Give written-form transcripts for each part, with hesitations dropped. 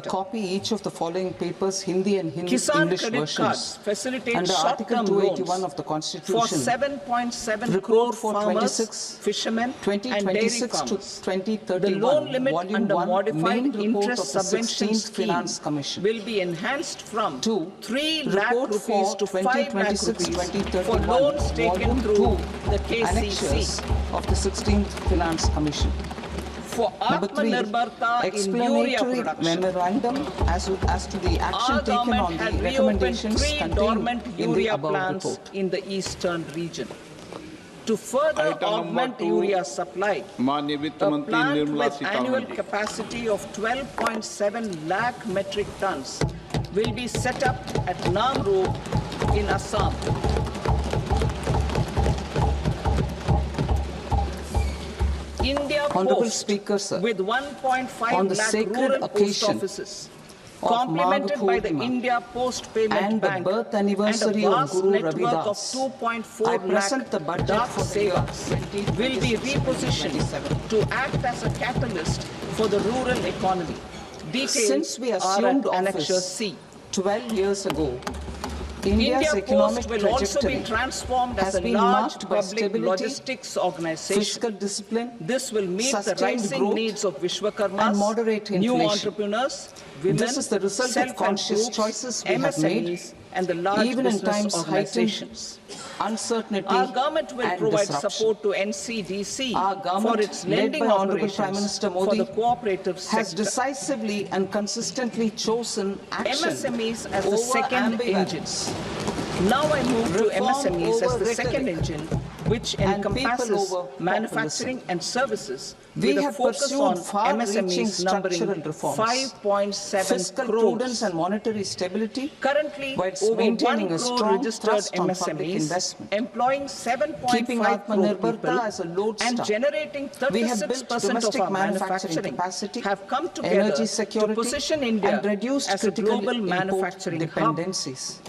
copy each of the following papers, Hindi and Kisan English credit versions, cards facilitate under Article short-term 281 loans of the for Constitution, 7.7 crore for farmers, 26, fishermen, and dairy 2026 to farmers. 2031, The loan limit Volume under 1, modified main report interest of the subvention 16th scheme Finance Commission. will be enhanced from 2. 3 lakh Report rupees for to 5 lakh 2026, rupees 2031, for loans taken Volume through 2, the KCC. annexures of the 16th Finance Commission. For Number 3, Atmanirbharta in urea explanatory production. memorandum as to the action Our taken on government the had reopened recommendations 3 contained dormant in the urea above plants report. in the eastern region. To further Item augment number 2, urea supply, माननीय वित्त a मंत्री plant Nirmala with annual Sitharaman ji. capacity of 12.7 lakh metric tons will be set up at Namru in Assam. India Honorable Post, Speaker, sir, with 1.5 on the lakh sacred rural post occasion offices, of complemented by the Magh India Post Payment and the Bank birth anniversary and a of vast Guru network Ravidas, of 2.4 I present the lakh budget dark for the year savers will be repositioned to act as a catalyst for the rural economy. Details Since we are assumed at Annexure office C. 12 years ago, India's India economic Post will also be trajectory transformed has as a been large marked by public stability, logistics organization. fiscal discipline, This will meet the sustained rising growth, needs of and Vishwakarmas, moderate new inflation. entrepreneurs, women, This is the result of self-help conscious groups, choices we have MSMEs, made, and the large even in business times organizations. uncertainty Our government will and provide disruption. support to NCDC Our government, for its led lending by Honorable Prime operations Minister for Modi, the cooperative has sector. decisively and consistently chosen action MSMEs as the over second engine. ambivalence. Now I move to Reform MSMEs as over the second rhetoric engine, which and encompasses people over manufacturing populism. and services We with a have focus pursued on far-reaching MSMEs numbering structural reforms, 5.7 fiscal prudence crores. and monetary stability, Currently, whilst over 1 maintaining a crore strong registered thrust on public MSMEs, investment. employing Keeping 7.5 crore Atmanirbharta people as a lodestar, and generating we have built 36% domestic of our manufacturing manufacturing capacity, have come together energy to security, position India and reduced as a critical global import manufacturing hub. dependencies.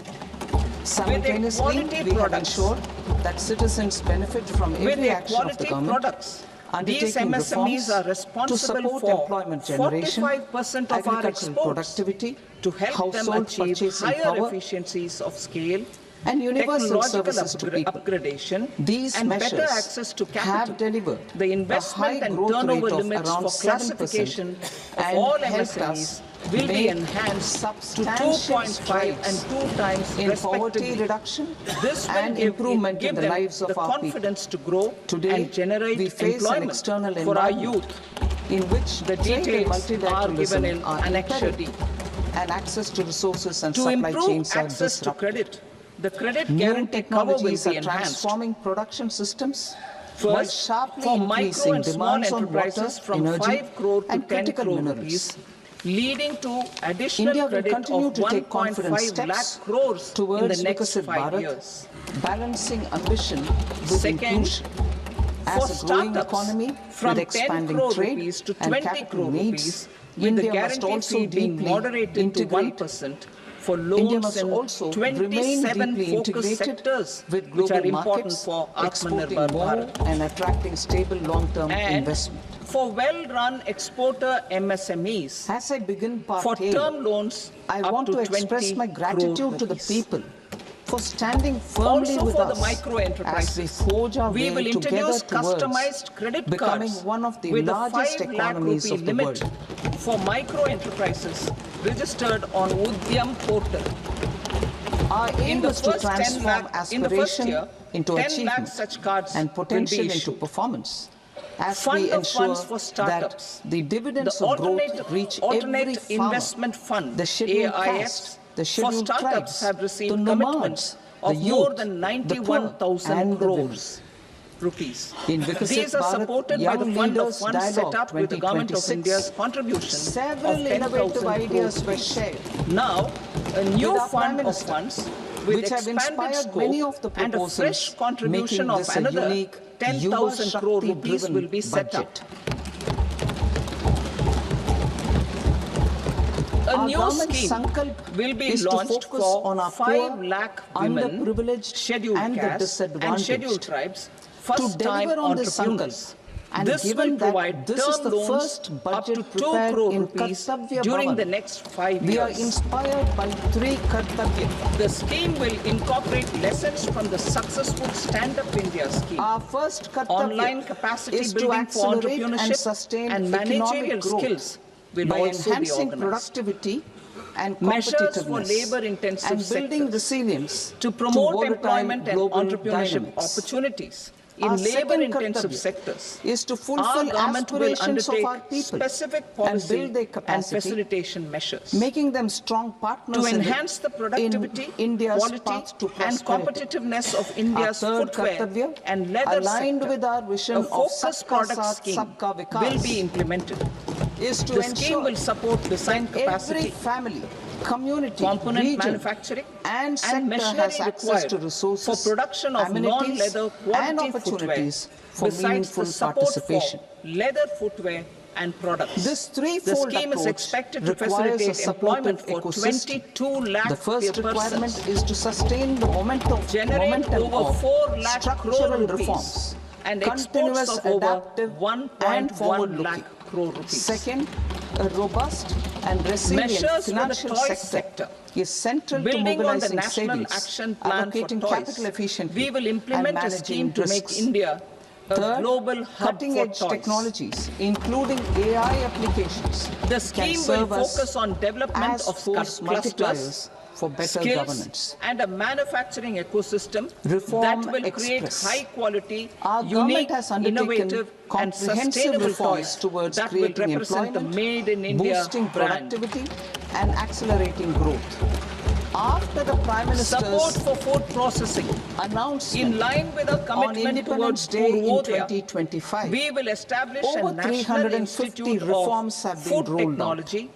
Simultaneously, quality we have products, ensured that citizens benefit from With every their action of the quality government, products, these undertaking MSMEs reforms are to responsible support for employment generation, 45% of our agricultural exports, productivity, to help them household achieve purchasing higher power, efficiencies of scale, and universal technological services to people. upgradation, These and better measures access to have capital. delivered The a investment high and growth turnover rate of limits around for 7% classification of and all helped MSMEs us will be make enhanced to substantial 2.5 strides and 2 times in poverty respectively. reduction This will and improvement give in the them lives the of our people. confidence to grow Today, and generate we face an employment external for our environment youth. in which The trade and details are given in multilateralism are Annexure D. imperative, and access to resources and To supply improve chains are access to disrupted. credit, the credit New guarantee cover will technologies be are enhanced. transforming production systems, while First, sharply for micro increasing and small demands on water, enterprises from energy, 5 crore to and 10 critical crore minerals. rupees, leading to additional India will credit continue of to take confident 1.5 lakh steps crores in towards the next Viksit 5 Bharat, years. balancing ambition with Second, inclusion. For As a growing startups, economy from with 10 expanding crore trade rupees to and 20 capital crore needs, rupees, with the India must guarantee also fee being deeply moderated to integrate 1% for India loans must in also remain 27 deeply focus integrated sectors, with which are global important markets, for exporting Atmanirbhar more Bharat. and attracting stable long-term And investment. for well-run exporter MSMEs, As I begin for part A, term loans I up want to 20 express my gratitude crore to the rupees. people for standing firmly Also with for the us micro as we enterprises, forge our we way will together introduce towards customized credit becoming cards one of the with a largest 5 lakh economies rupee of the limit world. for micro enterprises registered on Udyam portal. Our aim the is to first 10 transform lakh in the first aspiration year, into 10 lakh achievement such cards and will potential be into issued. performance. As Fund we of ensure funds for that startups. the dividends The of growth reach every alternate farmer, investment fund the scheduled AIF castes, the for scheduled startups tribes, have the received nomads, commitments the of youth, more than the poor, 91,000 and the women. crores rupees. In Viksit These are Bharat supported by Young the fund of Leaders funds set Dialogue up with the Government of 2026. India's contribution Several of innovative 10,000 ideas crore were rupees. shared Now, a new with our Prime fund of Minister, funds with which have expanded inspired many scope of the and a proposals, fresh contribution making of this a another unique 10,000 crore rupees Yuva-Shakti-driven will be set up. budget. A Our new government's scheme sankalp will be is to launched focus for on our 5 poor, lakh women, underprivileged, scheduled and the castes, and scheduled disadvantaged. tribes, To first-time deliver on this entrepreneurs. And This given will that provide this is term the loans first up budget to 2 prepared crore in rupees Kartavya during Bhavan, the next 5 we are years. inspired by 3 Kartavya. The scheme will incorporate lessons from the successful Stand Up India scheme. Our first Online Kartavya capacity is to building for accelerate and entrepreneurship sustain and economic managerial growth skills will by also be enhancing organized. productivity and Measures for competitiveness labor-intensive and building sectors resilience to promote volatile employment and global entrepreneurship dynamics. opportunities Our in second labor-intensive Kartavya sectors. is to Our fulfill government will aspirations of undertake our people specific and policy build their and capacity, facilitation measures making them strong partners to enhance the productivity, in India's quality, path to and prosperity. competitiveness of Our India's third footwear Kartavya, and leather aligned sector. with our vision A of focused Sabka product Saath, scheme Sabka Vikas, will be implemented. is to The scheme ensure will support design every capacity, family, community, component region, manufacturing, and sector machinery has access required to resources, for production of amenities, non-leather and quality footwear, opportunities for besides meaningful the support participation. for leather footwear and products. This The threefold scheme is approach expected to requires a facilitate employment supportive for ecosystem. 22 lakh The first requirement persons, is to sustain the momentum generate over of 4 lakh crore structural rupees, reforms, and exports continuous, of over adaptive, and 1.1 forward-looking. lakh crore rupees. Second, a robust and resilient Measures for the financial toy sector is central to Building on the mobilizing National savings, Action Plan for allocating toys, capital efficiently, we will and implement a managing scheme to make risks. India a Third, global hub for cutting-edge toys. technologies, including AI applications, The can scheme will serve as focus on development as of force clusters, multipliers for better skills, governance. and a manufacturing ecosystem Reform that will create Express. high-quality, Our government unique, has undertaken innovative, and comprehensive sustainable reforms toys towards that will creating represent the employment, Made in India boosting brand. productivity, and accelerating growth. After the Prime Support Minister's for food processing. announcement In line with our on commitment Independence towards Day in Purvodaya, 2025, we will establish over a National 350 Institute reforms of have been Food rolled out. Technology,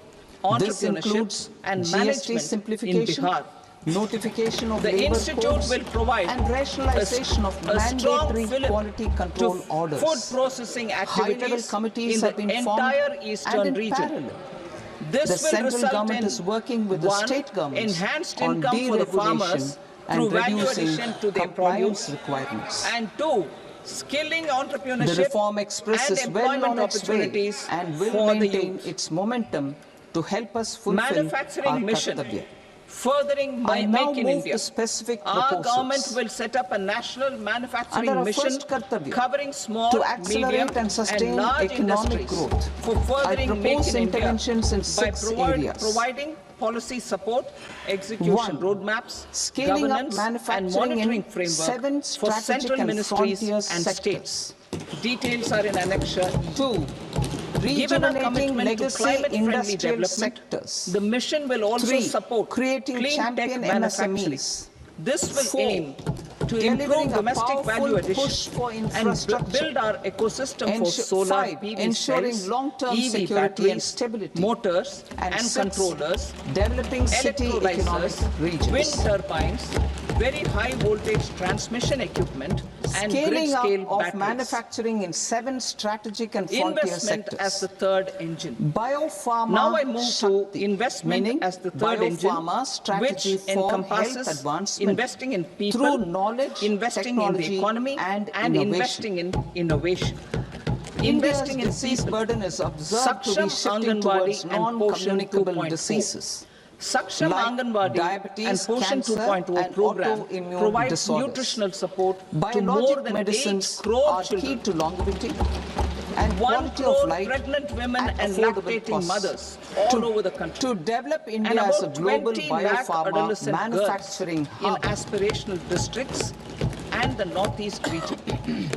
This includes Entrepreneurship and GST Management in simplification, Bihar. notification of The labor institute codes, will provide and rationalization of a strong mandatory fillip quality control to orders. food processing High-level activities committees in have the been formed, entire and eastern in region. parallel, This the will central result government in is working with the one, state governments enhanced on income for the deregulation farmers and through value reducing addition to their compliance produce, requirements. and two, skilling entrepreneurship The Reform Express and is well employment on its way opportunities and will for the maintain youth. its momentum to help us fulfill Manufacturing our mission. Kartavya. Furthering I now Make in move India. to specific Our proposals. government will set up a national manufacturing Under our mission first Kartavya, covering small, to accelerate medium, and sustain large economic industries growth, for furthering I Make propose in India interventions in by 6 areas. providing policy support, execution 1. roadmaps, Scaling up governance and manufacturing monitoring in framework 7 for strategic central and ministries frontier and sectors. states. Details are in Annexure E. 2. Given our Rejuvenating commitment to legacy climate-friendly industrial development, sectors. the mission will also 3. support Creating clean champion tech manufacturing. MSMEs. This will 4. aim to Delivering improve a domestic powerful value push addition for and infrastructure. build our ecosystem for solar 5. PV Ensuring cells, long-term EV security and batteries, stability. motors And and 6. controllers, Developing city economic electrolyzers, regions. wind turbines, very high voltage transmission equipment, and Scaling up grid-scale of batteries. manufacturing in 7 strategic and frontier Investment sectors. as the third engine. Bio-pharma Now I move to Shakti, investment meaning as the third engine, Bio-pharma strategy which for health encompasses advancement investing in people, through knowledge, investing in the technology, economy, and and innovation. investing in innovation. India's Investing in disease people. burden is observed to be Saksham shifting Anganwadi towards and Poshan non-communicable 2.0. diseases. Saksham like Anganwadi diabetes, and Poshan cancer, 2.0 and program autoimmune provides disorders. nutritional support to more Biologic than 8 medicines crore are children. key to longevity and 1 quality crore of life pregnant women at and affordable lactating costs. mothers all over the country. To develop And India as a about global 20 lakh biopharma adolescent manufacturing girls in hub, aspirational districts and the northeast region.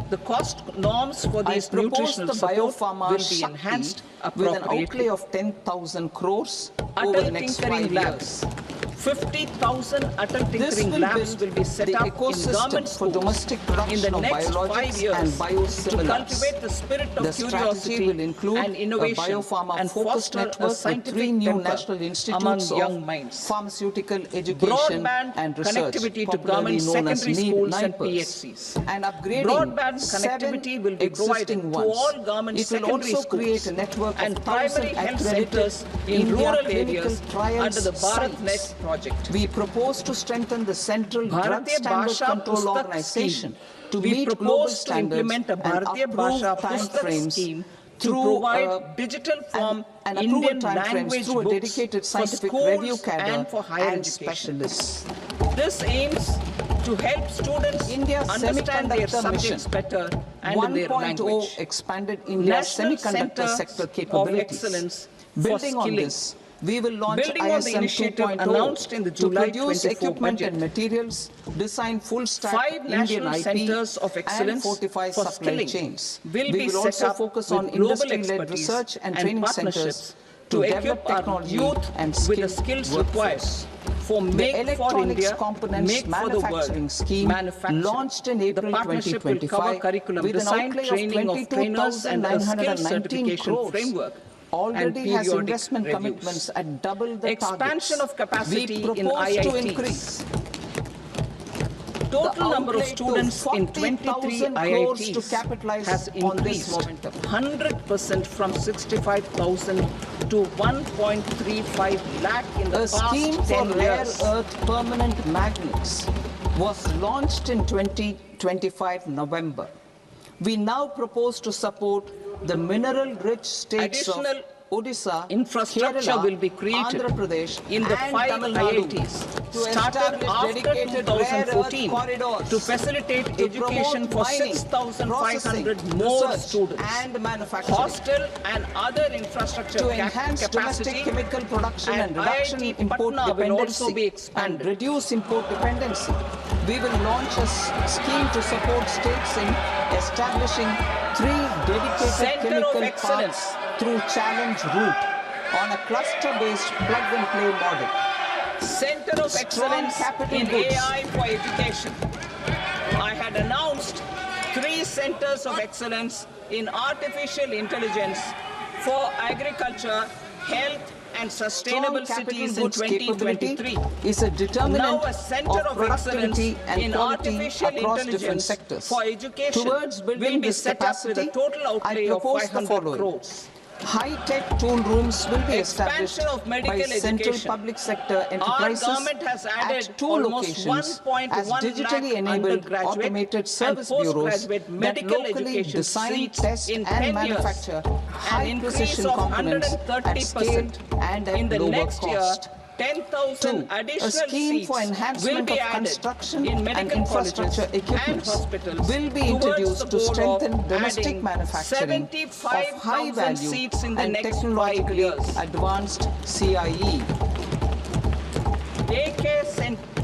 The cost norms for I these propose nutritional the support Bio-pharma will be Shakti enhanced with an outlay appropriately. of 10,000 crores over the Atal next Tinkering 5 Labs. years. 50,000 Atal This Tinkering will Labs build will be set the up in ecosystem government for schools domestic in production the of next 5 biologics years and to biosimilars. cultivate the spirit of The strategy curiosity will include and a innovation biopharma and focused foster a network with 3 scientific new temper national among institutes young of minds. pharmaceutical education Broadband and research, connectivity to popularly government known as secondary schools and NIPERS, PHCs. and upgrading Broadband 7 connectivity will be provided existing to ones. all government It will secondary also schools create a network and of 1,000 primary health accredited centers in India rural clinical areas trials under the BharatNet sites project. We propose to strengthen the Central Drug Bharatiya Standard Bhasha Control Pustak Organization scheme. to We meet global propose to standards implement a and Bharatiya approve Bhasha time Pustak frames scheme to through provide digital form and Indian approval time frames language through a books dedicated for scientific schools review cadre and for higher and education. specialists. This aims to help students India's understand their semiconductor subjects mission better and in their 1.0 language. expanded India's National semiconductor Centers sector of capabilities. Excellence for Building on skilling. this, we will launch Building on the ISM initiative 2.0 announced in the to July produce 24 equipment budget. and materials, design full-stack 5 Indian national IP, centers of excellence and fortify for supply skilling chains. will We be will set also up focus with on global industry-led expertise research and and training partnerships centers to develop equip our technology youth and with the skilled skills workforce. required for The Make for Electronics India, Components Make for the Manufacturing World, Scheme manufacturing. launched in April The partnership will cover 2025 curriculum with an design, outlay training of of trainers and a skills 22,919 certification crores. framework Already and has periodic investment reviews. commitments at double the Expansion targets. of capacity We in propose to IITs. increase Total the number of outlay to students in 23 40,000 crores to IITs capitalize has on this increased momentum. 100% from 65,000 to 1.35 lakh in the A past scheme for 10 rare years. earth permanent magnets was launched in 2025 November. We now propose to support the mineral-rich states of Additional Odisha, infrastructure Kerala, will be created Andhra Pradesh, in the and 5 Tamil Nadu IITs to started establish after dedicated rare earth 2014 corridors to facilitate to education promote for mining, 6,500 processing, more research, students. and manufacturing. Hostel and other infrastructure To enhance capacity domestic chemical production and reduction IIT import Patna will also be dependency expanded. and reduce import dependency. We will launch a scheme to support states in establishing 3 dedicated Center of chemical Excellence. parks through challenge route on a cluster-based plug-and-play model. Center of Strong Excellence capital in goods. AI for education. I had announced 3 centers of excellence in artificial intelligence for agriculture, health, and sustainable Strong capital cities in goods capability 2023. is a determinant Now a center of productivity excellence and in quality artificial across different intelligence sectors. for education Towards will building be this set up with a capacity, total I outlay of propose the 500 following. crores. High-tech tool rooms will be established Expansion of medical by central education. public sector Our enterprises government has added at 2 almost locations 1.1 as digitally lakh enabled undergraduate automated service and bureaus postgraduate that medical locally education design, seats test in and 10 years, manufacture an high-precision increase of components at scale 130%. and In at the lower next year, cost. 10,000 2. additional A scheme seats for will enhancement be of added construction in and medical infrastructure colleges and equipments hospitals will be towards introduced the to goal strengthen of domestic adding manufacturing of 75,000 high-value seats in the and next 5 technologically years. advanced CIE. Daycare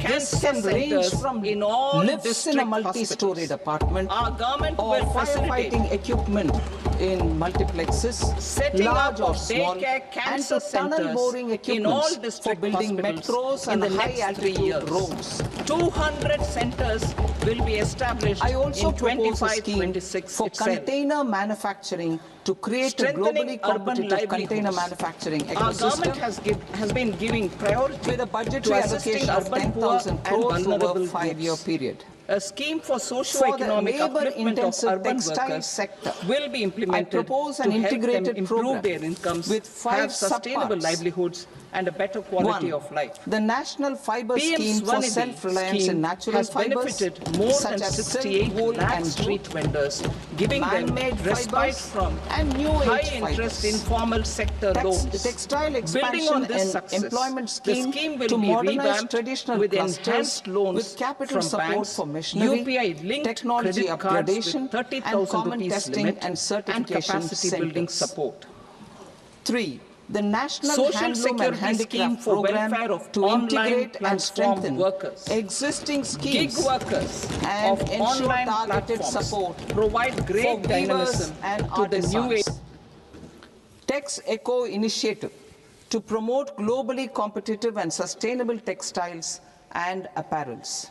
This cancer can range centers from in all lifts in a district multi-storied hospitals. apartment Our government or will facilitate firefighting equipment in multiplexes, setting large up or of small, daycare and cancer to tunnel centers boring in all equipments for district building hospitals metros in and the next 3 high-altitude years. roads. 200 centers will be established I also in propose a 25-26 scheme for itself. container manufacturing to create a Strengthening globally urban competitive container livelihoods. manufacturing Our government ecosystem has been giving priority with a to budgetary assisting allocation of urban poor 10,000 and crores over a vulnerable 5-year groups. period. A scheme for For the socio-economic upliftment of labor-intensive urban textile workers sector, will be I implemented propose to an help them integrated improve program their incomes, with 5 have sustainable subparts. livelihoods, and a better quality 1. of life. The National Fiber PM's Scheme for Swanidhi self-reliance in scheme natural has fibers, benefited more such than as silk, 68 wool, lakh and street jute, vendors, giving them man-made respite fibers, from and new-age high-interest fibers. informal sector loans. Textile Building expansion on this and success, employment the scheme scheme will to be modernize revamped traditional with clusters enhanced loans with capital from support banks, for machinery, UPI-linked technology credit cards upgradation, with and 30,000 common rupees testing limit and certification capacity building centers. support. 3. The National Social Handloom and Security Scheme Handicraft for Program welfare of to online integrate and platform strengthen workers. existing schemes Gig workers and of ensure online targeted platforms support provide for great weavers dynamism and to the new age. artisans. Tex Eco initiative to promote globally competitive and sustainable textiles and apparels.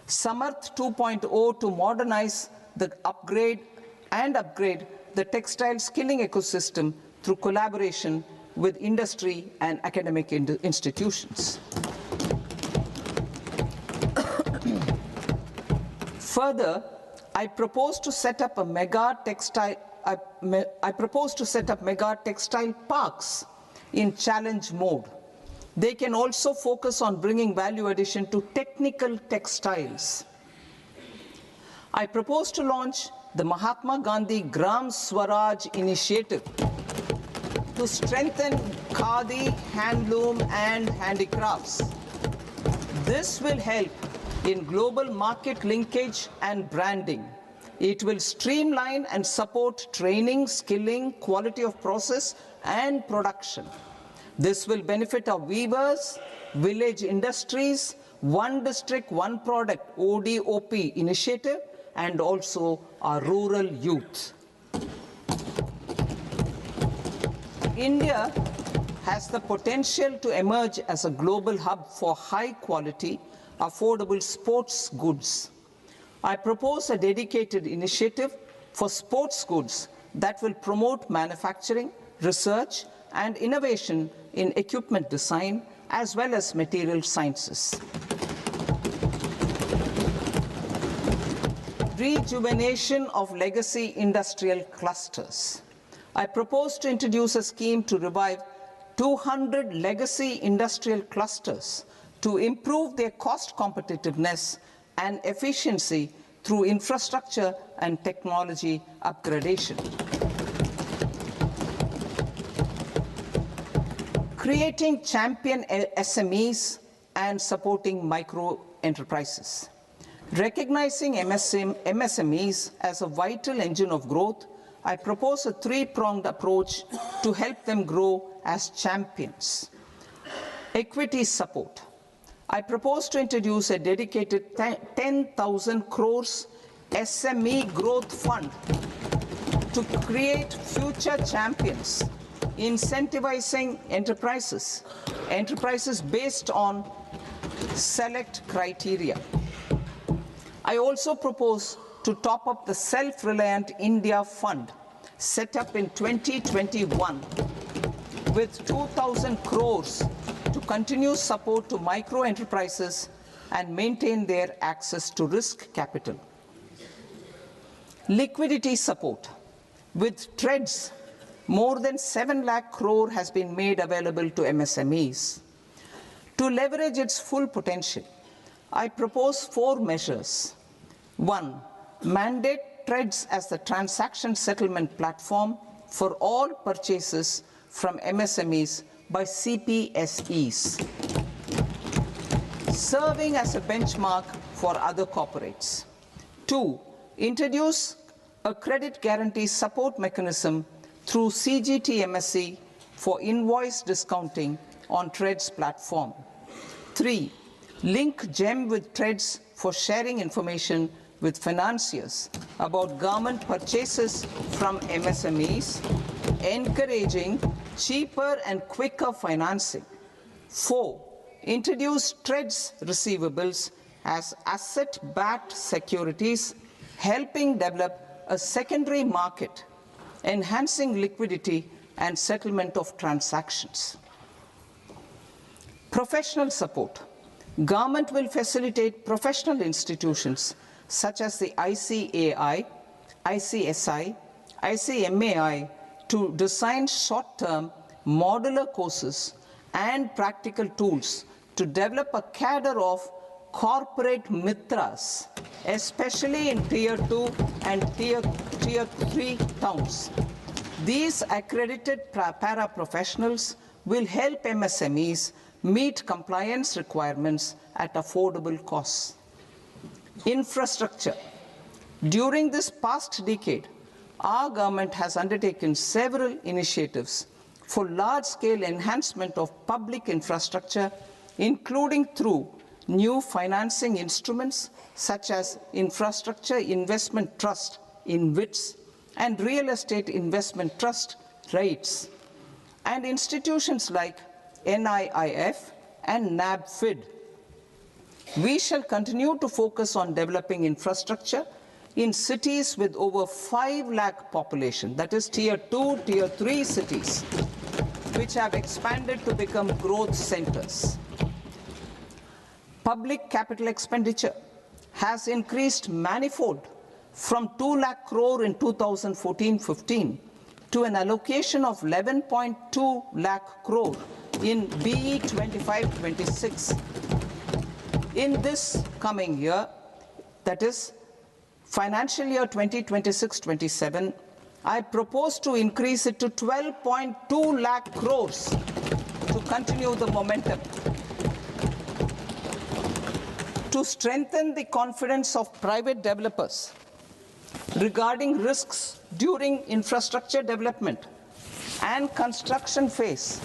Samarth 2.0 to modernize the upgrade the textile skilling ecosystem through collaboration with industry and academic institutions. Further, I propose to set up mega textile parks in challenge mode They can also focus on bringing value addition to technical textiles. I propose to launch the Mahatma Gandhi Gram Swaraj initiative to strengthen khadi, handloom, and handicrafts. This will help in global market linkage and branding. It will streamline and support training, skilling, quality of process, and production. This will benefit our weavers, village industries, One District, One Product ODOP initiative, and also our rural youth. India has the potential to emerge as a global hub for high quality, affordable sports goods. I propose a dedicated initiative for sports goods that will promote manufacturing, research, and innovation in equipment design as well as material sciences. Rejuvenation of legacy industrial clusters. I propose to introduce a scheme to revive 200 legacy industrial clusters to improve their cost competitiveness and efficiency through infrastructure and technology upgradation. Creating champion SMEs and supporting micro enterprises. Recognizing MSMEs as a vital engine of growth, I propose a three-pronged approach to help them grow as champions. Equity support. I propose to introduce a dedicated 10,000 crores SME growth fund to create future champions, incentivizing enterprises based on select criteria. I also propose to top up the Self-Reliant India Fund set up in 2021 with 2,000 crores to continue support to micro enterprises and maintain their access to risk capital. Liquidity support. With TREDS, more than 7 lakh crore has been made available to MSMEs. To leverage its full potential, I propose 4 measures. 1. Mandate TREDS as the transaction settlement platform for all purchases from MSMEs by CPSEs, serving as a benchmark for other corporates. 2. Introduce a credit guarantee support mechanism through CGT-MSE for invoice discounting on TREDS platform. 3. Link GEM with TREDS for sharing information with financiers about government purchases from MSMEs, encouraging cheaper and quicker financing. 4. Introduce TREDS receivables as asset-backed securities, helping develop a secondary market, enhancing liquidity and settlement of transactions. Professional support. Government will facilitate professional institutions such as the ICAI, ICSI, ICMAI to design short-term modular courses and practical tools to develop a cadre of corporate mitras, especially in Tier 2 and Tier 3 towns. These accredited para-professionals will help MSMEs meet compliance requirements at affordable costs. Infrastructure. During this past decade, our government has undertaken several initiatives for large-scale enhancement of public infrastructure, including through new financing instruments such as Infrastructure Investment Trust (InvITs) and Real Estate Investment Trust (REITs), and institutions like NIIF and NABFID. We shall continue to focus on developing infrastructure in cities with over 5 lakh population, that is Tier 2, Tier 3 cities, which have expanded to become growth centers. Public capital expenditure has increased manifold from 2 lakh crore in 2014-15 to an allocation of 11.2 lakh crore in BE 25-26. In this coming year, that is financial year 2026-27, I propose to increase it to 12.2 lakh crores to continue the momentum. To strengthen the confidence of private developers regarding risks during infrastructure development and construction phase,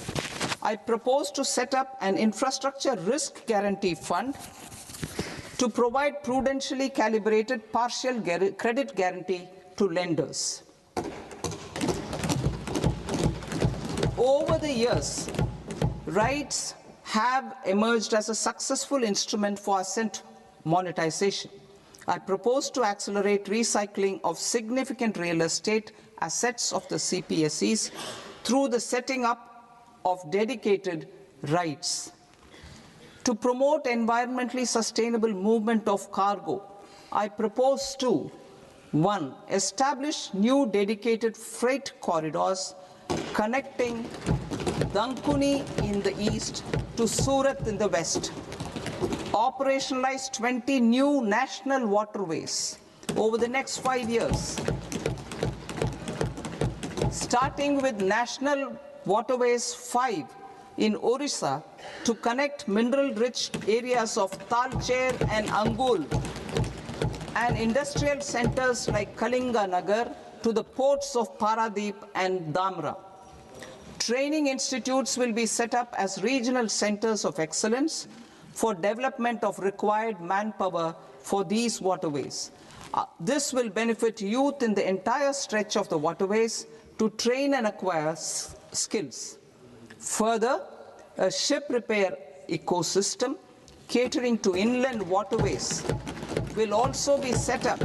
I propose to set up an infrastructure risk guarantee fund to provide prudentially calibrated partial credit guarantee to lenders. Over the years, rights have emerged as a successful instrument for asset monetization. I propose to accelerate recycling of significant real estate assets of the CPSEs through the setting up of dedicated rights. To promote environmentally sustainable movement of cargo, I propose to 1. Establish new dedicated freight corridors connecting Dankuni in the east to Surat in the west. Operationalize 20 new national waterways over the next 5 years, starting with National Waterways 5 in Orissa to connect mineral-rich areas of Talcher and Angul and industrial centers like Kalinga Nagar to the ports of Paradeep and Dhamra. Training institutes will be set up as regional centers of excellence for development of required manpower for these waterways. This will benefit youth in the entire stretch of the waterways to train and acquire skills. Further, a ship repair ecosystem catering to inland waterways will also be set up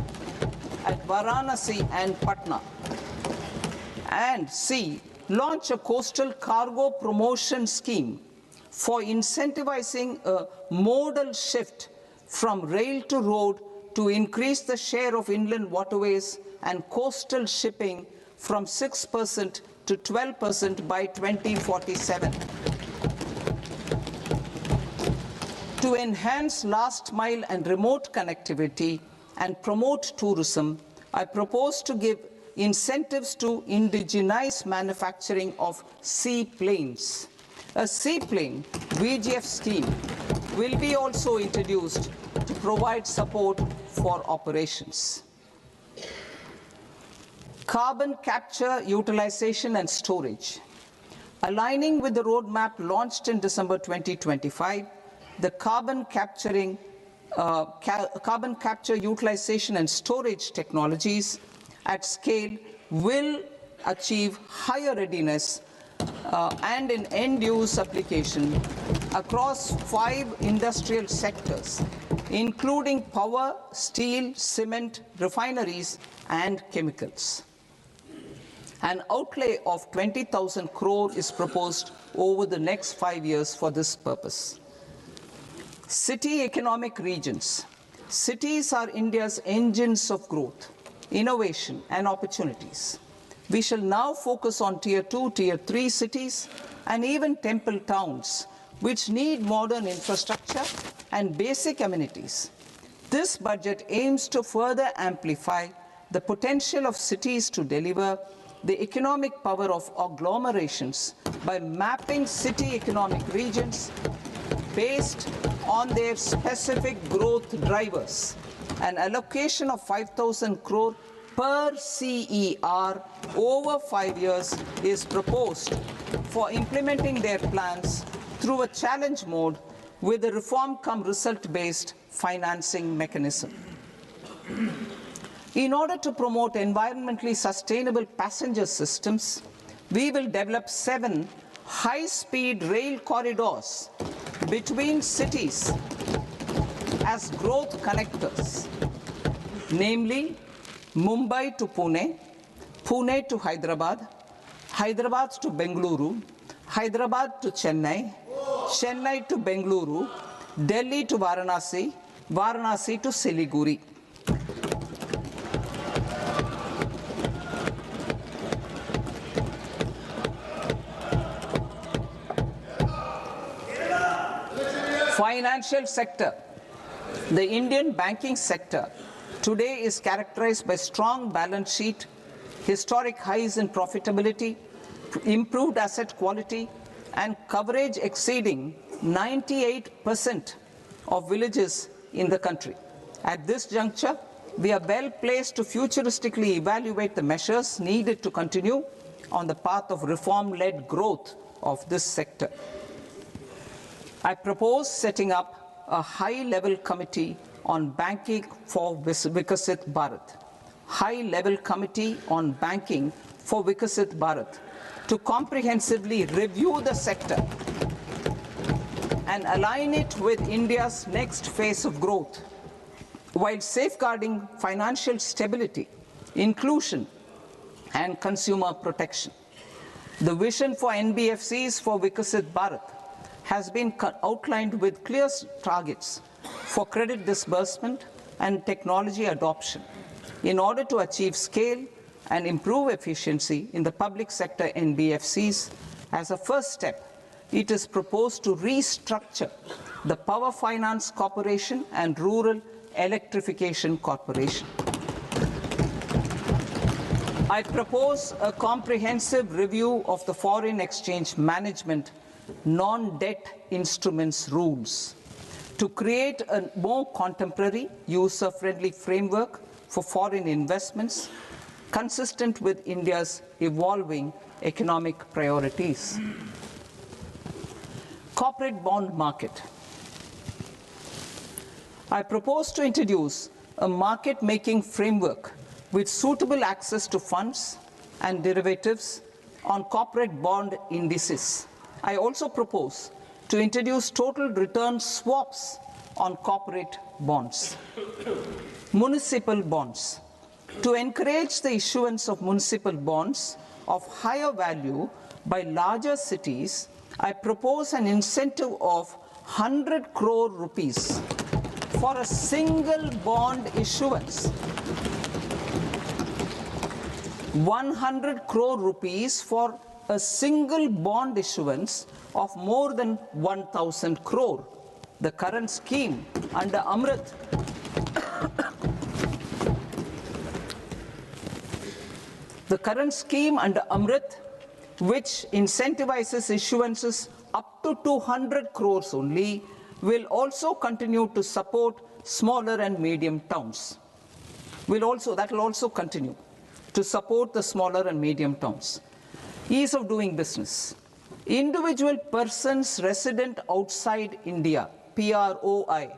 at Varanasi and Patna. And C, launch a coastal cargo promotion scheme for incentivizing a modal shift from rail to road to increase the share of inland waterways and coastal shipping from 6% to 12% by 2047. To enhance last mile and remote connectivity and promote tourism, I propose to give incentives to indigenize manufacturing of seaplanes. A seaplane VGF scheme will be also introduced to provide support for operations. Carbon capture, utilization and storage. Aligning with the roadmap launched in December 2025, the carbon capture, utilization and storage technologies at scale will achieve higher readiness and in end-use application across 5 industrial sectors, including power, steel, cement, refineries, and chemicals. An outlay of 20,000 crore is proposed over the next 5 years for this purpose. City economic regions. Cities are India's engines of growth, innovation, and opportunities. We shall now focus on Tier 2, Tier 3 cities, and even temple towns, which need modern infrastructure and basic amenities. This budget aims to further amplify the potential of cities to deliver the economic power of agglomerations by mapping city economic regions based on their specific growth drivers. An allocation of 5,000 crore per CER over 5 years is proposed for implementing their plans through a challenge mode with a reform-cum-result-based financing mechanism. In order to promote environmentally sustainable passenger systems, we will develop 7 high-speed rail corridors between cities as growth connectors, namely Mumbai to Pune, Pune to Hyderabad, Hyderabad to Bengaluru, Hyderabad to Chennai, Chennai to Bengaluru, Delhi to Varanasi, Varanasi to Siliguri. Financial sector. The Indian banking sector today is characterized by strong balance sheet, historic highs in profitability, improved asset quality, and coverage exceeding 98% of villages in the country. At this juncture, we are well placed to futuristically evaluate the measures needed to continue on the path of reform-led growth of this sector. I propose setting up a high-level committee on banking for Vikasit Bharat. High-level committee on banking for Vikasit Bharat to comprehensively review the sector and align it with India's next phase of growth, while safeguarding financial stability, inclusion, and consumer protection. The vision for NBFCs for Vikasit Bharat has been outlined with clear targets for credit disbursement and technology adoption in order to achieve scale and improve efficiency in the public sector NBFCs. As a first step, it is proposed to restructure the Power Finance Corporation and Rural Electrification Corporation. I propose a comprehensive review of the foreign exchange management non-debt instruments rules to create a more contemporary, user-friendly framework for foreign investments consistent with India's evolving economic priorities. Corporate bond market. I propose to introduce a market-making framework with suitable access to funds and derivatives on corporate bond indices. I also propose to introduce total return swaps on corporate bonds. Municipal bonds. To encourage the issuance of municipal bonds of higher value by larger cities, I propose an incentive of 100 crore rupees for a single bond issuance. 100 crore rupees for a single bond issuance of more than 1,000 crore. The current scheme under Amrit which incentivizes issuances up to 200 crores only, will also continue to support smaller and medium towns. That will also continue to support the smaller and medium towns. Ease of doing business. Individual persons resident outside India, PROI,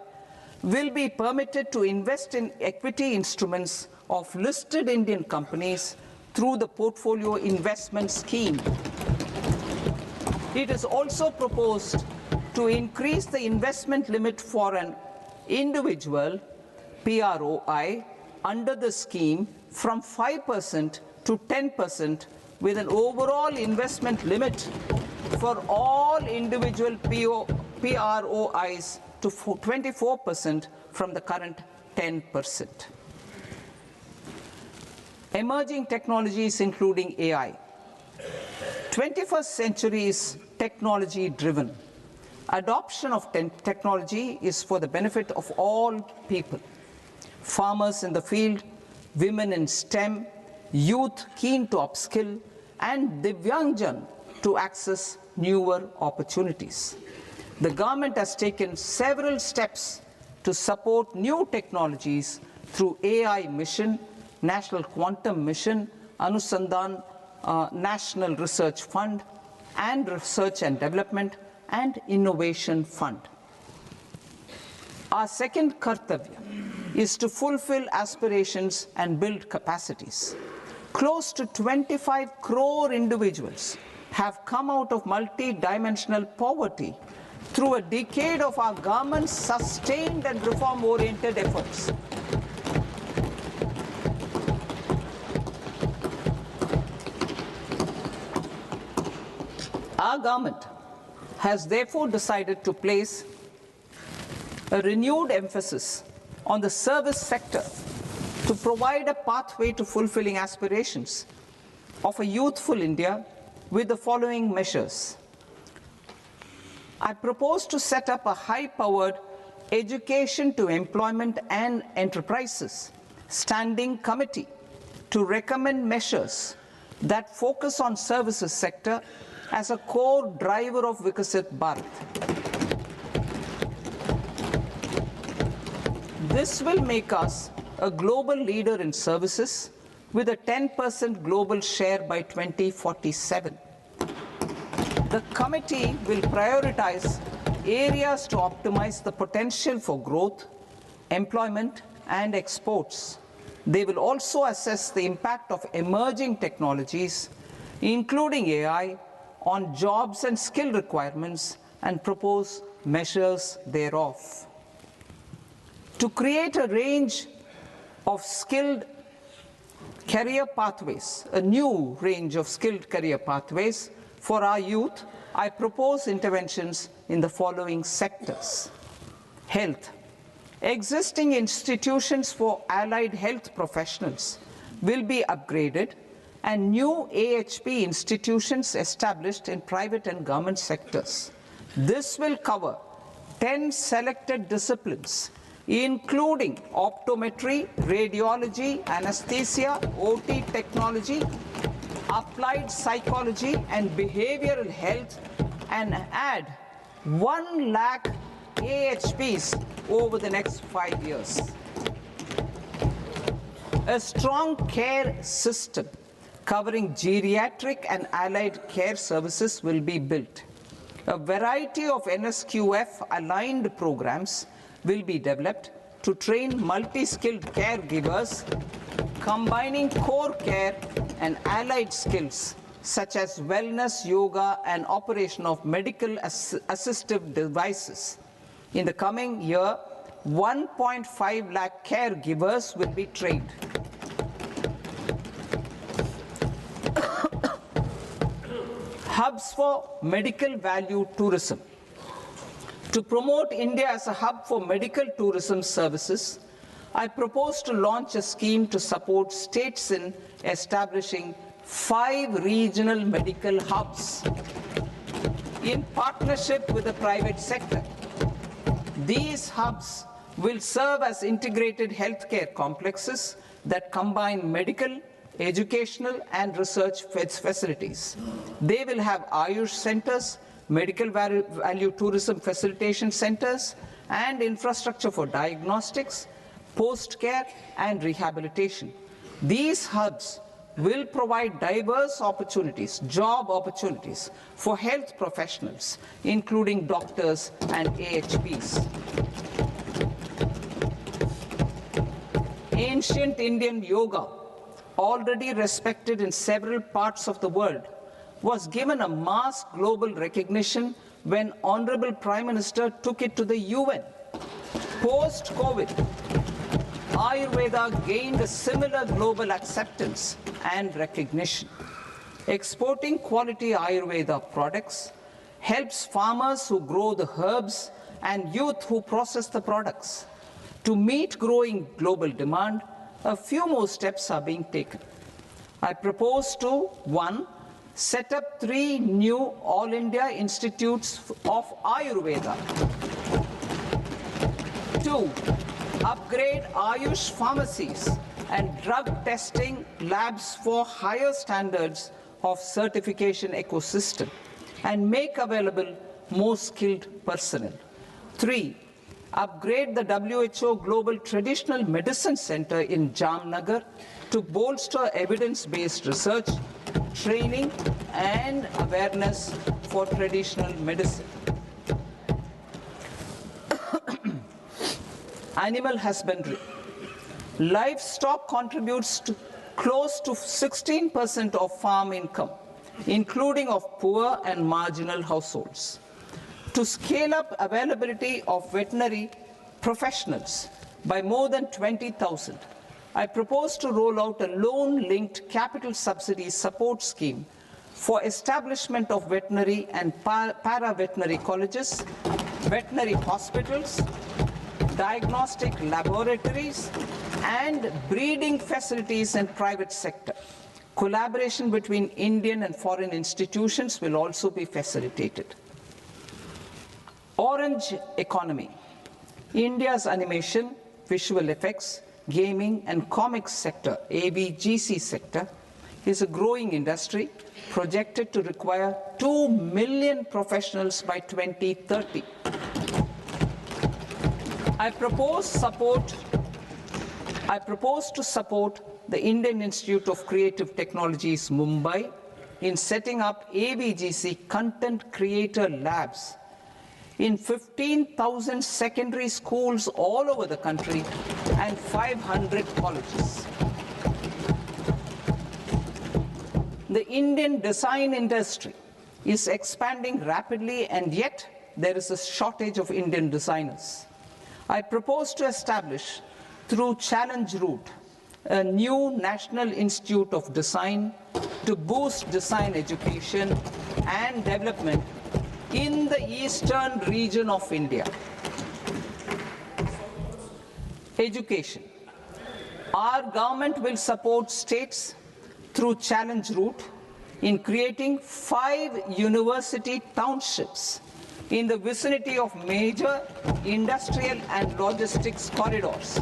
will be permitted to invest in equity instruments of listed Indian companies through the portfolio investment scheme. It is also proposed to increase the investment limit for an individual PROI under the scheme from 5% to 10%, with an overall investment limit for all individual PROIs to 24% from the current 10%. Emerging technologies including AI. 21st century is technology-driven. Adoption of technology is for the benefit of all people. Farmers in the field, women in STEM, youth keen to upskill, and Divyangjan to access newer opportunities. The government has taken several steps to support new technologies through AI Mission, National Quantum Mission, Anusandhan National Research Fund, and Research and Development and Innovation Fund. Our second kartavya is to fulfill aspirations and build capacities. Close to 25 crore individuals have come out of multi-dimensional poverty through a decade of our government's sustained and reform-oriented efforts. Our government has therefore decided to place a renewed emphasis on the service sector to provide a pathway to fulfilling aspirations of a youthful India with the following measures. I propose to set up a high-powered Education to Employment and Enterprises Standing Committee to recommend measures that focus on services sector as a core driver of Vikasit Bharat. This will make us a global leader in services with a 10% global share by 2047. The committee will prioritize areas to optimize the potential for growth, employment, and exports. They will also assess the impact of emerging technologies, including AI, on jobs and skill requirements and propose measures thereof. To create a range of skilled career pathways, a new range of skilled career pathways for our youth, I propose interventions in the following sectors. Health. Existing institutions for allied health professionals will be upgraded and new AHP institutions established in private and government sectors. This will cover 10 selected disciplines, including optometry, radiology, anesthesia, OT technology, applied psychology, and behavioral health, and add 1 lakh AHPs over the next 5 years. A strong care system covering geriatric and allied care services will be built. A variety of NSQF-aligned programs will be developed to train multi-skilled caregivers, combining core care and allied skills such as wellness, yoga, and operation of medical assistive devices. In the coming year, 1.5 lakh caregivers will be trained. Hubs for medical value tourism. To promote India as a hub for medical tourism services, I propose to launch a scheme to support states in establishing 5 regional medical hubs in partnership with the private sector. These hubs will serve as integrated healthcare complexes that combine medical, educational, and research facilities. They will have Ayush centers, medical value tourism facilitation centers, and infrastructure for diagnostics, post-care, and rehabilitation. These hubs will provide diverse opportunities, job opportunities for health professionals, including doctors and AHPs. Ancient Indian yoga, already respected in several parts of the world, was given a mass global recognition when Honorable Prime Minister took it to the UN. Post-COVID, Ayurveda gained a similar global acceptance and recognition. Exporting quality Ayurveda products helps farmers who grow the herbs and youth who process the products. To meet growing global demand, a few more steps are being taken. I propose to 1. Set up 3 new All India Institutes of Ayurveda. 2. Upgrade Ayush pharmacies and drug testing labs for higher standards of certification ecosystem and make available more skilled personnel. 3. Upgrade the WHO Global Traditional Medicine Center in Jamnagar to bolster evidence-based research, training, and awareness for traditional medicine. Animal husbandry. Livestock contributes to close to 16% of farm income, including of poor and marginal households. To scale up availability of veterinary professionals by more than 20,000, I propose to roll out a loan-linked capital subsidy support scheme for establishment of veterinary and para-veterinary colleges, veterinary hospitals, diagnostic laboratories, and breeding facilities in private sector. Collaboration between Indian and foreign institutions will also be facilitated. Orange economy. India's animation, visual effects, gaming and comics sector, ABGC sector, is a growing industry projected to require 2 million professionals by 2030. I propose to support the Indian Institute of Creative Technologies, Mumbai, in setting up ABGC content creator labs in 15,000 secondary schools all over the country and 500 colleges. The Indian design industry is expanding rapidly, and yet there is a shortage of Indian designers. I propose to establish, through challenge route, a new National Institute of Design to boost design education and development in the eastern region of India. Education. Our government will support states through challenge route in creating 5 university townships in the vicinity of major industrial and logistics corridors.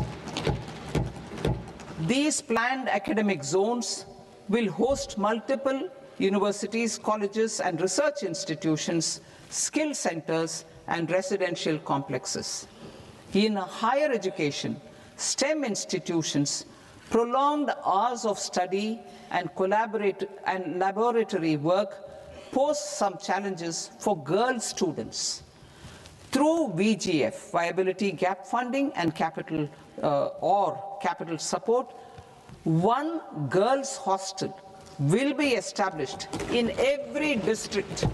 These planned academic zones will host multiple universities, colleges, and research institutions, skill centers, and residential complexes. In higher education, STEM institutions, prolonged hours of study and laboratory work pose some challenges for girl students. Through VGF, viability gap funding and capital support, one girls' hostel will be established in every district.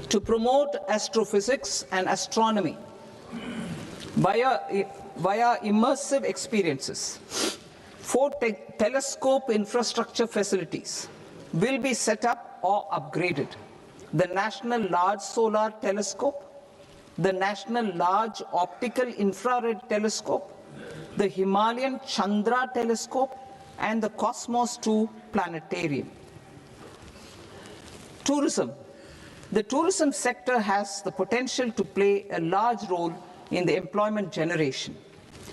To promote astrophysics and astronomy via immersive experiences, 4 telescope infrastructure facilities will be set up or upgraded. The National Large Solar Telescope, the National Large Optical Infrared Telescope, the Himalayan Chandra Telescope, and the Cosmos 2 Planetarium. Tourism. The tourism sector has the potential to play a large role in the employment generation,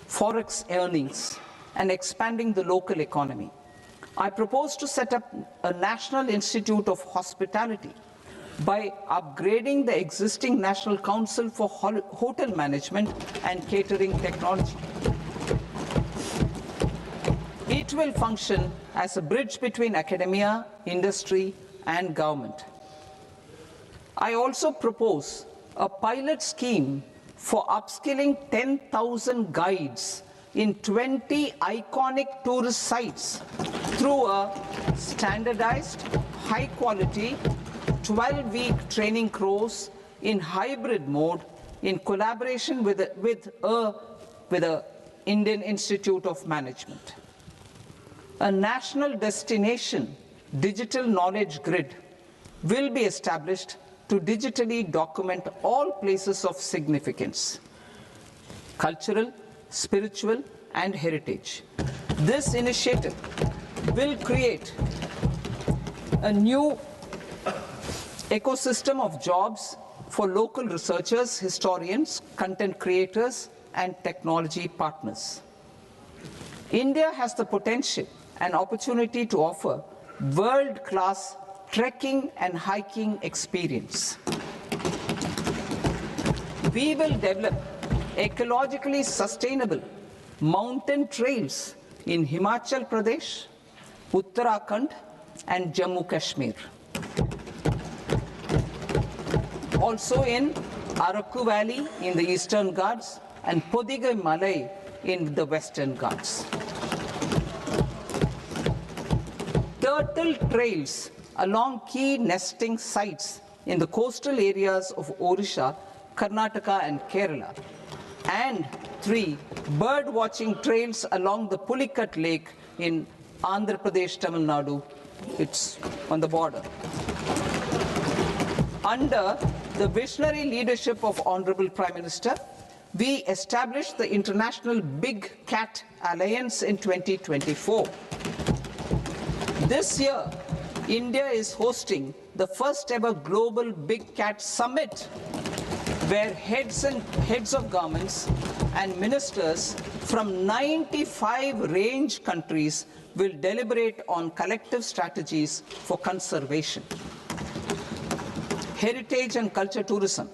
forex earnings, and expanding the local economy. I propose to set up a National Institute of Hospitality by upgrading the existing National Council for Hotel Management and Catering Technology. It will function as a bridge between academia, industry, and government. I also propose a pilot scheme for upskilling 10,000 guides in 20 iconic tourist sites through a standardized, high-quality, 12-week training course in hybrid mode in collaboration with the Indian Institute of Management. A national destination digital knowledge grid will be established to digitally document all places of significance, cultural, spiritual, and heritage. This initiative will create a new ecosystem of jobs for local researchers, historians, content creators, and technology partners. India has the potential and opportunity to offer world-class trekking and hiking experience. We will develop ecologically sustainable mountain trails in Himachal Pradesh, Uttarakhand, and Jammu Kashmir. Also in Araku Valley in the Eastern Ghats and Podigai Malai in the Western Ghats. Turtle trails along key nesting sites in the coastal areas of Odisha, Karnataka, and Kerala. And 3 bird watching trails along the Pulikat Lake in Andhra Pradesh, Tamil Nadu. It's on the border. Under the visionary leadership of Honorable Prime Minister, we established the International Big Cat Alliance in 2024. This year, India is hosting the first ever Global Big Cat Summit, where heads of governments and ministers from 95 range countries will deliberate on collective strategies for conservation. Heritage and culture tourism.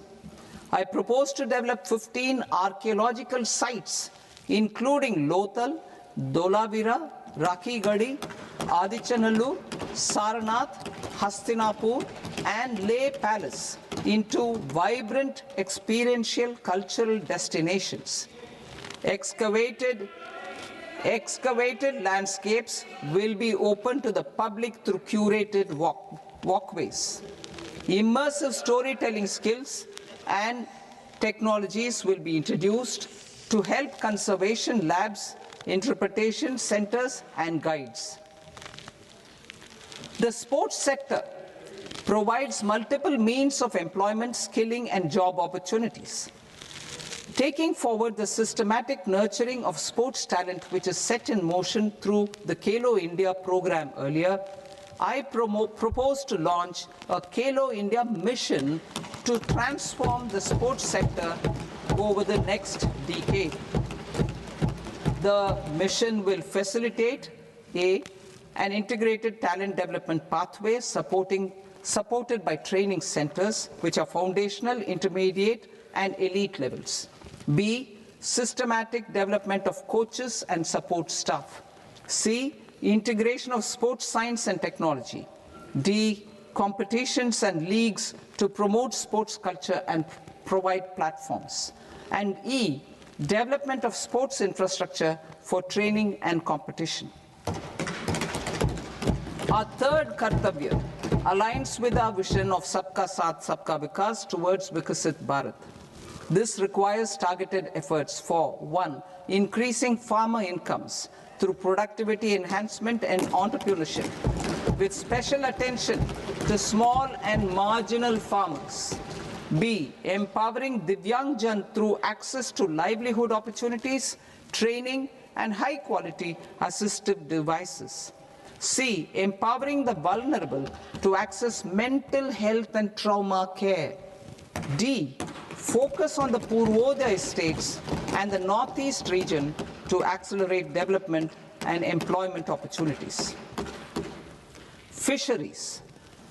I propose to develop 15 archaeological sites, including Lothal, Dholavira, Rakhigarhi, Adichanallur, Saranath, Hastinapur, and Leh Palace into vibrant experiential cultural destinations. Excavated landscapes will be open to the public through curated walkways. Immersive storytelling skills and technologies will be introduced to help conservation labs, interpretation centers, and guides. The sports sector provides multiple means of employment, skilling, and job opportunities. Taking forward the systematic nurturing of sports talent, which is set in motion through the Khelo India program earlier, I propose to launch a Khelo India mission to transform the sports sector over the next decade. The mission will facilitate an integrated talent development pathway supported by training centers, which are foundational, intermediate, and elite levels. B, systematic development of coaches and support staff. C, integration of sports science and technology. D, competitions and leagues to promote sports culture and provide platforms. And E, development of sports infrastructure for training and competition. Our third Kartavya aligns with our vision of Sabka Saath, Sabka Vikas towards Vikasit Bharat. This requires targeted efforts for 1, increasing farmer incomes through productivity enhancement and entrepreneurship, with special attention to small and marginal farmers. B, empowering Divyangjan through access to livelihood opportunities, training, and high-quality assistive devices. C, empowering the vulnerable to access mental health and trauma care. D, focus on the Purvodaya states and the Northeast region to accelerate development and employment opportunities. Fisheries.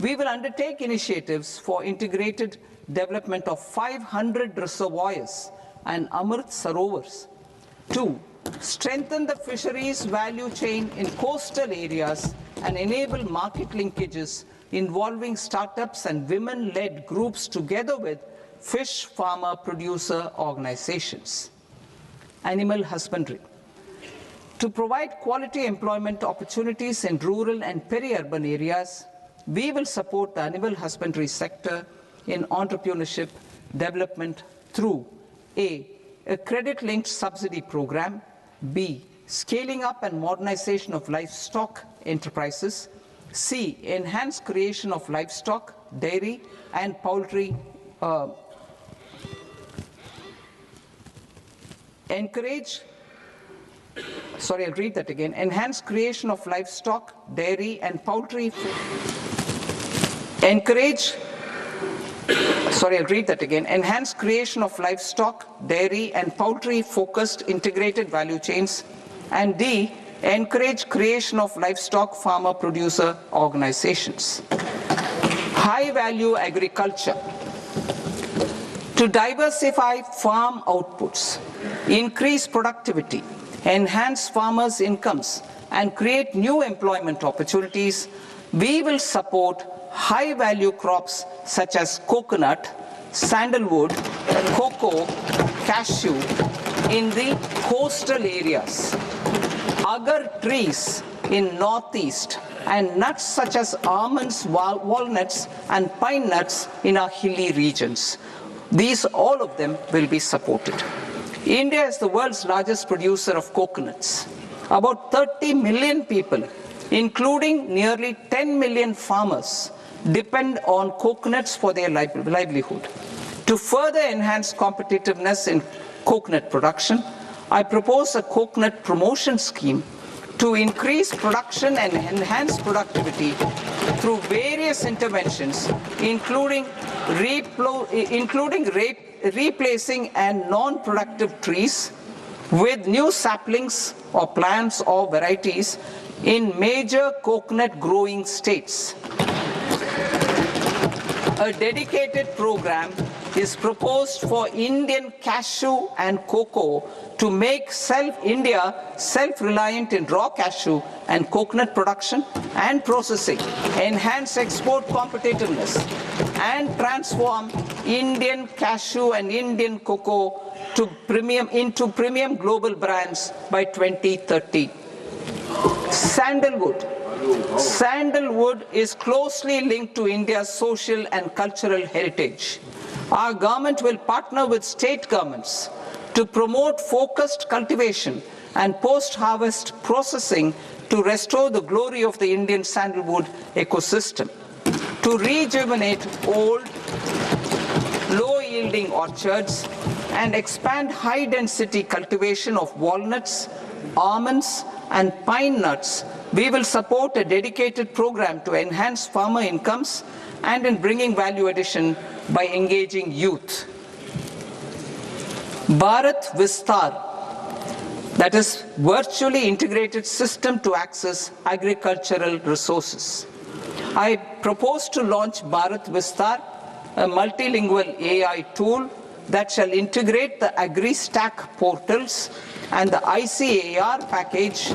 We will undertake initiatives for integrated development of 500 reservoirs and Amrit Sarovars. 2, strengthen the fisheries value chain in coastal areas and enable market linkages involving startups and women-led groups together with fish farmer producer organizations. Animal husbandry. To provide quality employment opportunities in rural and peri-urban areas, we will support the animal husbandry sector in entrepreneurship development through A, credit-linked subsidy program, B, scaling up and modernization of livestock enterprises, C, enhanced creation of livestock, dairy, and poultry, enhanced creation of livestock, dairy, and poultry, enhanced creation of livestock, dairy, and poultry-focused integrated value chains, and D, encourage creation of livestock farmer-producer organizations. High-value agriculture. To diversify farm outputs, increase productivity, enhance farmers' incomes, and create new employment opportunities, we will support high-value crops such as coconut, sandalwood, cocoa, cashew in the coastal areas, agar trees in northeast, and nuts such as almonds, walnuts, and pine nuts in our hilly regions. All of them will be supported. India is the world's largest producer of coconuts. About 30 million people, including nearly 10 million farmers, depend on coconuts for their livelihood. To further enhance competitiveness in coconut production. I propose a coconut promotion scheme to increase production and enhance productivity through various interventions, including replacing and non-productive trees with new saplings or plants or varieties in major coconut growing states. A dedicated program is proposed for Indian cashew and cocoa to make India self-reliant in raw cashew and coconut production and processing, enhance export competitiveness, and transform Indian cashew and Indian cocoa into premium global brands by 2030. Sandalwood. Sandalwood is closely linked to India's social and cultural heritage. Our government will partner with state governments to promote focused cultivation and post-harvest processing to restore the glory of the Indian sandalwood ecosystem, to rejuvenate old, low-yielding orchards, and expand high-density cultivation of walnuts, almonds, and pine nuts. We will support a dedicated program to enhance farmer incomes and in bringing value addition by engaging youth. Bharat Vistar, that is virtually integrated system to access agricultural resources. I propose to launch Bharat Vistar, a multilingual AI tool that shall integrate the AgriStack portals and the ICAR package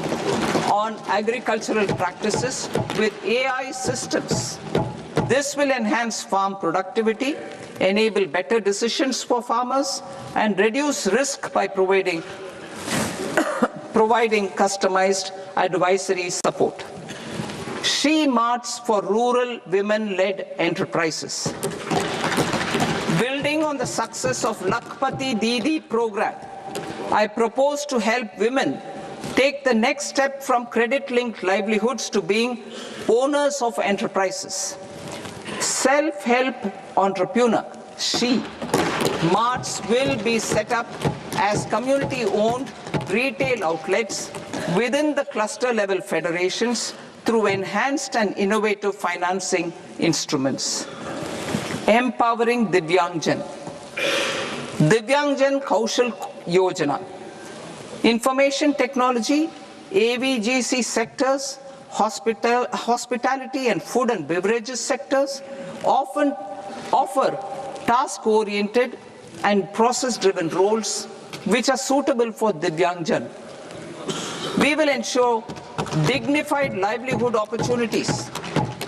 on agricultural practices with AI systems. This will enhance farm productivity, enable better decisions for farmers, and reduce risk by providing customized advisory support. She-marts for rural women-led enterprises. Building on the success of Lakpati Didi program, I propose to help women take the next step from credit-linked livelihoods to being owners of enterprises. Self-help entrepreneur, She-marts will be set up as community-owned retail outlets within the cluster-level federations through enhanced and innovative financing instruments. Empowering Divyangjan. Divyangjan Kaushal Yojana. Information technology, AVGC sectors, hospitality and food and beverages sectors often offer task-oriented and process-driven roles which are suitable for Divyangjan. We will ensure dignified livelihood opportunities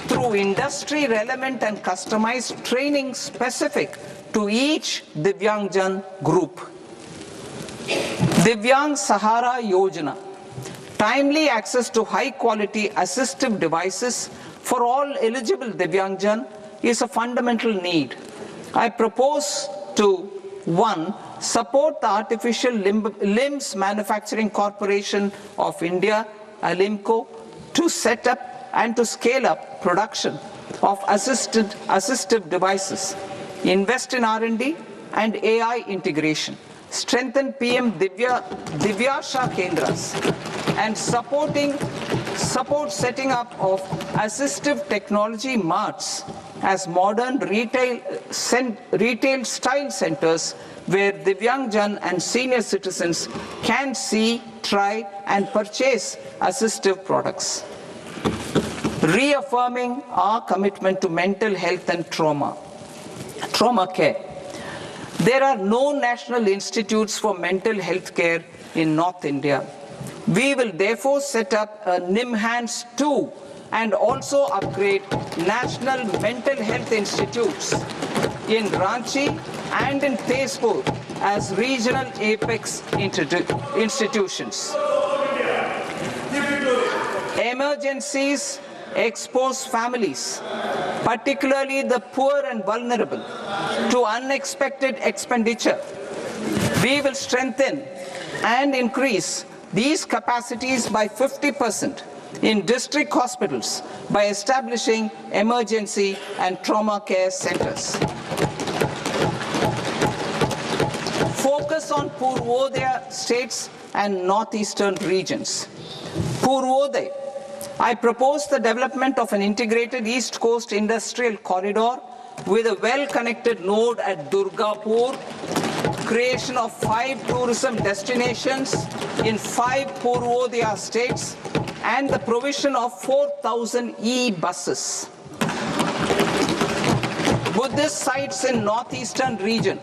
through industry-relevant and customized training specific to each Divyangjan group. Divyang Sahara Yojana. Timely access to high-quality assistive devices for all eligible Divyangjan is a fundamental need. I propose to 1. Support the Artificial Limbs Manufacturing Corporation of India, ALIMCO, to set up and to scale up production of assistive devices, invest in R&D and AI integration, strengthen PM Divyasha Kendras, and support setting up of assistive technology marts as modern retail style centers where Divyangjan and senior citizens can see, try and purchase assistive products. Reaffirming our commitment to mental health and trauma care. There are no national institutes for mental health care in North India. We will therefore set up a NIMHANS 2 and also upgrade national mental health institutes in Ranchi and in Tezpur as regional apex institutions. Emergencies expose families, particularly the poor and vulnerable, to unexpected expenditure. We will strengthen and increase these capacities by 50% in district hospitals by establishing emergency and trauma care centers. 4. focus on Purvodaya states and northeastern regions. Purvodaya, I propose the development of an integrated East Coast industrial corridor with a well-connected node at Durgapur, creation of 5 tourism destinations in 5 Purvodaya states, and the provision of 4,000 e-buses. Buddhist sites in northeastern region.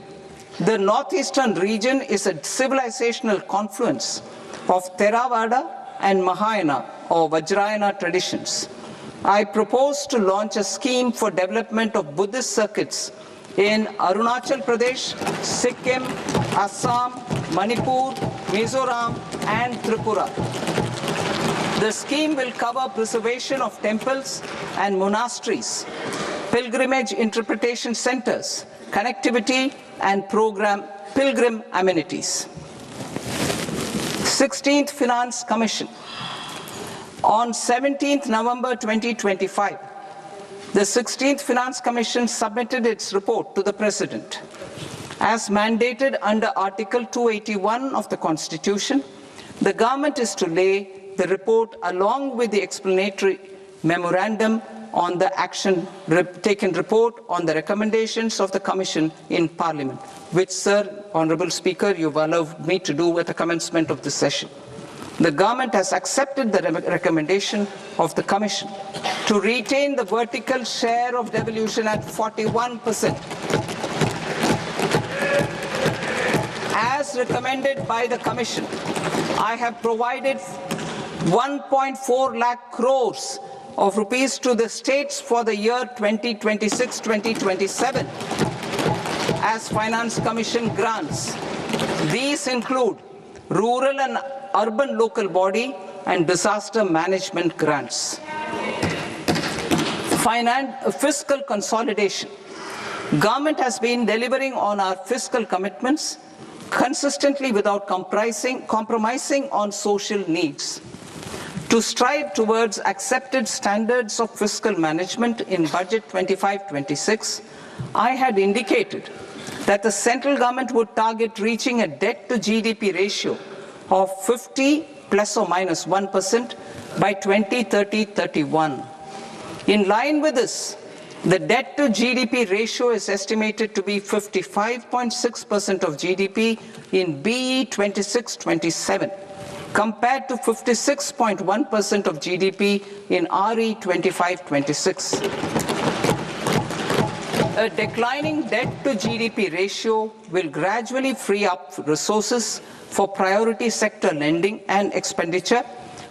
The northeastern region is a civilizational confluence of Theravada and Mahayana or Vajrayana traditions. I propose to launch a scheme for development of Buddhist circuits in Arunachal Pradesh, Sikkim, Assam, Manipur, Mizoram, and Tripura. The scheme will cover preservation of temples and monasteries, pilgrimage interpretation centers, connectivity, and pilgrim amenities. 16th Finance Commission. On 17th November 2025, the 16th Finance Commission submitted its report to the President. As mandated under Article 281 of the Constitution, the government is to lay the report along with the explanatory memorandum on the action taken report on the recommendations of the Commission in Parliament, which, Sir, Honourable Speaker, you've allowed me to do at the commencement of this session. The government has accepted the recommendation of the Commission to retain the vertical share of devolution at 41%. As recommended by the Commission, I have provided 1.4 lakh crores of rupees to the states for the year 2026-2027 as Finance Commission grants. These include rural and urban local body and disaster management grants. Fiscal consolidation. Government has been delivering on our fiscal commitments consistently without compromising on social needs. To strive towards accepted standards of fiscal management in Budget 25-26, I had indicated that the central government would target reaching a debt to GDP ratio of 50 plus or minus 1% by 2030-31. In line with this, the debt to GDP ratio is estimated to be 55.6% of GDP in BE 26-27. compared to 56.1% of GDP in RE 25-26. A declining debt to GDP ratio will gradually free up resources for priority sector lending and expenditure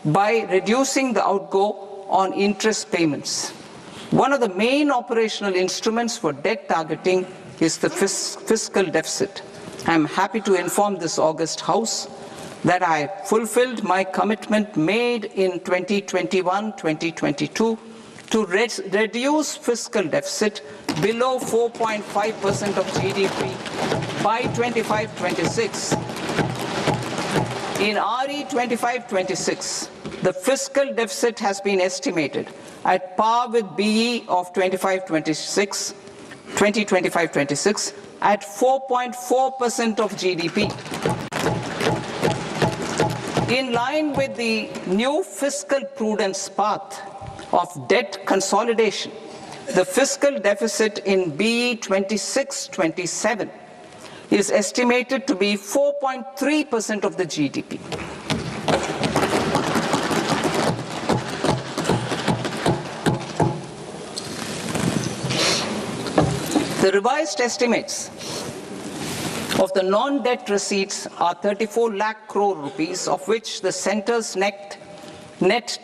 by reducing the outgo on interest payments. One of the main operational instruments for debt targeting is the fiscal deficit. I am happy to inform this august House that I fulfilled my commitment made in 2021-2022 to reduce fiscal deficit below 4.5% of GDP by 25-26. In RE 25-26, the fiscal deficit has been estimated at par with BE of 2025-26 at 4.4% of GDP. In line with the new fiscal prudence path of debt consolidation, the fiscal deficit in BE 26-27 is estimated to be 4.3% of the GDP. The revised estimates of the non-debt receipts are 34 lakh crore rupees, of which the centre's net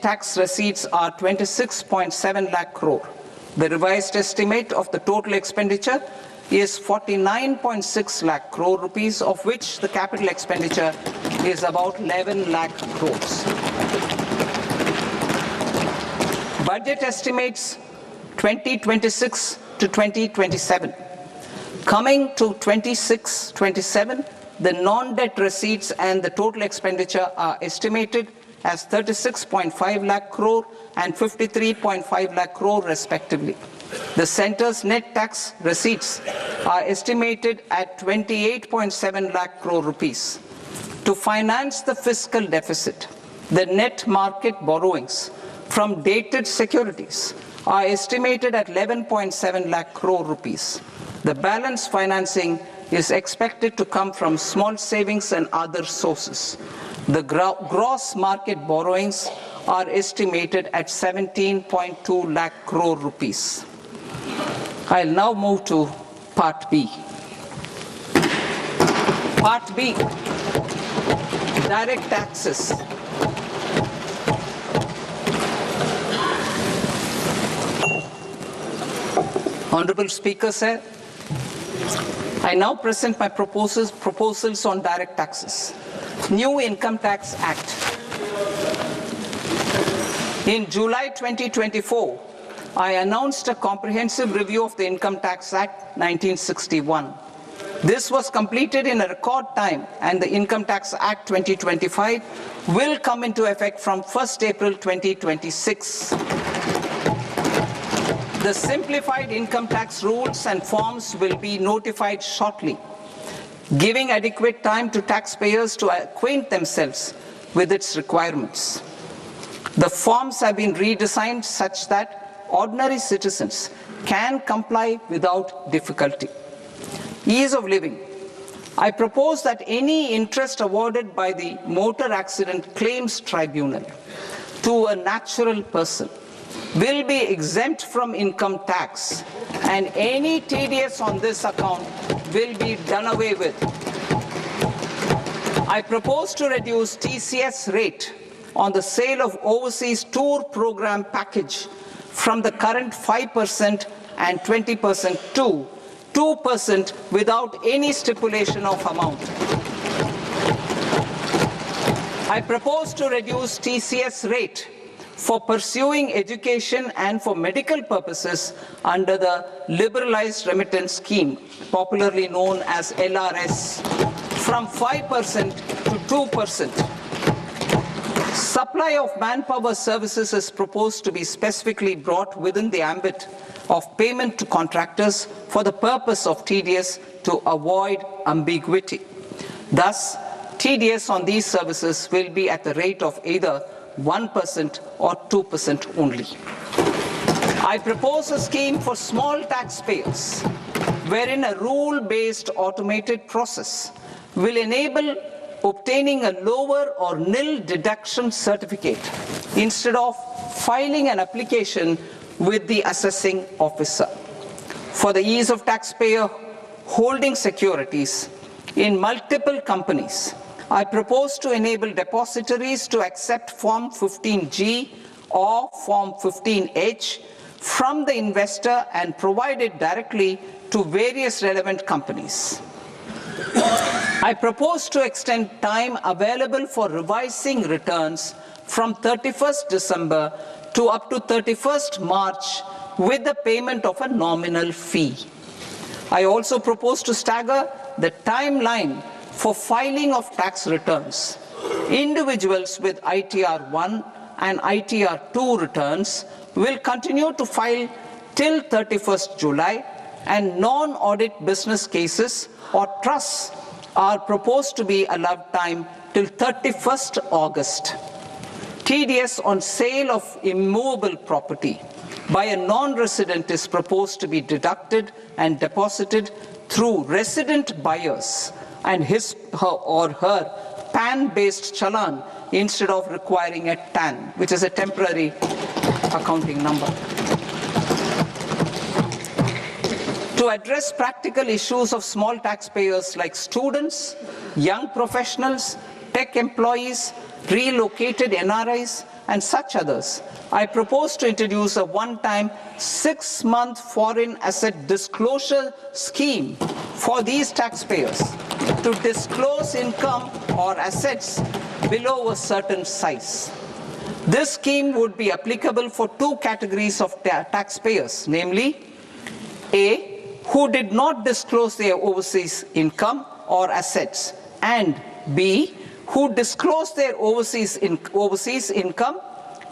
tax receipts are 26.7 lakh crore. The revised estimate of the total expenditure is 49.6 lakh crore rupees, of which the capital expenditure is about 11 lakh crores. Budget estimates 2026 to 2027. Coming to 26-27, the non-debt receipts and the total expenditure are estimated as 36.5 lakh crore and 53.5 lakh crore respectively. The centre's net tax receipts are estimated at 28.7 lakh crore rupees. To finance the fiscal deficit, the net market borrowings from dated securities are estimated at 11.7 lakh crore rupees. The balance financing is expected to come from small savings and other sources. The gross market borrowings are estimated at 17.2 lakh crore rupees. I'll now move to Part B. Part B, direct taxes. Honorable Speaker, sir, I now present my proposals on direct taxes. New Income Tax Act. In July 2024, I announced a comprehensive review of the Income Tax Act 1961. This was completed in a record time, and the Income Tax Act 2025 will come into effect from 1st April 2026. The simplified income tax rules and forms will be notified shortly, giving adequate time to taxpayers to acquaint themselves with its requirements. The forms have been redesigned such that ordinary citizens can comply without difficulty. Ease of living. I propose that any interest awarded by the Motor Accident Claims Tribunal to a natural person will be exempt from income tax, and any TDS on this account will be done away with. I propose to reduce TCS rate on the sale of overseas tour program package from the current 5% and 20% to 2% without any stipulation of amount. I propose to reduce TCS rate for pursuing education and for medical purposes under the Liberalized Remittance Scheme, popularly known as LRS, from 5% to 2%. Supply of manpower services is proposed to be specifically brought within the ambit of payment to contractors for the purpose of TDS to avoid ambiguity. Thus, TDS on these services will be at the rate of either 1% or 2% only. I propose a scheme for small taxpayers, wherein a rule-based automated process will enable obtaining a lower or nil deduction certificate instead of filing an application with the assessing officer. For the ease of taxpayer holding securities in multiple companies, I propose to enable depositories to accept Form 15G or Form 15H from the investor and provide it directly to various relevant companies. I propose to extend time available for revising returns from 31st December to up to 31st March with the payment of a nominal fee. I also propose to stagger the timeline for filing of tax returns. Individuals with ITR 1 and ITR 2 returns will continue to file till 31st July, and non-audit business cases or trusts are proposed to be allowed time till 31st August. TDS on sale of immovable property by a non-resident is proposed to be deducted and deposited through resident buyers and his or her PAN-based challan instead of requiring a TAN, which is a temporary accounting number. To address practical issues of small taxpayers like students, young professionals, tech employees, relocated NRIs, and such others, I propose to introduce a one-time 6-month foreign asset disclosure scheme for these taxpayers to disclose income or assets below a certain size. This scheme would be applicable for two categories of taxpayers, namely, A, who did not disclose their overseas income or assets, and B, who disclosed their overseas income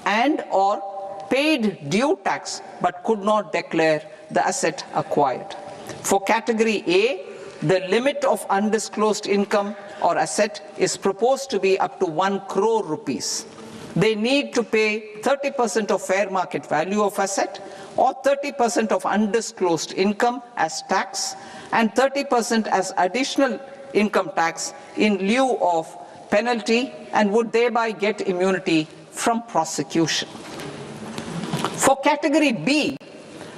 and or paid due tax but could not declare the asset acquired. For category A, the limit of undisclosed income or asset is proposed to be up to 1 crore rupees. They need to pay 30% of fair market value of asset or 30% of undisclosed income as tax and 30% as additional income tax in lieu of penalty and would thereby get immunity from prosecution. For category B,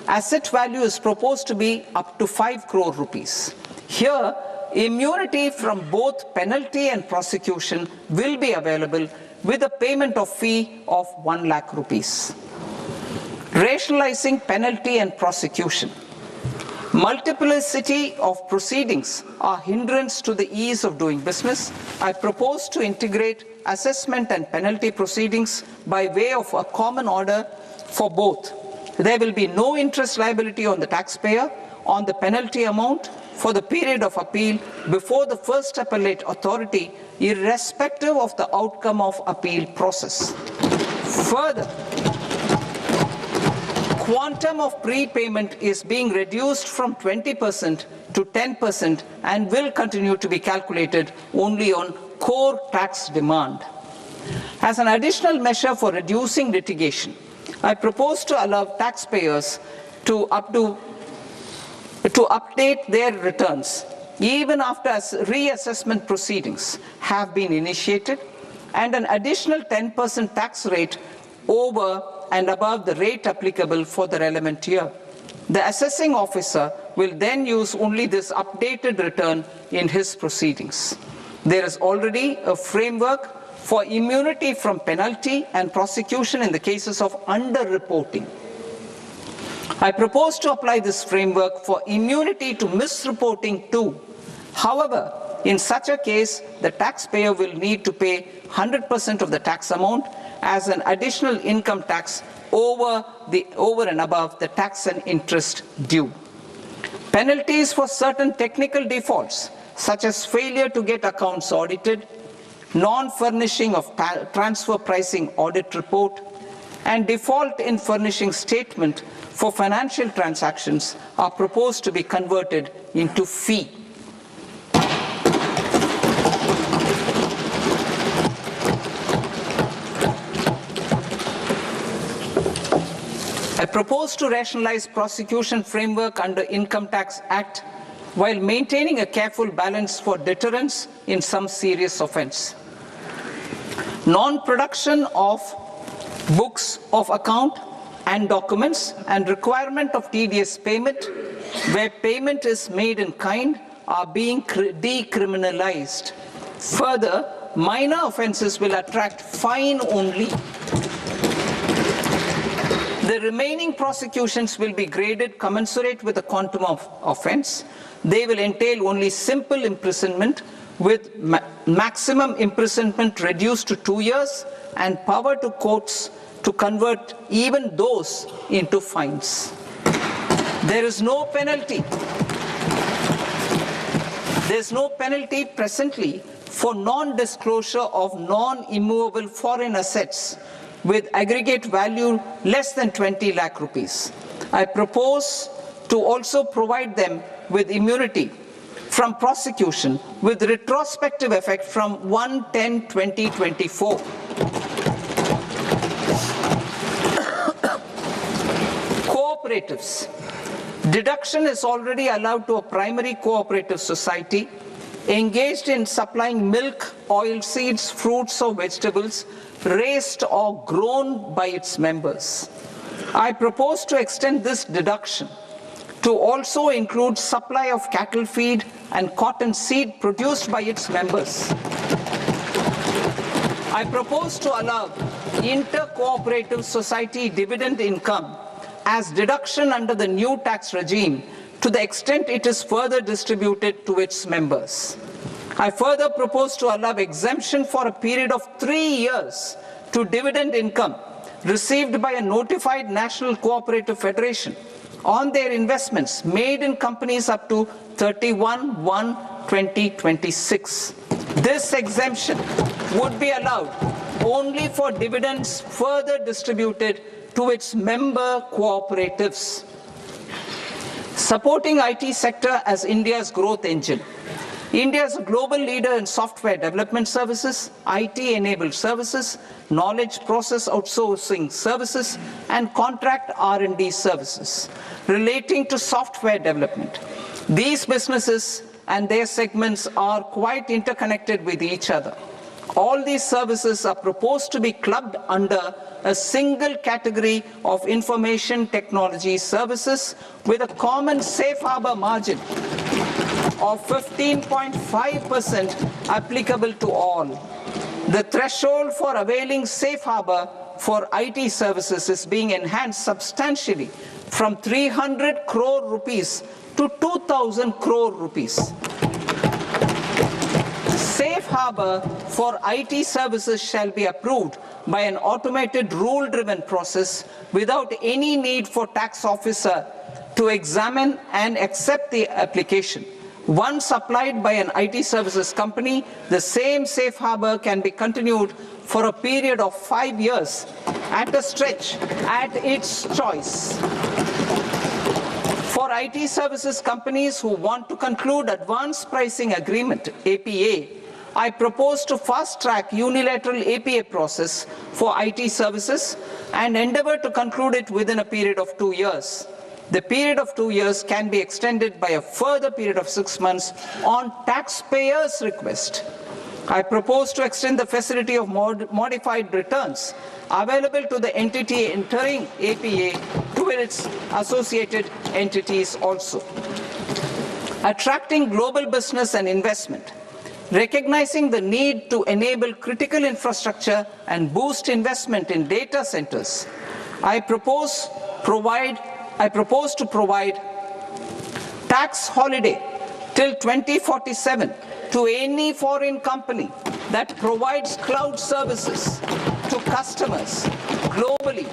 asset value is proposed to be up to 5 crore rupees. Here, immunity from both penalty and prosecution will be available with a payment of fee of 1 lakh rupees. Rationalizing penalty and prosecution. Multiplicity of proceedings are hindrance to the ease of doing business. I propose to integrate assessment and penalty proceedings by way of a common order for both. There will be no interest liability on the taxpayer on the penalty amount for the period of appeal before the first appellate authority, irrespective of the outcome of appeal process. Further, quantum of prepayment is being reduced from 20% to 10% and will continue to be calculated only on core tax demand. As an additional measure for reducing litigation, I propose to allow taxpayers to update their returns even after reassessment proceedings have been initiated and an additional 10% tax rate over and above the rate applicable for the relevant year. The assessing officer will then use only this updated return in his proceedings. There is already a framework for immunity from penalty and prosecution in the cases of underreporting. I propose to apply this framework for immunity to misreporting too. However, in such a case, the taxpayer will need to pay 100% of the tax amount as an additional income tax over and above the tax and interest due. Penalties for certain technical defaults, such as failure to get accounts audited, non-furnishing of transfer pricing audit report, and default in furnishing statement for financial transactions are proposed to be converted into fee. I propose to rationalize prosecution framework under Income Tax Act while maintaining a careful balance for deterrence in some serious offense. Non-production of books of account and documents and requirement of TDS payment where payment is made in kind are being decriminalized. Further, minor offenses will attract fine only. The remaining prosecutions will be graded commensurate with the quantum of offense. They will entail only simple imprisonment with maximum imprisonment reduced to 2 years and power to courts to convert even those into fines. There is no penalty. There is no penalty presently for non-disclosure of non-immovable foreign assets with aggregate value less than 20 lakh rupees. I propose to also provide them with immunity from prosecution with retrospective effect from 1/10/2024. Cooperatives. Deduction is already allowed to a primary cooperative society engaged in supplying milk, oilseeds, fruits or vegetables raised or grown by its members. I propose to extend this deduction to also include supply of cattle feed and cotton seed produced by its members. I propose to allow inter-cooperative society dividend income as deduction under the new tax regime to the extent it is further distributed to its members. I further propose to allow exemption for a period of 3 years to dividend income received by a notified national cooperative federation on their investments made in companies up to 31/1/2026. This exemption would be allowed only for dividends further distributed to its member cooperatives. Supporting IT sector as India's growth engine. India is a global leader in software development services, IT-enabled services, knowledge process outsourcing services, and contract R&D services relating to software development. These businesses and their segments are quite interconnected with each other. All these services are proposed to be clubbed under a single category of information technology services with a common safe harbor margin of 15.5% applicable to all. The threshold for availing safe harbor for IT services is being enhanced substantially from 300 crore rupees to 2,000 crore rupees. Safe harbor for IT services shall be approved by an automated rule-driven process without any need for tax officer to examine and accept the application. Once applied by an IT services company, the same safe harbor can be continued for a period of 5 years at a stretch at its choice. For IT services companies who want to conclude advanced pricing agreement, APA, I propose to fast-track unilateral APA process for IT services and endeavor to conclude it within a period of 2 years. The period of 2 years can be extended by a further period of 6 months on taxpayers' request. I propose to extend the facility of modified returns available to the entity entering APA to its associated entities also. Attracting global business and investment. Recognizing the need to enable critical infrastructure and boost investment in data centers, I propose to provide tax holiday till 2047 to any foreign company that provides cloud services to customers globally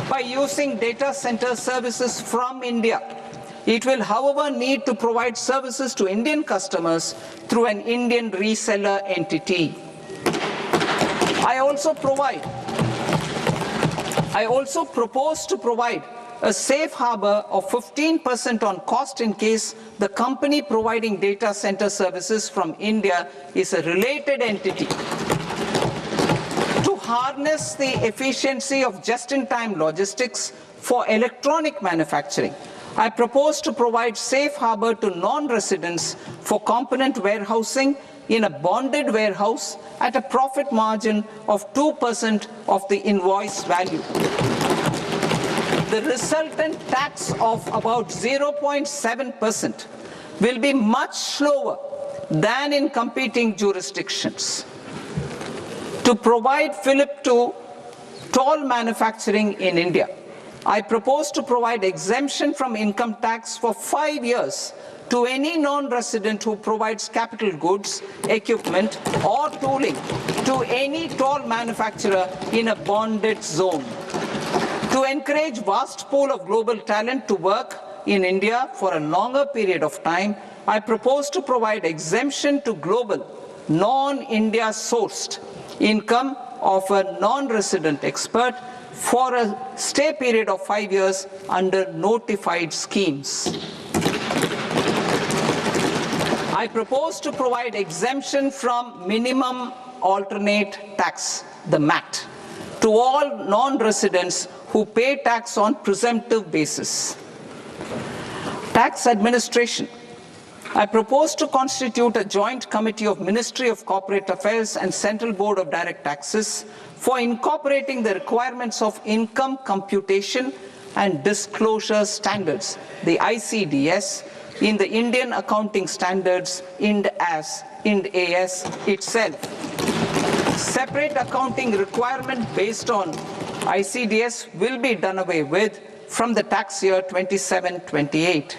by using data center services from India. It will, however, need to provide services to Indian customers through an Indian reseller entity. I also propose to provide a safe harbor of 15% on cost in case the company providing data center services from India is a related entity. To harness the efficiency of just-in-time logistics for electronic manufacturing, I propose to provide safe harbor to non-residents for component warehousing in a bonded warehouse at a profit margin of 2% of the invoice value. The resultant tax of about 0.7% will be much lower than in competing jurisdictions. To provide fillip to toll manufacturing in India, I propose to provide exemption from income tax for 5 years to any non-resident who provides capital goods, equipment, or tooling to any toll manufacturer in a bonded zone. To encourage vast pool of global talent to work in India for a longer period of time, I propose to provide exemption to global, non-India sourced income of a non-resident expert for a stay period of 5 years under notified schemes. I propose to provide exemption from minimum alternate tax, the MAT, to all non-residents who pay tax on presumptive basis. Tax administration. I propose to constitute a joint committee of Ministry of Corporate Affairs and Central Board of Direct Taxes for incorporating the requirements of income computation and disclosure standards, the ICDS, in the Indian Accounting Standards, IND-AS itself. Separate accounting requirement based on ICDS will be done away with from the tax year 27-28.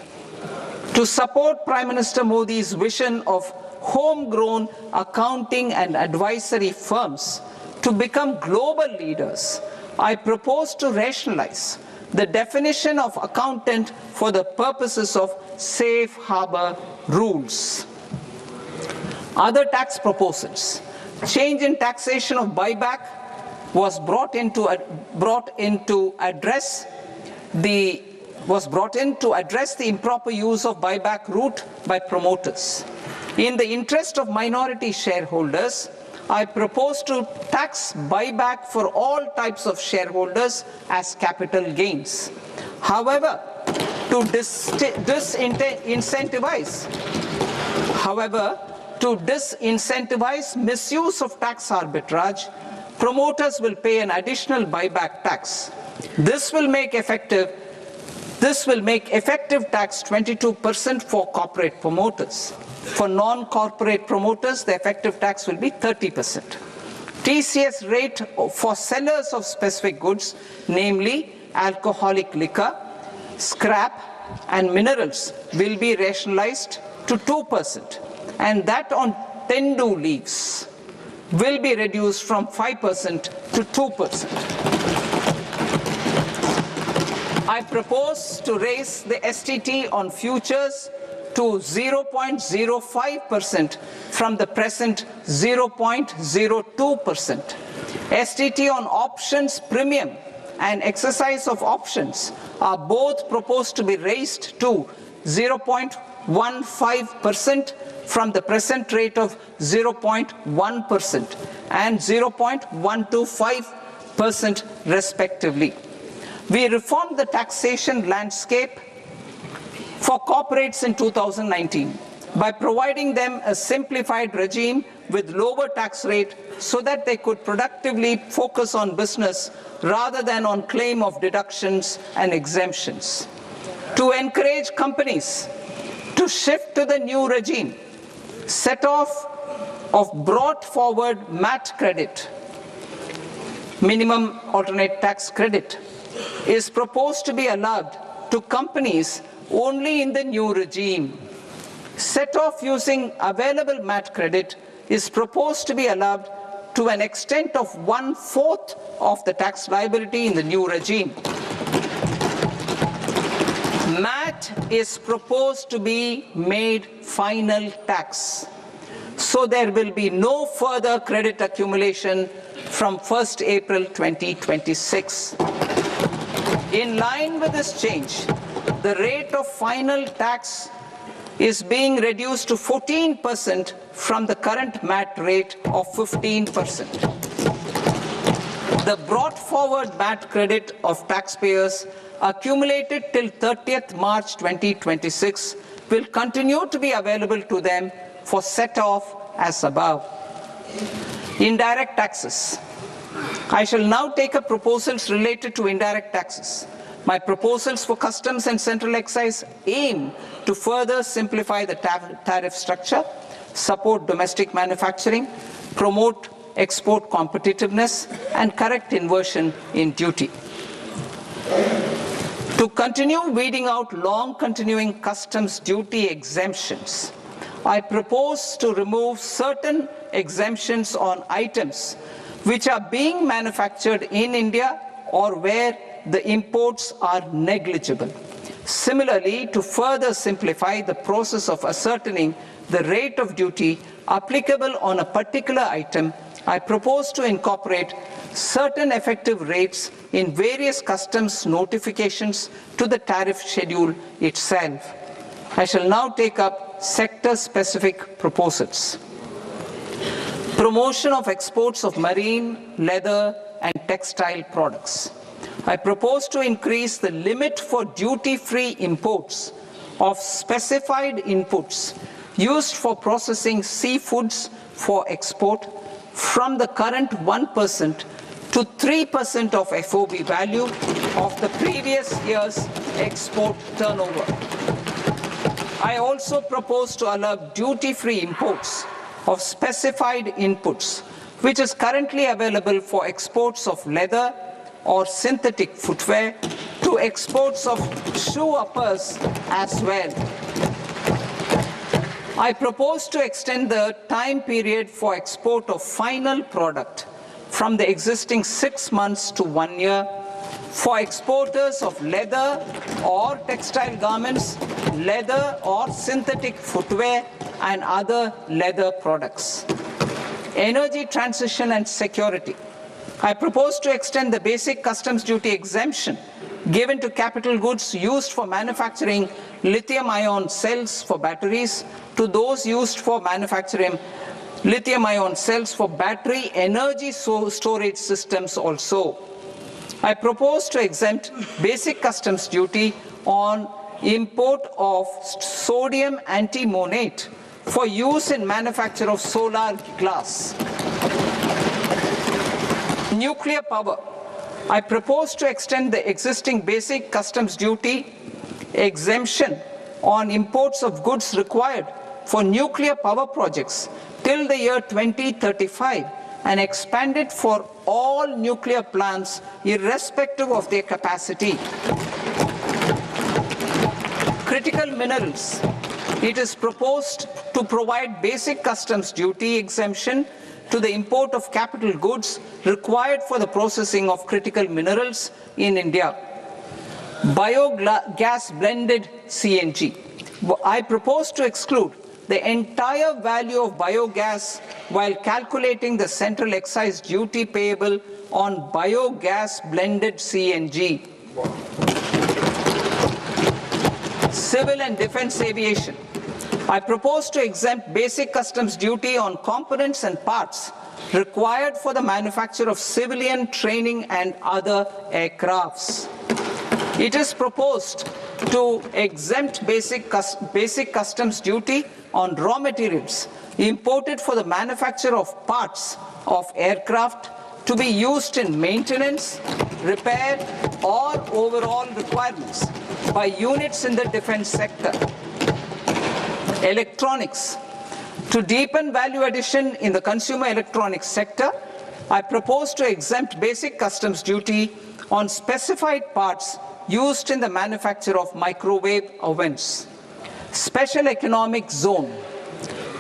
To support Prime Minister Modi's vision of homegrown accounting and advisory firms to become global leaders, I propose to rationalize the definition of accountant for the purposes of safe harbor rules. Other tax proposals. Change in taxation of buyback was brought in to address the improper use of buyback route by promoters. In the interest of minority shareholders, I propose to tax buyback for all types of shareholders as capital gains. However, to disincentivize misuse of tax arbitrage, promoters will pay an additional buyback tax. This will make effective tax 22% for corporate promoters. For non-corporate promoters, the effective tax will be 30%. TCS rate for sellers of specific goods, namely alcoholic liquor, scrap, and minerals, will be rationalized to 2%, and that on tendu leaves will be reduced from 5% to 2%. I propose to raise the STT on futures to 0.05% from the present 0.02%. STT on options premium and exercise of options are both proposed to be raised to 0.15% from the present rate of 0.1% and 0.125% respectively. We reformed the taxation landscape for corporates in 2019 by providing them a simplified regime with lower tax rate so that they could productively focus on business rather than on claim of deductions and exemptions. To encourage companies to shift to the new regime, set off of brought forward MAT credit, minimum alternate tax credit, is proposed to be allowed to companies only in the new regime. Set off using available MAT credit is proposed to be allowed to an extent of 1/4 of the tax liability in the new regime. MAT is proposed to be made final tax, so there will be no further credit accumulation from 1st April 2026. In line with this change, the rate of final tax is being reduced to 14% from the current MAT rate of 15%. The brought forward MAT credit of taxpayers accumulated till 30th March 2026 will continue to be available to them for set-off as above. Indirect taxes. I shall now take up proposals related to indirect taxes. My proposals for customs and central excise aim to further simplify the tariff structure, support domestic manufacturing, promote export competitiveness, and correct inversion in duty. To continue weeding out long-continuing customs duty exemptions, I propose to remove certain exemptions on items which are being manufactured in India or where the imports are negligible. Similarly, to further simplify the process of ascertaining the rate of duty applicable on a particular item, I propose to incorporate certain effective rates in various customs notifications to the tariff schedule itself. I shall now take up sector-specific proposals. Promotion of exports of marine, leather, and textile products. I propose to increase the limit for duty-free imports of specified inputs used for processing seafoods for export from the current 1% to 3% of FOB value of the previous year's export turnover. I also propose to allow duty-free imports of specified inputs, which is currently available for exports of leather or synthetic footwear, to exports of shoe uppers as well. I propose to extend the time period for export of final product from the existing 6 months to 1 year for exporters of leather or textile garments, leather or synthetic footwear, and other leather products. Energy transition and security. I propose to extend the basic customs duty exemption given to capital goods used for manufacturing lithium-ion cells for batteries to those used for manufacturing lithium-ion cells for battery energy storage systems also. I propose to exempt basic customs duty on import of sodium antimonate for use in manufacture of solar glass. Nuclear power. I propose to extend the existing basic customs duty exemption on imports of goods required for nuclear power projects till the year 2035 and expand it for all nuclear plants irrespective of their capacity. Critical minerals. It is proposed to provide basic customs duty exemption to the import of capital goods required for the processing of critical minerals in India. Biogas blended CNG. I propose to exclude the entire value of biogas while calculating the central excise duty payable on biogas blended CNG. Civil and defense aviation. I propose to exempt basic customs duty on components and parts required for the manufacture of civilian training and other aircrafts. It is proposed to exempt basic customs duty on raw materials imported for the manufacture of parts of aircraft to be used in maintenance, repair, or overall requirements by units in the defense sector. Electronics. To deepen value addition in the consumer electronics sector, I propose to exempt basic customs duty on specified parts used in the manufacture of microwave ovens. Special economic zone.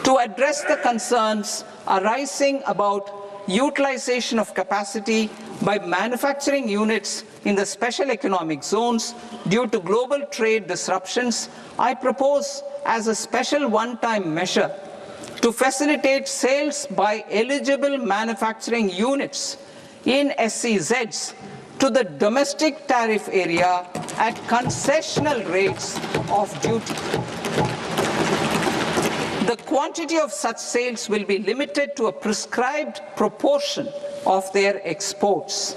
To address the concerns arising about utilization of capacity by manufacturing units in the special economic zones due to global trade disruptions, I propose as a special one-time measure to facilitate sales by eligible manufacturing units in SEZs to the domestic tariff area at concessional rates of duty. The quantity of such sales will be limited to a prescribed proportion of their exports.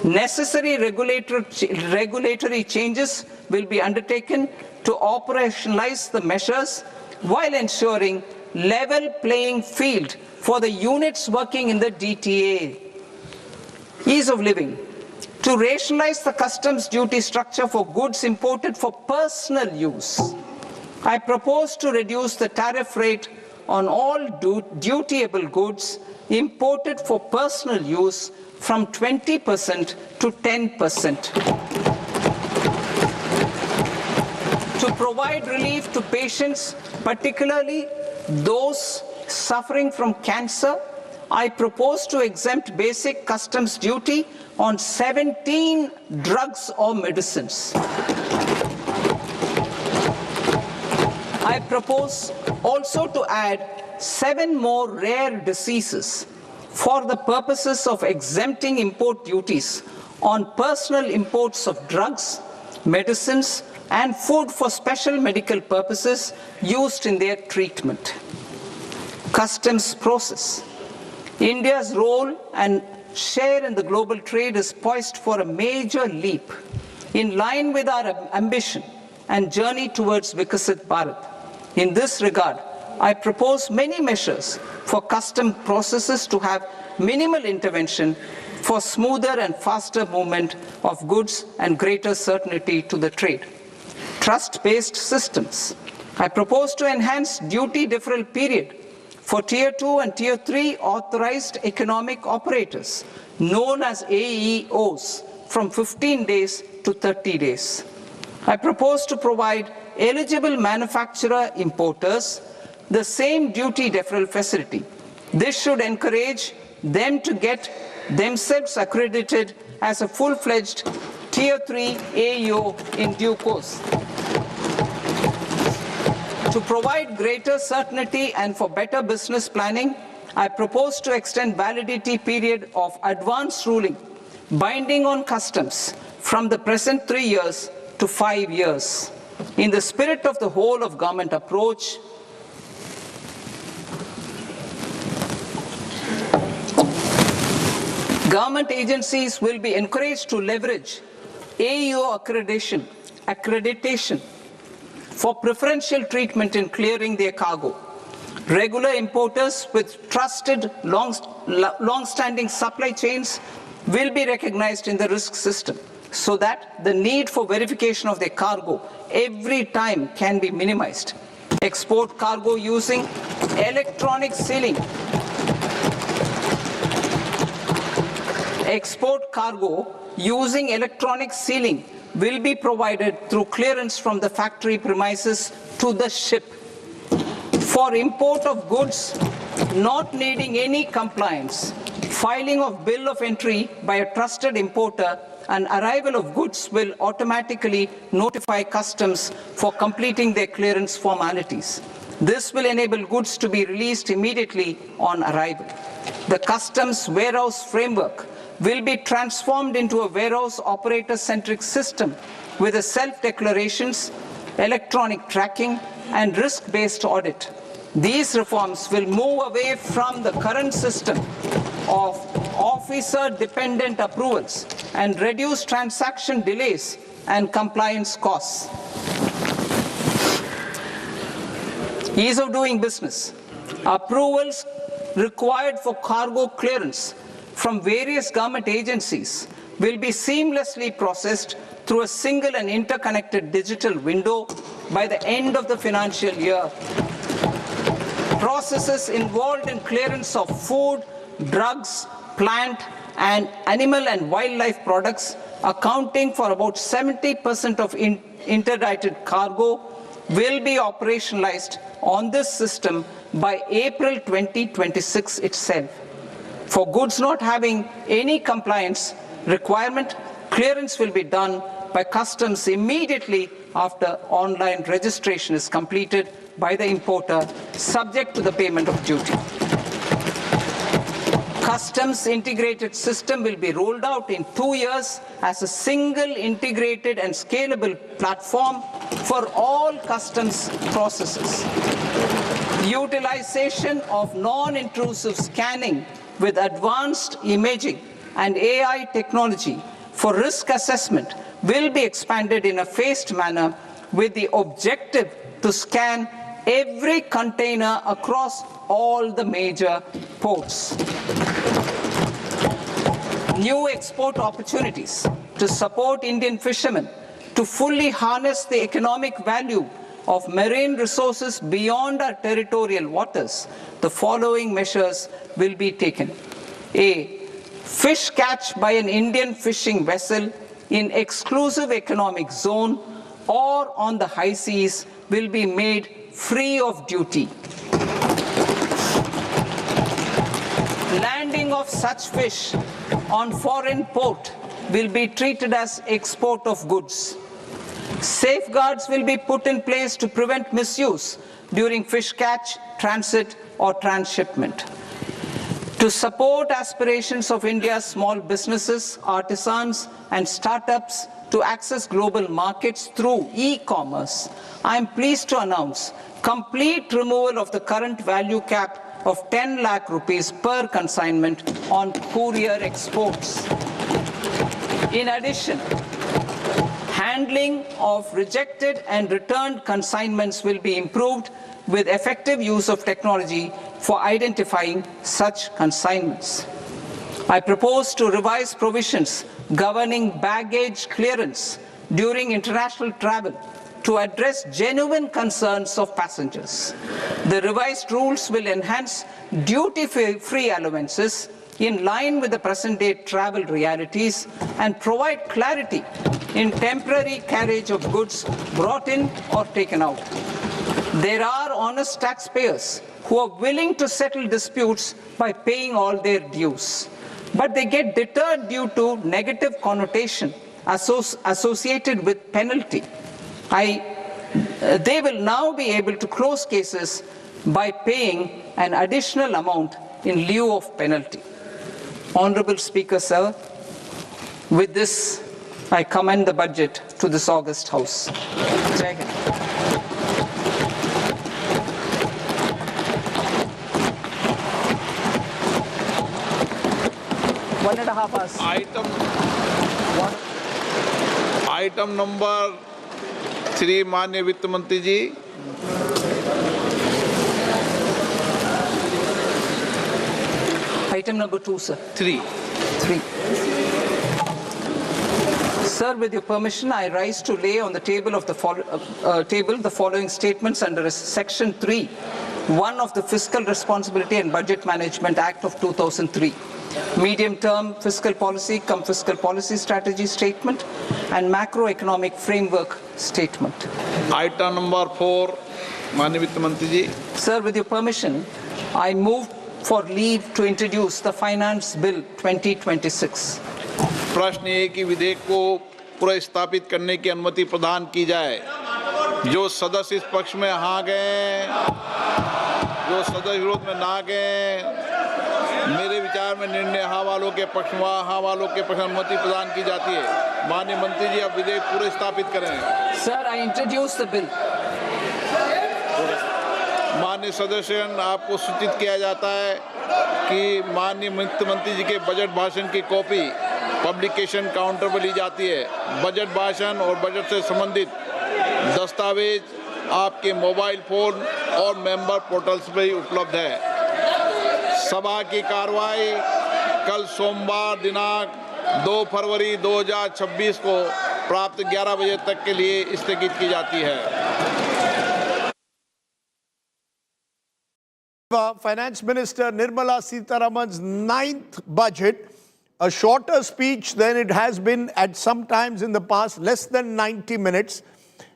Necessary regulatory changes will be undertaken to operationalize the measures while ensuring level playing field for the units working in the DTA. Ease of living. To rationalize the customs duty structure for goods imported for personal use, I propose to reduce the tariff rate on all dutiable goods imported for personal use from 20% to 10%. To provide relief to patients, particularly those suffering from cancer, I propose to exempt basic customs duty on 17 drugs or medicines. I propose also to add 7 more rare diseases for the purposes of exempting import duties on personal imports of drugs, medicines, and food for special medical purposes used in their treatment. Customs process. India's role and share in the global trade is poised for a major leap in line with our ambition and journey towards Viksit Bharat. In this regard, I propose many measures for custom processes to have minimal intervention for smoother and faster movement of goods and greater certainty to the trade. Trust-based systems. I propose to enhance duty deferral period for Tier 2 and Tier 3 authorized economic operators, known as AEOs, from 15 days to 30 days. I propose to provide eligible manufacturer importers the same duty deferral facility. This should encourage them to get themselves accredited as a full-fledged Tier 3 AEO in due course. To provide greater certainty and for better business planning, I propose to extend validity period of advance ruling binding on customs from the present 3 years to 5 years. In the spirit of the whole of government approach, government agencies will be encouraged to leverage AEO accreditation for preferential treatment in clearing their cargo. Regular importers with trusted, long-standing supply chains will be recognized in the risk system so that the need for verification of their cargo every time can be minimized. Export cargo using electronic sealing. Export cargo using electronic sealing will be provided through clearance from the factory premises to the ship. For import of goods not needing any compliance, filing of bill of entry by a trusted importer and arrival of goods will automatically notify customs for completing their clearance formalities. This will enable goods to be released immediately on arrival. The customs warehouse framework will be transformed into a warehouse operator-centric system with a self-declarations, electronic tracking, and risk-based audit. These reforms will move away from the current system of officer-dependent approvals and reduce transaction delays and compliance costs. Ease of doing business. Approvals required for cargo clearance from various government agencies will be seamlessly processed through a single and interconnected digital window by the end of the financial year. Processes involved in clearance of food, drugs, plant, and animal and wildlife products, accounting for about 70% of interdicted cargo, will be operationalized on this system by April 2026 itself. For goods not having any compliance requirement, clearance will be done by customs immediately after online registration is completed by the importer, subject to the payment of duty. Customs integrated system will be rolled out in 2 years as a single integrated and scalable platform for all customs processes. Utilization of non-intrusive scanning with advanced imaging and AI technology for risk assessment will be expanded in a phased manner with the objective to scan every container across all the major ports. New export opportunities to support Indian fishermen to fully harness the economic value of marine resources beyond our territorial waters. The following measures will be taken. A. Fish catch by an Indian fishing vessel in exclusive economic zone or on the high seas will be made free of duty. Landing of such fish on foreign port will be treated as export of goods. Safeguards will be put in place to prevent misuse during fish catch, transit, or transshipment. To support aspirations of India's small businesses, artisans, and startups to access global markets through e-commerce, I am pleased to announce complete removal of the current value cap of 10 lakh rupees per consignment on courier exports. In addition, handling of rejected and returned consignments will be improved with effective use of technology for identifying such consignments. I propose to revise provisions governing baggage clearance during international travel to address genuine concerns of passengers. The revised rules will enhance duty-free allowances in line with the present-day travel realities and provide clarity in temporary carriage of goods brought in or taken out. There are honest taxpayers who are willing to settle disputes by paying all their dues, but they get deterred due to negative connotation associated with penalty. They will now be able to close cases by paying an additional amount in lieu of penalty. Honorable Speaker, sir, with this, I commend the budget to this august House. Jai Hind. One and a half hours. Item number 3 माननीय वित्त मंत्री जी। Item number 2, sir. 3. 3. Sir, with your permission, I rise to lay on the table of the following statements under Section 3, 1 of the Fiscal Responsibility and Budget Management Act of 2003. Medium-term fiscal policy, fiscal policy strategy statement, and macroeconomic framework statement. Item number 4 माननीय वित्त मंत्री जी। Sir, with your permission, I move for leave to introduce the Finance Bill 2026. प्रश्न ये कि विधेयक को पुनर्स्थापित करने की अनुमति प्रदान की जाए। जो सदस्य इस पक्ष में हाँ गए, जो सदस्य विरोध में ना गए, मेरे विचार में निर्णय हाँ वालों के पक्ष में हाँ वालों के पक्ष में अनुमति प्रदान की जाती है। माननीय मंत्री जी, अब विधेयक पूरे स्थापित करें। Sir, I introduce the bill. माननीय सदस्यगण, आपको सूचित किया जाता है कि माननीय वित्त मंत्री जी के बजट भाषण की कॉपी पब्लिकेशन काउंटर पर ली जाती है। बजट भाषण और बजट से संबंधित दस्तावेज आपके मोबाइल फोन और मेंबर पोर्टल्स पर ही उपलब्ध है। सभा की कार्रवाई कल सोमवार दिनांक 2 फरवरी 2026 को प्राप्त 11 बजे तक के लिए स्थगित की जाती है। Finance Minister Nirmala Sitharaman's 9th budget, a shorter speech than it has been at some times in the past, less than 90 minutes.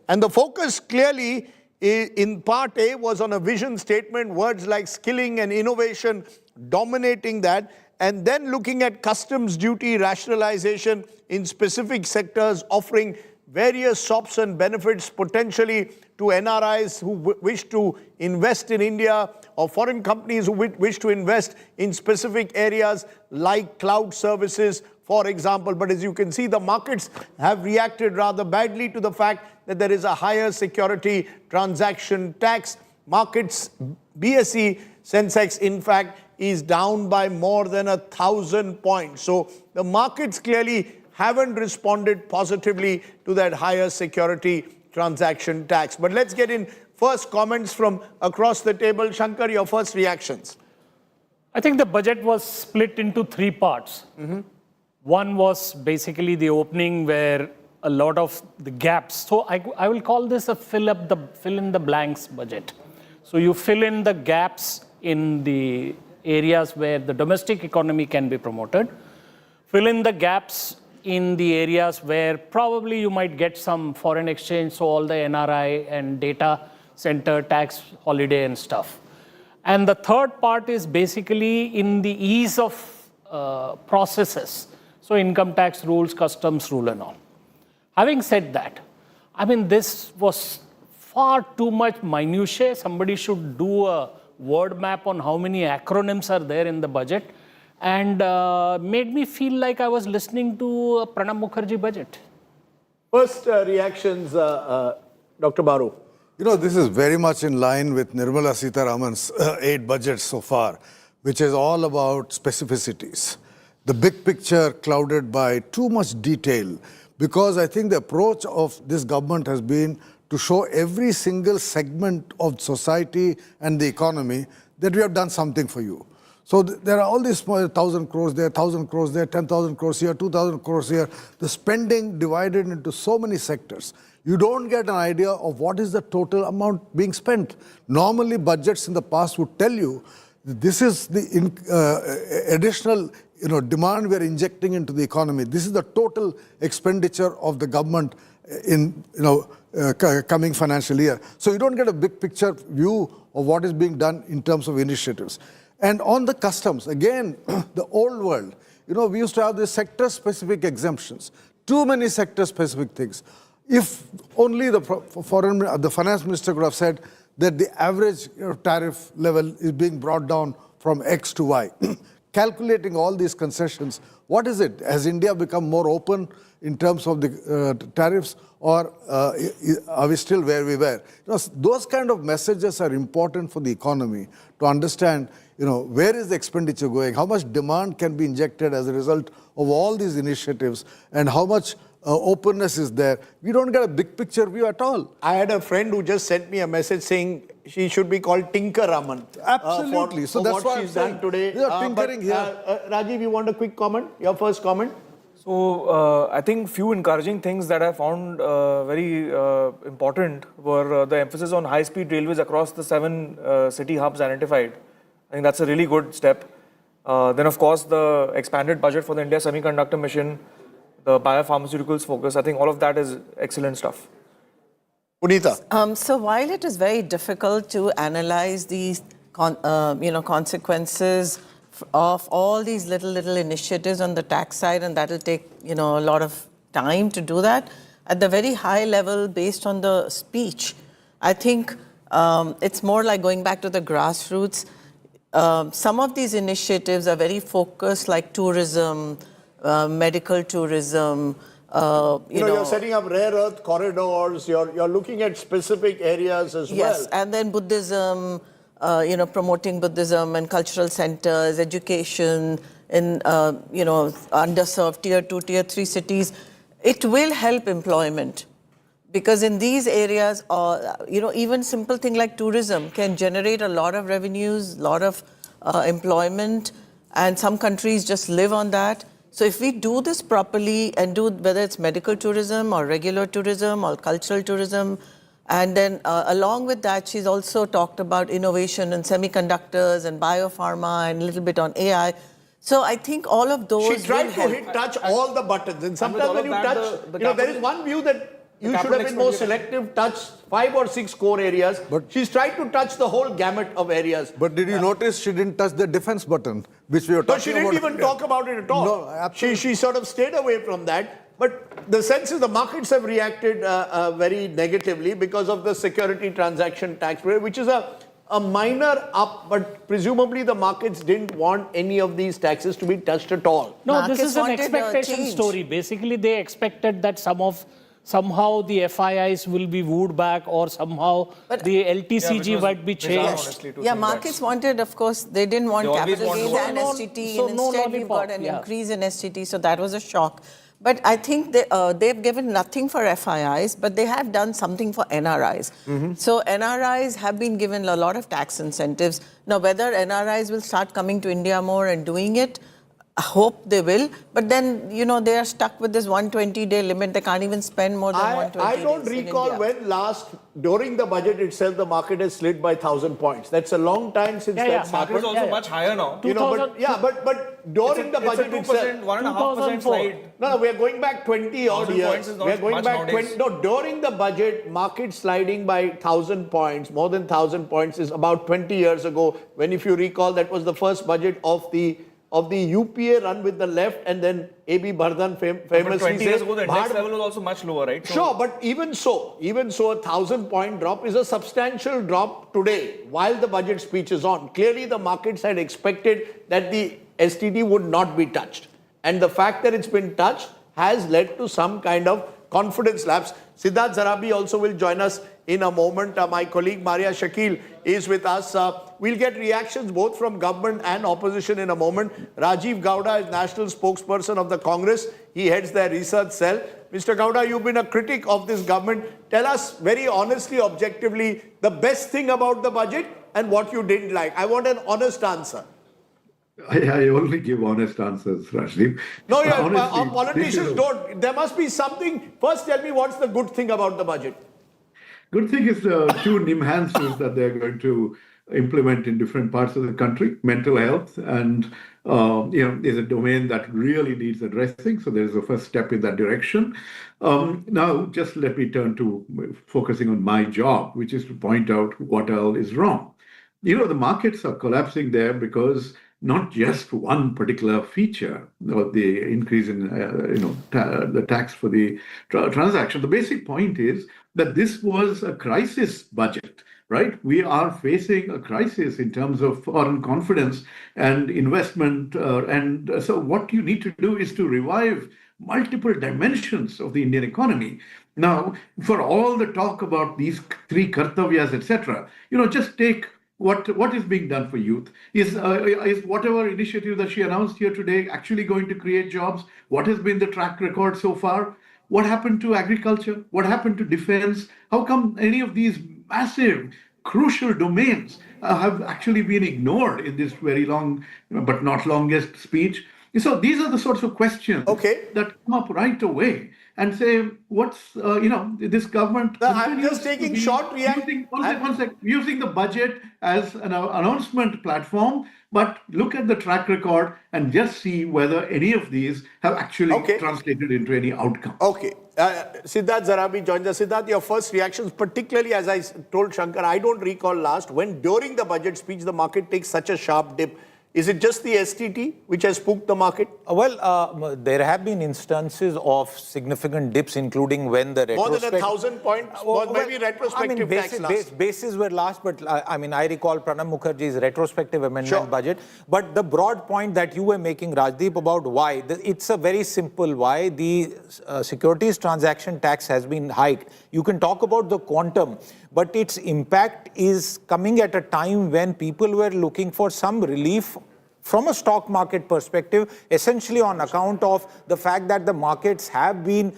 And the focus clearly in part A was on a vision statement, words like skilling and innovation dominating that, and then looking at customs duty rationalization in specific sectors, offering various SOPs and benefits potentially to NRIs who wish to invest in India, or foreign companies who wish to invest in specific areas like cloud services, for example. But as you can see, the markets have reacted rather badly to the fact that there is a higher security transaction tax. Markets, BSE, Sensex, in fact, is down by more than 1,000 points. So the markets clearly haven't responded positively to that higher security transaction tax. But let's get in first comments from across the table. Shankar, your first reactions. I think the budget was split into 3 parts. One was basically the opening where a lot of the gaps. So I will call this a fill in the blanks budget. So you fill in the gaps in the areas where the domestic economy can be promoted. Fill in the gaps in the areas where probably you might get some foreign exchange, so all the NRI and data center tax holiday and stuff. And the third part is basically in the ease of processes, so income tax rules, customs rule and all. Having said that, I mean, this was far too much minutiae. Somebody should do a word map on how many acronyms are there in the budget, and made me feel like I was listening to a Pranab Mukherjee budget. First reactions, Dr. Baru. You know, this is very much in line with Nirmala Sitharaman's 8 budgets so far, which is all about specificities. The big picture clouded by too much detail, because I think the approach of this government has been to show every single segment of society and the economy that we have done something for you. So there are all these small 1,000 crores there, 1,000 crores there, 10,000 crores here, 2,000 crores here. The spending divided into so many sectors. You don't get an idea of what is the total amount being spent. Normally, budgets in the past would tell you that this is the additional demand we are injecting into the economy. This is the total expenditure of the government in coming financial year. So you don't get a big picture view of what is being done in terms of initiatives. And on the customs, again, the old world, we used to have these sector-specific exemptions, too many sector-specific things. If only the finance minister could have said that the average tariff level is being brought down from X to Y. Calculating all these concessions, what is it? Has India become more open in terms of the tariffs, or are we still where we were? Those kind of messages are important for the economy to understand, where is the expenditure going, how much demand can be injected as a result of all these initiatives, and how much openness is there. We don't get a big picture view at all. I had a friend who just sent me a message saying she should be called Tinker Raman. Absolutely. So that's what she's done today. We are tinkering here. Rajiv, you want a quick comment? Your first comment? So I think few encouraging things that I found very important were the emphasis on high-speed railways across the 7 city hubs identified. I think that's a really good step. Then of course the expanded budget for the India Semiconductor Mission, the biopharmaceuticals focus, I think all of that is excellent stuff. Punita. So while it is very difficult to analyze these consequences of all these little initiatives on the tax side, and that'll take a lot of time to do that, at the very high level, based on the speech, I think it's more like going back to the grassroots. Some of these initiatives are very focused, like tourism, medical tourism. You're setting up rare earth corridors. You're looking at specific areas as well. Yes, and then Buddhism, promoting Buddhism and cultural centers, education in, underserved tier 2, tier 3 cities. It will help employment, because in these areas, even simple thing like tourism can generate a lot of revenues, a lot of employment, and some countries just live on that. So if we do this properly and do, whether it's medical tourism or regular tourism or cultural tourism, and then along with that, she's also talked about innovation in semiconductors and biopharma and a little bit on AI. So I think all of those She tried to touch all the buttons. And sometimes when you touch, there is one view that you should have been more selective, touch 5 or 6 core areas. But she's tried to touch the whole gamut of areas. But did you notice she didn't touch the defense button, which we were talking about? No, she didn't even talk about it at all. No, absolutely. She sort of stayed away from that. But the sense is the markets have reacted very negatively because of the security transaction tax, which is a minor up, but presumably the markets didn't want any of these taxes to be touched at all. No, this is an expectation story. Basically, they expected that somehow the FIIs will be wooed back, or somehow the LTCG might be changed. Yeah, markets wanted, of course, they didn't want capital gains and STT, and instead we've got an increase in STT, so that was a shock. But I think they've given nothing for FIIs, but they have done something for NRIs. So NRIs have been given a lot of tax incentives. Now, whether NRIs will start coming to India more and doing it, I hope they will. But then, they are stuck with this 120-day limit. They can't even spend more than 120 I don't days recall when last, during the budget itself, the market has slid by 1,000 points. That's a long time since that's happened. Market is also much higher now. But during the budget itself, 1.5% slide. No, we are going back 20 odd years. We are going back 20. No, during the budget, market sliding by 1,000 points, more than 1,000 points, is about 20 years ago. When, if you recall, that was the first budget of the UPA run with the left, and then A.B. Bardhan famously but 20 years ago, the index level was also much lower, right? Sure, but even so, a 1,000-point drop is a substantial drop today, while the budget speech is on. Clearly, the markets had expected that the STT would not be touched. And the fact that it's been touched has led to some kind of confidence lapse. Siddharth Zarabi also will join us in a moment. My colleague Maria Shakil is with us. We'll get reactions both from government and opposition in a moment. Rajiv Gowda is national spokesperson of the Congress. He heads their research cell. Mr. Gowda, you've been a critic of this government. Tell us very honestly, objectively, the best thing about the budget and what you didn't like. I want an honest answer. I only give honest answers, Rajdeep. No, politicians don't. There must be something. First, tell me what's the good thing about the budget. Good thing is the 2 enhancements that they're going to implement in different parts of the country. Mental health and is a domain that really needs addressing. So there's a first step in that direction. Now, just let me turn to focusing on my job, which is to point out what all is wrong. The markets are collapsing there because not just one particular feature of the increase in the tax for the transaction. The basic point is that this was a crisis budget, right? We are facing a crisis in terms of foreign confidence and investment. So what you need to do is to revive multiple dimensions of the Indian economy. Now, for all the talk about these three kartavyas, etc., just take what is being done for youth. Is whatever initiative that she announced here today actually going to create jobs? What has been the track record so far? What happened to agriculture? What happened to defense? How come any of these massive, crucial domains have actually been ignored in this very long, but not longest speech? So these are the sorts of questions that come up right away and say, what's, this government... I'm just taking short reaction. Using the budget as an announcement platform, but look at the track record and just see whether any of these have actually translated into any outcome. Okay. Siddharth Zarabi joins us. Siddharth, your first reactions, particularly as I told Shankar, I don't recall last when during the budget speech the market takes such a sharp dip. Is it just the STT which has spooked the market? Well, there have been instances of significant dips, including when the more than 1,000 points, maybe retrospective tax last. Bases were last, but I recall Pranab Mukherjee's retrospective amendment budget. But the broad point that you were making, Rajdeep, about why, it's a very simple why the securities transaction tax has been hiked. You can talk about the quantum, but its impact is coming at a time when people were looking for some relief from a stock market perspective, essentially on account of the fact that the markets have been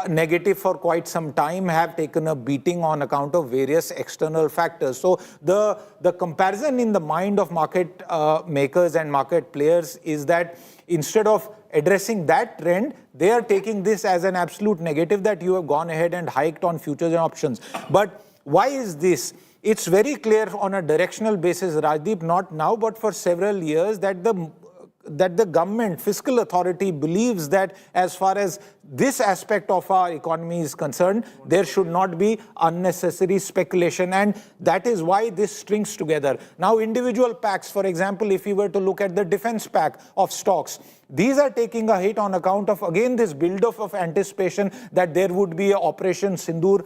negative for quite some time, have taken a beating on account of various external factors. So the comparison in the mind of market makers and market players is that instead of addressing that trend, they are taking this as an absolute negative that you have gone ahead and hiked on futures and options. But why is this? It's very clear on a directional basis, Rajdeep, not now, but for several years, that the government, fiscal authority believes that as far as this aspect of our economy is concerned, there should not be unnecessary speculation. And that is why this strings together. Now, individual packs, for example, if you were to look at the defense pack of stocks, these are taking a hit on account of, again, this build-up of anticipation that there would be an Operation Sindoor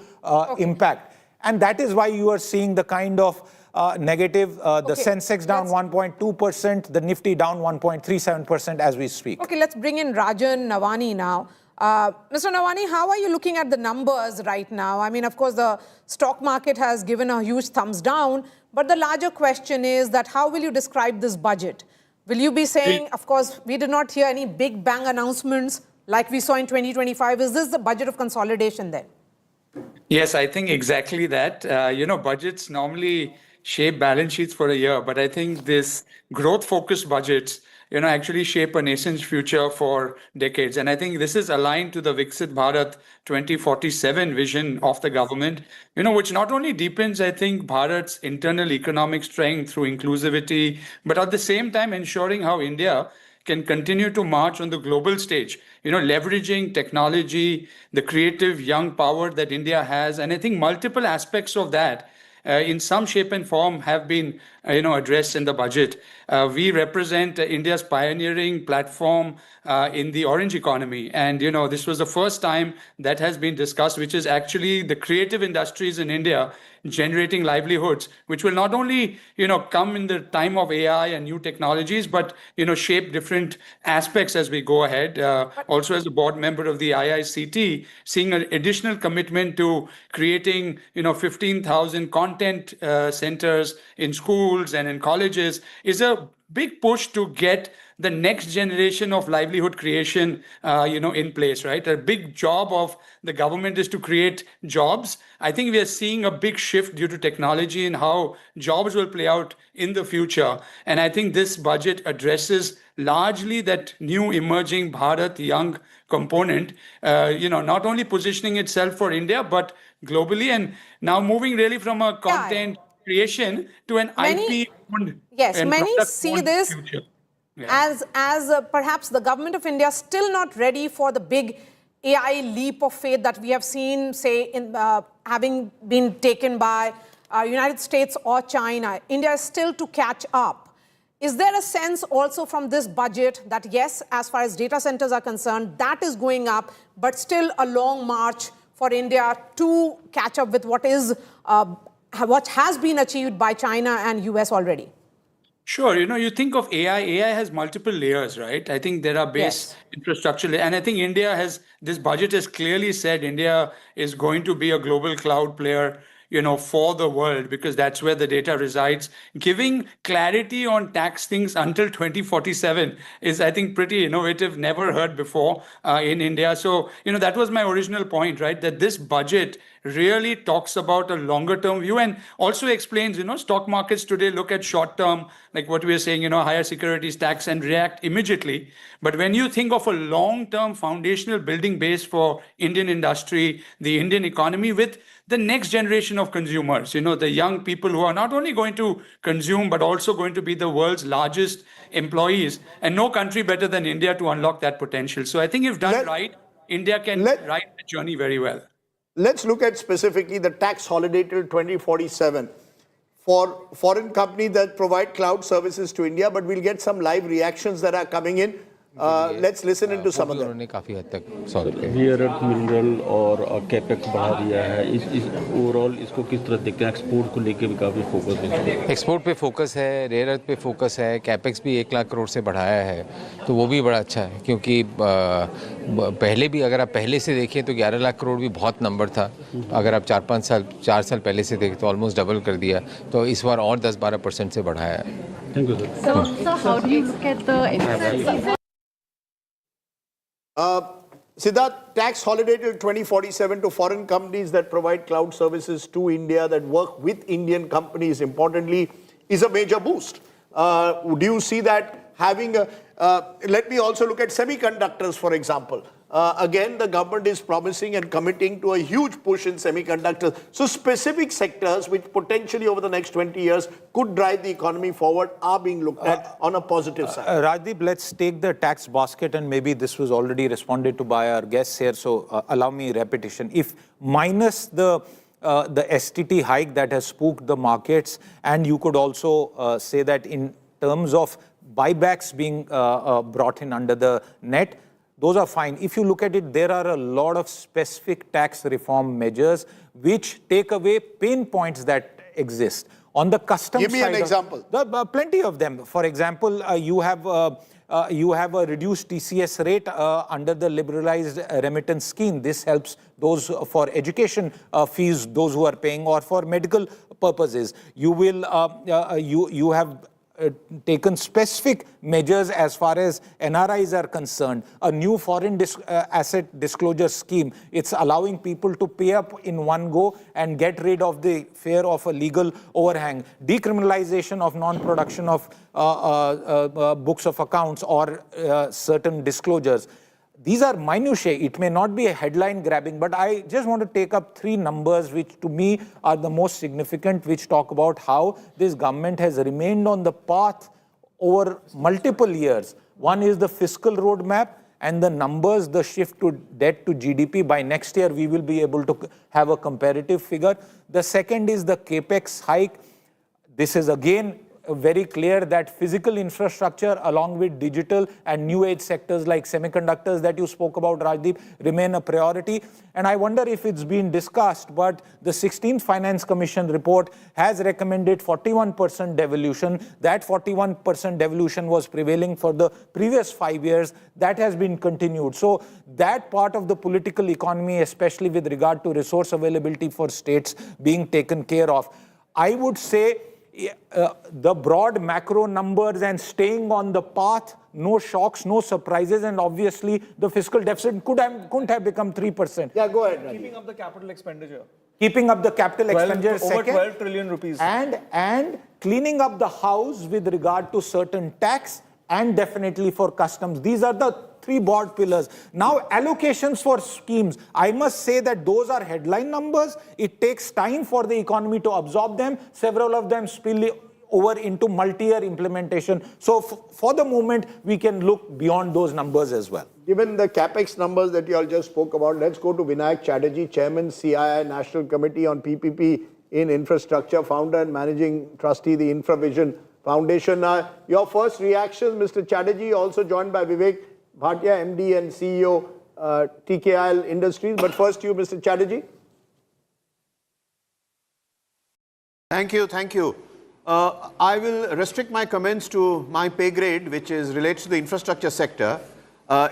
impact. And that is why you are seeing the kind of negative, the Sensex down 1.2%, the Nifty down 1.37% as we speak. Okay, let's bring in Rajan Navani now. Mr. Navani, how are you looking at the numbers right now? I mean, of course, the stock market has given a huge thumbs down, but the larger question is that how will you describe this budget? Will you be saying, of course, we did not hear any big bang announcements like we saw in 2025. Is this the budget of consolidation then? Yes, I think exactly that. Budgets normally shape balance sheets for a year, but I think this growth-focused budgets, actually shape a nation's future for decades. And I think this is aligned to the Viksit Bharat 2047 vision of the government, which not only deepens, I think, Bharat's internal economic strength through inclusivity, but at the same time ensuring how India can continue to march on the global stage, leveraging technology, the creative young power that India has. And I think multiple aspects of that in some shape and form have been addressed in the budget. We represent India's pioneering platform in the orange economy. And, this was the first time that has been discussed, which is actually the creative industries in India generating livelihoods, which will not only, come in the time of AI and new technologies, but, shape different aspects as we go ahead. Also, as a board member of the IICT, seeing an additional commitment to creating, 15,000 content centers in schools and in colleges is a big push to get the next generation of livelihood creation, in place, right? A big job of the government is to create jobs. I think we are seeing a big shift due to technology and how jobs will play out in the future. And I think this budget addresses largely that new emerging Bharat young component, not only positioning itself for India, but globally. And now moving really from a content creation to an IP. Yes, many see this as perhaps the government of India still not ready for the big AI leap of faith that we have seen, say, in having been taken by United States or China. India is still to catch up. Is there a sense also from this budget that, yes, as far as data centers are concerned, that is going up, but still a long march for India to catch up with what is what has been achieved by China and US already? Sure. You think of AI, AI has multiple layers, right? I think there are base infrastructure, and I think this budget has clearly said India is going to be a global cloud player, for the world, because that's where the data resides. Giving clarity on tax things until 2047 is, I think, pretty innovative, never heard before in India. So, that was my original point, right? That this budget really talks about a longer term view and also explains, stock markets today look at short term, like what we are saying, higher securities tax and react immediately. But when you think of a long term foundational building base for Indian industry, the Indian economy with the next generation of consumers, the young people who are not only going to consume, but also going to be the world's largest employees, and no country better than India to unlock that potential. So I think if done right, India can ride the journey very well. Let's look at specifically the tax holiday till 2047 for foreign companies that provide cloud services to India, but we'll get some live reactions that are coming in. Let's listen into some of them. Rare earth mineral और capex बढ़ा दिया है इस overall इसको किस तरह देखते हैं एक्सपोर्ट को लेके भी काफ़ी फोकस है एक्सपोर्ट पे फोकस है रेयर अर्थ पे फोकस है कैपेक्स भी 1 लाख करोड़ से बढ़ाया है तो वो भी बड़ा अच्छा है क्योंकि पहले भी अगर आप पहले से देखें तो 11 लाख करोड़ भी बहुत नंबर था अगर आप 4 साल पहले से देखें तो ऑलमोस्ट डबल कर दिया तो इस बार और 10-12% से बढ़ाया है thank you sir how do you look at the Siddharth, tax holiday till 2047 to foreign companies that provide cloud services to India, that work with Indian companies, importantly, is a major boost. Do you see that having a... let me also look at semiconductors, for example. Again, the government is promising and committing to a huge push in semiconductors. So specific sectors which potentially over the next 20 years could drive the economy forward are being looked at on a positive side. Rajdeep, let's take the tax basket, and maybe this was already responded to by our guests here, so allow me repetition. If minus the STT hike that has spooked the markets, and you could also say that in terms of buybacks being brought in under the net, those are fine. If you look at it, there are a lot of specific tax reform measures which take away pain points that exist. On the customs side... Give me an example. Plenty of them. For example, you have a reduced TCS rate under the liberalized remittance scheme. This helps those for education fees, those who are paying, or for medical purposes. You will, you have taken specific measures as far as NRIs are concerned. A new foreign asset disclosure scheme. It's allowing people to pay up in one go and get rid of the fear of a legal overhang. Decriminalization of non-production of books of accounts or certain disclosures. These are minutiae. It may not be a headline grabbing, but I just want to take up 3 numbers which to me are the most significant, which talk about how this government has remained on the path over multiple years. One is the fiscal roadmap and the numbers, the shift to debt to GDP. By next year, we will be able to have a comparative figure. The second is the capex hike. This is again very clear that physical infrastructure along with digital and new age sectors like semiconductors that you spoke about, Rajdeep, remain a priority. And I wonder if it's been discussed, but the 16th Finance Commission report has recommended 41% devolution. That 41% devolution was prevailing for the previous 5 years. That has been continued. So that part of the political economy, especially with regard to resource availability for states, being taken care of. I would say the broad macro numbers and staying on the path, no shocks, no surprises, and obviously the fiscal deficit couldn't have become 3%. Yeah, go ahead. Keeping up the capital expenditure. Keeping up the capital expenditure, over 12 trillion rupees. And cleaning up the house with regard to certain tax and definitely for customs. These are the 3 broad pillars. Now, allocations for schemes. I must say that those are headline numbers. It takes time for the economy to absorb them. Several of them spill over into multi-year implementation. So for the moment, we can look beyond those numbers as well. Given the capex numbers that you all just spoke about, let's go to Vinayak Chatterjee, Chairman, CII, National Committee on PPP in Infrastructure, founder and managing trustee, the InfraVision Foundation. Your first reactions, Mr. Chatterjee, also joined by Vivek Bhatia, MD and CEO, TKIL Industries. But first you, Mr. Chatterjee. Thank you, thank you. I will restrict my comments to my pay grade, which is relates to the infrastructure sector.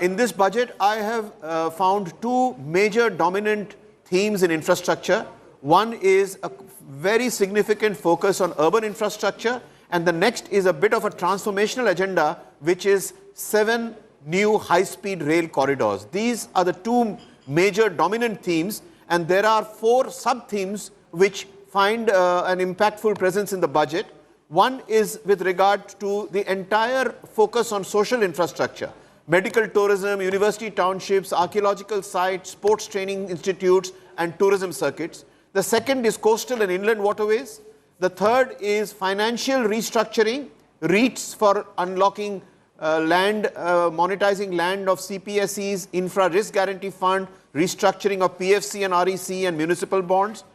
In this budget, I have found two major dominant themes in infrastructure. One is a very significant focus on urban infrastructure, and the next is a bit of a transformational agenda, which is 7 new high-speed rail corridors. These are the two major dominant themes, and there are 4 sub-themes which find an impactful presence in the budget. One is with regard to the entire focus on social infrastructure, medical tourism, university townships, archaeological sites, sports training institutes, and tourism circuits. The second is coastal and inland waterways. The third is financial restructuring, REITs for unlocking land, monetizing land of CPSEs, infra risk guarantee fund, restructuring of PFC and REC and municipal bonds.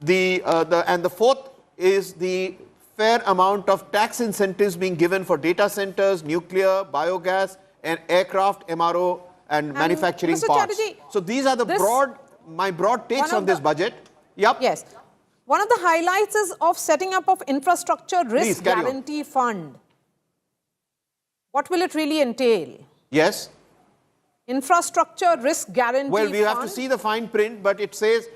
And the fourth is the fair amount of tax incentives being given for data centers, nuclear, biogas, and aircraft, MRO, and manufacturing Mr. parts. Chatterjee, so these are the my broad takes on this budget. Yep. Yes. One of the highlights is of setting up of infrastructure risk guarantee fund. What will it really entail? Yes. Infrastructure risk guarantee Well, we fund? have to see the fine print, but it says,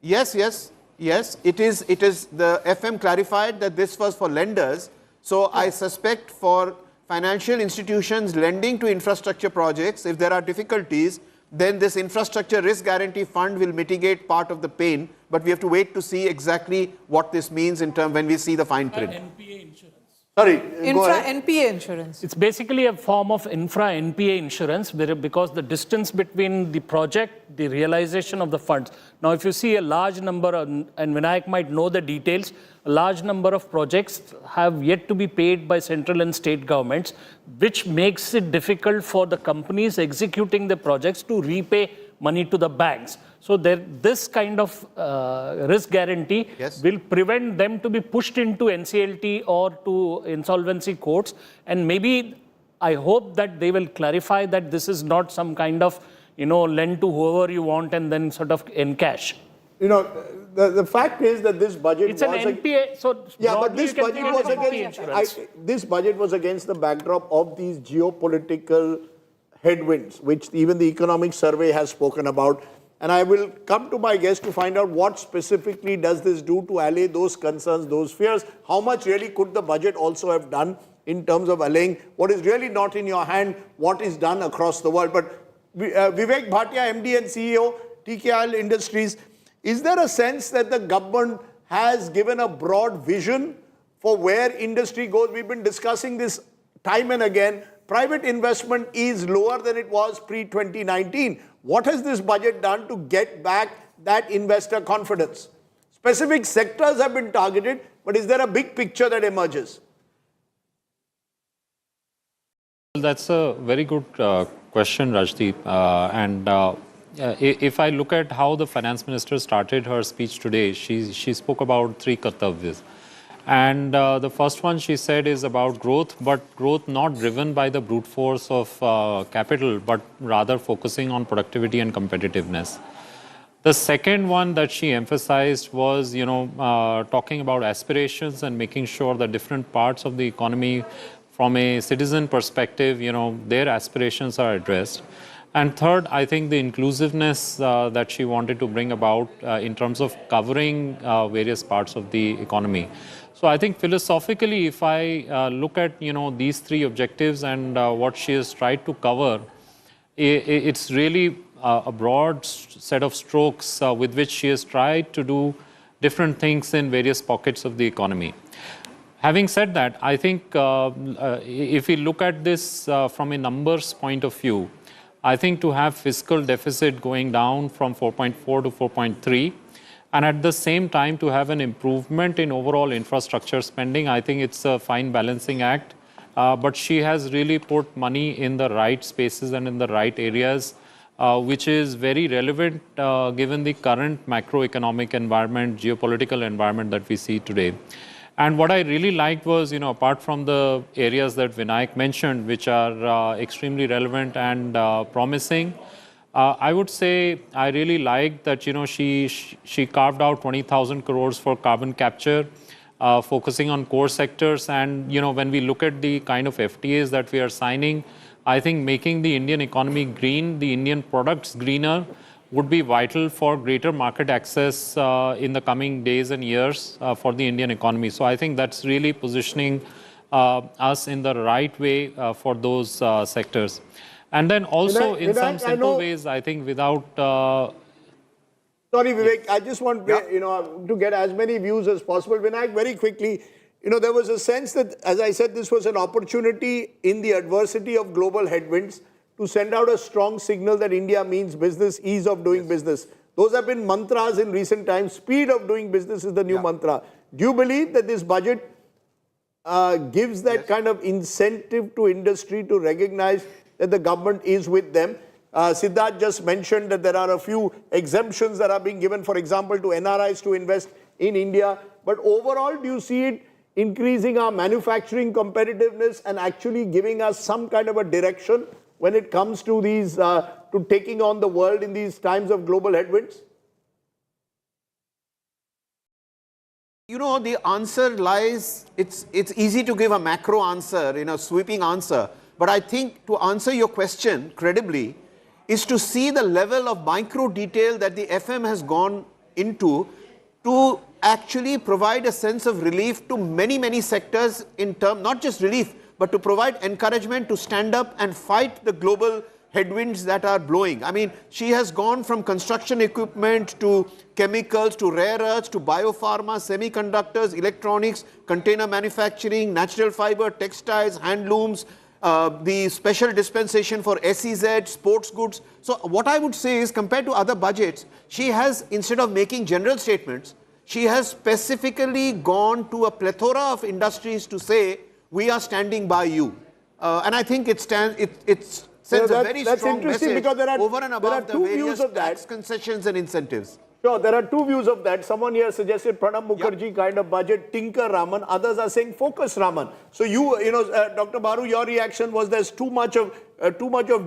yes, it is the FM clarified that this was for lenders. So I suspect for financial institutions lending to infrastructure projects, if there are difficulties, then this infrastructure risk guarantee fund will mitigate part of the pain. But we have to wait to see exactly what this means in terms when we see the fine print. NPA insurance. Sorry, Infra NPA insurance. It's basically a form of infra NPA insurance because the distance between the project, the realization of the funds. Now, if you see a large number, and Vinayak might know the details, a large number of projects have yet to be paid by central and state governments, which makes it difficult for the companies executing the projects to repay money to the banks. So this kind of risk guarantee will prevent them to be pushed into NCLT or to insolvency courts. And maybe I hope that they will clarify that this is not some kind of, lend to whoever you want and then sort of encash. The fact is that this budget it's an NPA. So yeah, but this budget was against the backdrop of these geopolitical headwinds, which even the economic survey has spoken about. And I will come to my guest to find out what specifically does this do to allay those concerns, those fears. How much really could the budget also have done in terms of allaying what is really not in your hand, what is done across the world. But Vivek Bhatia, MD and CEO, TKIL Industries, is there a sense that the government has given a broad vision for where industry goes? We've been discussing this time and again. Private investment is lower than it was pre-2019. What has this budget done to get back that investor confidence? Specific sectors have been targeted, but is there a big picture that emerges? That's a very good question, Rajdeep. If I look at how the finance minister started her speech today, she spoke about 3 kartavyas. And the first one she said is about growth, but growth not driven by the brute force of capital, but rather focusing on productivity and competitiveness. The second one that she emphasized was, talking about aspirations and making sure that different parts of the economy, from a citizen perspective, their aspirations are addressed. And third, I think the inclusiveness that she wanted to bring about in terms of covering various parts of the economy. So I think philosophically, if I look at these 3 objectives and what she has tried to cover, it's really a broad set of strokes with which she has tried to do different things in various pockets of the economy. Having said that, I think if we look at this from a numbers point of view, I think to have fiscal deficit going down from 4.4 to 4.3, and at the same time to have an improvement in overall infrastructure spending, I think it's a fine balancing act. But she has really put money in the right spaces and in the right areas, which is very relevant given the current macroeconomic environment, geopolitical environment that we see today. And what I really liked was, apart from the areas that Vinayak mentioned, which are extremely relevant and promising, I would say I really like that, she carved out 20,000 crores for carbon capture, focusing on core sectors. And, when we look at the kind of FTAs that we are signing, I think making the Indian economy green, the Indian products greener, would be vital for greater market access in the coming days and years for the Indian economy. So I think that's really positioning us in the right way for those sectors. And then also in some simple ways, I think without... Sorry, Vivek, I just want to get as many views as possible. Vinayak, very quickly, there was a sense that, as I said, this was an opportunity in the adversity of global headwinds to send out a strong signal that India means business, ease of doing business. Those have been mantras in recent times. Speed of doing business is the new mantra. Do you believe that this budget gives that kind of incentive to industry to recognize that the government is with them? Siddharth just mentioned that there are a few exemptions that are being given, for example, to NRIs to invest in India. But overall, do you see it increasing our manufacturing competitiveness and actually giving us some kind of a direction when it comes to these, to taking on the world in these times of global headwinds? The answer lies, it's easy to give a macro answer, sweeping answer. But I think to answer your question credibly is to see the level of micro detail that the FM has gone into to actually provide a sense of relief to many, many sectors in terms, not just relief, but to provide encouragement to stand up and fight the global headwinds that are blowing. I mean, she has gone from construction equipment to chemicals to rare earths to bio-pharma, semiconductors, electronics, container manufacturing, natural fiber, textiles, handlooms, the special dispensation for SEZ, sports goods. So what I would say is, compared to other budgets, she has, instead of making general statements, she has specifically gone to a plethora of industries to say, we are standing by you. And I think it sends a very strong message because over and above the various tax concessions and incentives. Sure, there are two views of that. Someone here suggested Pranab Mukherjee kind of budget, Tinker Raman. Others are saying Focus Raman. So Dr. Baru, your reaction was there's too much of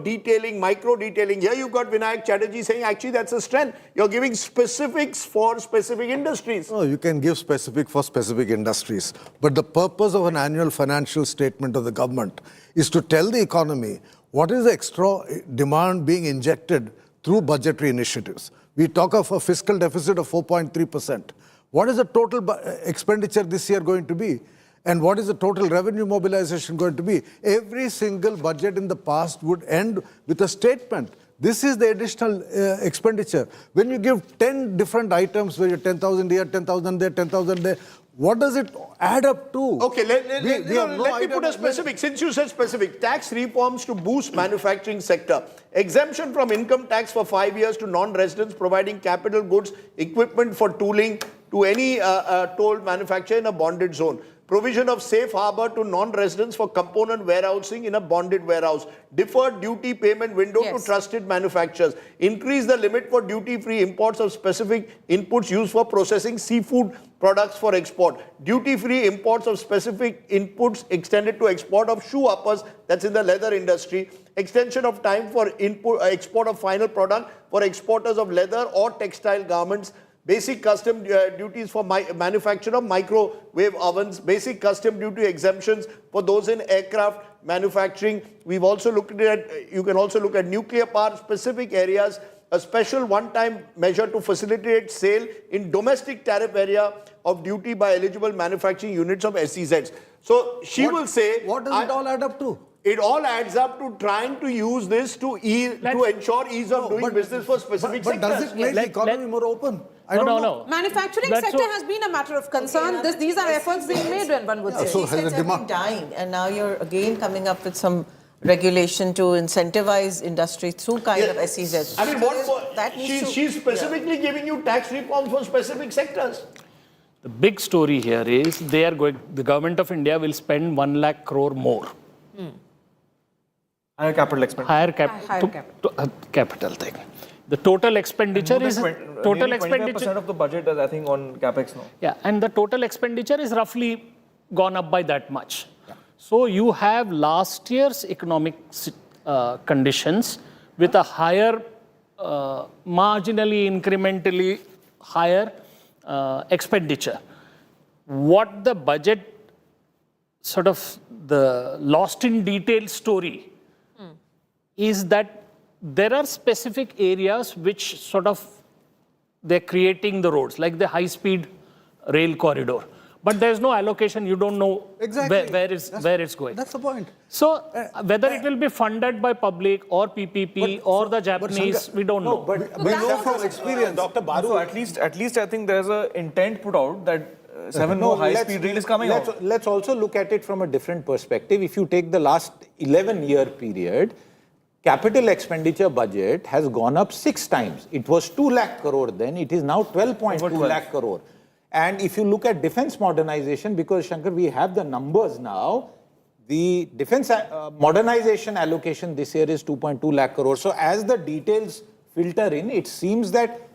detailing, micro detailing. Here you've got Vinayak Chatterjee saying actually that's a strength. You're giving specifics for specific industries. No, you can give specific for specific industries. But the purpose of an annual financial statement of the government is to tell the economy what is the extra demand being injected through budgetary initiatives. We talk of a fiscal deficit of 4.3%. What is the total expenditure this year going to be? And what is the total revenue mobilization going to be? Every single budget in the past would end with a statement. This is the additional expenditure. When you give 10 different items where you're 10,000 here, 10,000 there, 10,000 there, what does it add up to? Okay, let me put a specific, since you said specific, tax reforms to boost manufacturing sector. Exemption from income tax for 5 years to non-residents providing capital goods, equipment for tooling to any toll manufacturer in a bonded zone. Provision of safe harbor to non-residents for component warehousing in a bonded warehouse. Deferred duty payment window to trusted manufacturers. Increase the limit for duty-free imports of specific inputs used for processing seafood products for export. Duty-free imports of specific inputs extended to export of shoe uppers, that's in the leather industry. Extension of time for export of final product for exporters of leather or textile garments. Basic custom duties for manufacture of microwave ovens, basic custom duty exemptions for those in aircraft manufacturing. We've also looked at, you can also look at nuclear power specific areas, a special one-time measure to facilitate sale in domestic tariff area of duty by eligible manufacturing units of SEZs. So she will say... What does it all add up to? It all adds up to trying to use this to ensure ease of doing business for specific sectors. But does it make the economy more open? No. Manufacturing sector has been a matter of concern. These are efforts being made, when one would say. So has the demand dying, and now you're again coming up with some regulation to incentivize industry through kind of SEZ. I mean, she's specifically giving you tax reforms for specific sectors. The big story here is the government of India will spend 1 lakh crore more. Higher capital expenditure. Capital thing. The total expenditure is... Total expenditure... 25% of the budget is, I think, on capex now. Yeah, and the total expenditure is roughly gone up by that much. Yeah. So you have last year's economic conditions with a higher marginally, incrementally higher expenditure. What the budget sort of the lost in detail story is that there are specific areas which sort of they're creating the roads, like the high-speed rail corridor. But there's no allocation, you don't know where it's going. That's the point. So whether it will be funded by public or PPP or the Japanese, we don't know. But we know from experience, Dr. Baru. So at least I think there's an intent put out that 7 more high-speed rail is coming out. Let's also look at it from a different perspective. If you take the last 11-year period, capital expenditure budget has gone up 6 times. It was 2 lakh crore then, it is now 12.2 lakh crore. And if you look at defense modernization, because Shankar, we have the numbers now, the defense modernization allocation this year is 2.2 lakh crore. So as the details filter in, it seems that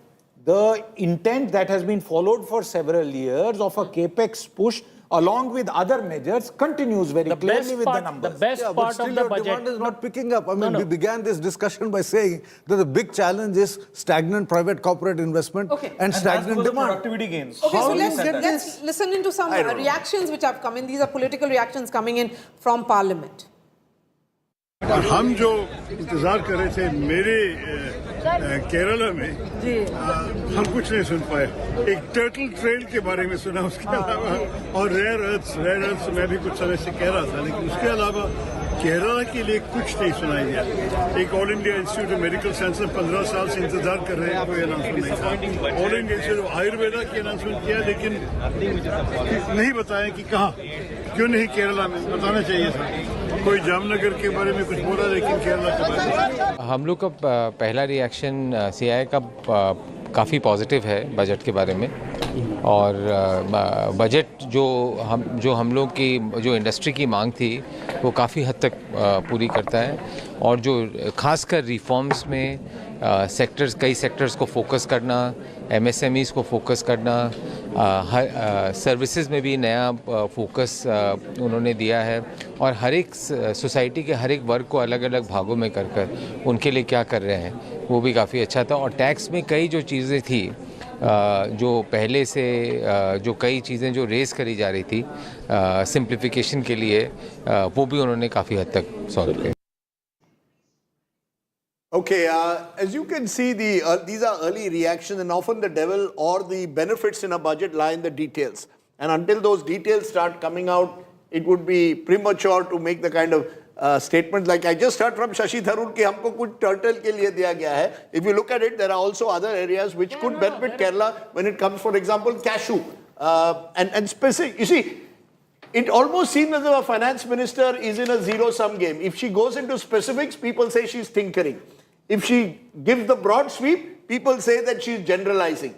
the intent that has been followed for several years of a capex push along with other measures continues very clearly with the numbers. The best part of the budget. Demand is not picking up. I mean, we began this discussion by saying that the big challenge is stagnant private corporate investment and stagnant demand. Productivity gains. Okay, so let's listen into some reactions which have come in. These are political reactions coming in from Parliament. हम जो इंतजार कर रहे थे मेरे केरला में हम कुछ नहीं सुन पाए एक टर्टल ट्रेल के बारे में सुना उसके अलावा और रेयर अर्थ्स मैं भी कुछ समय से कह रहा था लेकिन उसके अलावा केरला के लिए कुछ नहीं सुनाई दिया एक all India institute of medical science 15 साल से इंतजार कर रहे हैं कोई अनाउंसमेंट नहीं था all India institute of Ayurveda की अनाउंसमेंट किया लेकिन नहीं बताया कि कहाँ क्यों नहीं केरला में बताना चाहिए था कोई जामनगर के बारे में कुछ बोला लेकिन केरला के बारे में हम लोग का पहला रिएक्शन सीआई का काफ़ी पॉजिटिव है बजट के बारे में और बजट जो हम लोग की जो इंडस्ट्री की मांग थी वो काफ़ी हद तक पूरी करता है और जो खासकर रिफॉर्म्स में कई सेक्टर्स को फोकस करना MSMEs को फोकस करना सर्विसेज में भी नया फोकस उन्होंने दिया है और हर एक सोसाइटी के हर एक वर्ग को अलग अलग भागों में कर उनके लिए क्या कर रहे हैं वो भी काफ़ी अच्छा था और टैक्स में कई जो चीज़ें थी जो पहले से जो कई चीज़ें जो रेस करी जा रही थी सिंप्लिफिकेशन के लिए वो भी उन्होंने काफ़ी हद तक सॉल्व किया. Okay, as you can see, these are early reactions and often the devil or the benefits in a budget lie in the details. And until those details start coming out, it would be premature to make the kind of statements like I just heard from Shashi Tharoor ki humko kuch turtle ke liye diya gaya hai. If you look at it, there are also other areas which could benefit Kerala when it comes, for example, cashew. And specific, you see, it almost seems as if a finance minister is in a zero-sum game. If she goes into specifics, people say she's tinkering. If she gives the broad sweep, people say that she's generalizing.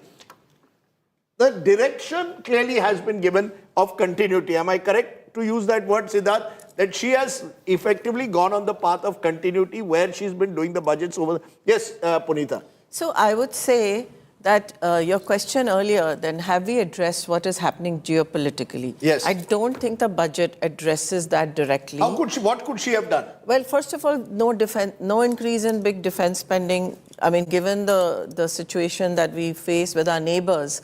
The direction clearly has been given of continuity. Am I correct to use that word, Siddharth? That she has effectively gone on the path of continuity where she's been doing the budgets over. Yes, Punita. So I would say that your question earlier, then have we addressed what is happening geopolitically? Yes. I don't think the budget addresses that directly. What could she have done? Well, first of all, no increase in big defense spending. I mean, given the situation that we face with our neighbors,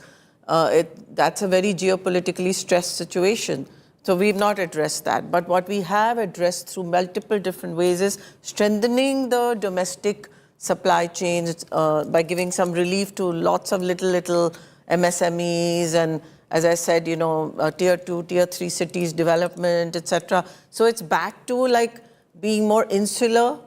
that's a very geopolitically stressed situation. So we've not addressed that. But what we have addressed through multiple different ways is strengthening the domestic supply chains by giving some relief to lots of little MSMEs and, as I said, you know, tier 2, tier 3 cities development, etc. So it's back to like being more insular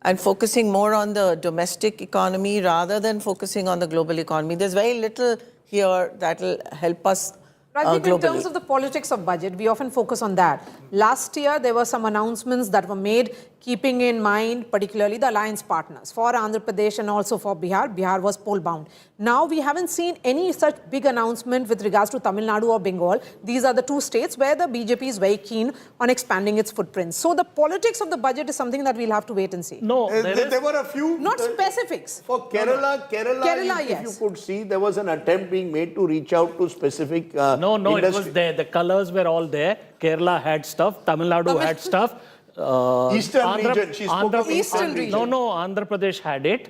and focusing more on the domestic economy rather than focusing on the global economy. There's very little here that will help us Rajdeep, in terms of the politics of budget, we often focus on that. Last year, there were some announcements that were made keeping in mind particularly the alliance partners for Andhra Pradesh and also for Bihar. Bihar was poll-bound. Now, we haven't seen any such big announcement with regards to Tamil Nadu or Bengal. These are the two states where the BJP is very keen on expanding its footprint. So, the politics of the budget is something that we'll have to wait and see. No, there were a few. Not specifics. For Kerala, Kerala, if you could see, there was an attempt being made to reach out to specific No, industry. it was there. The colors were all there. Kerala had stuff. Tamil Nadu had stuff. Eastern region. She spoke of Eastern region. No, Andhra Pradesh had it.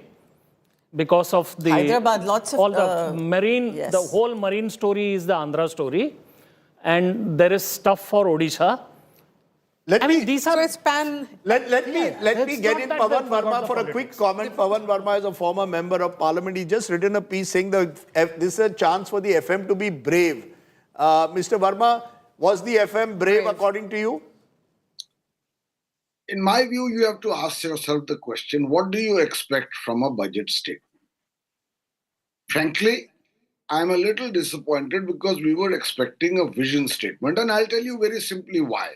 because of the Hyderabad, lots of all the marine, yes. the whole marine story is the Andhra story, and there is stuff for Odisha. These are. Let me get in Pawan Verma for a quick comment. Pawan Verma is a former member of parliament. He just written a piece saying that this is a chance for the FM to be brave. Mr. Verma, was the FM brave according to you? In my view, you have to ask yourself the question, what do you expect from a budget statement? Frankly, I'm a little disappointed because we were expecting a vision statement, and I'll tell you very simply why.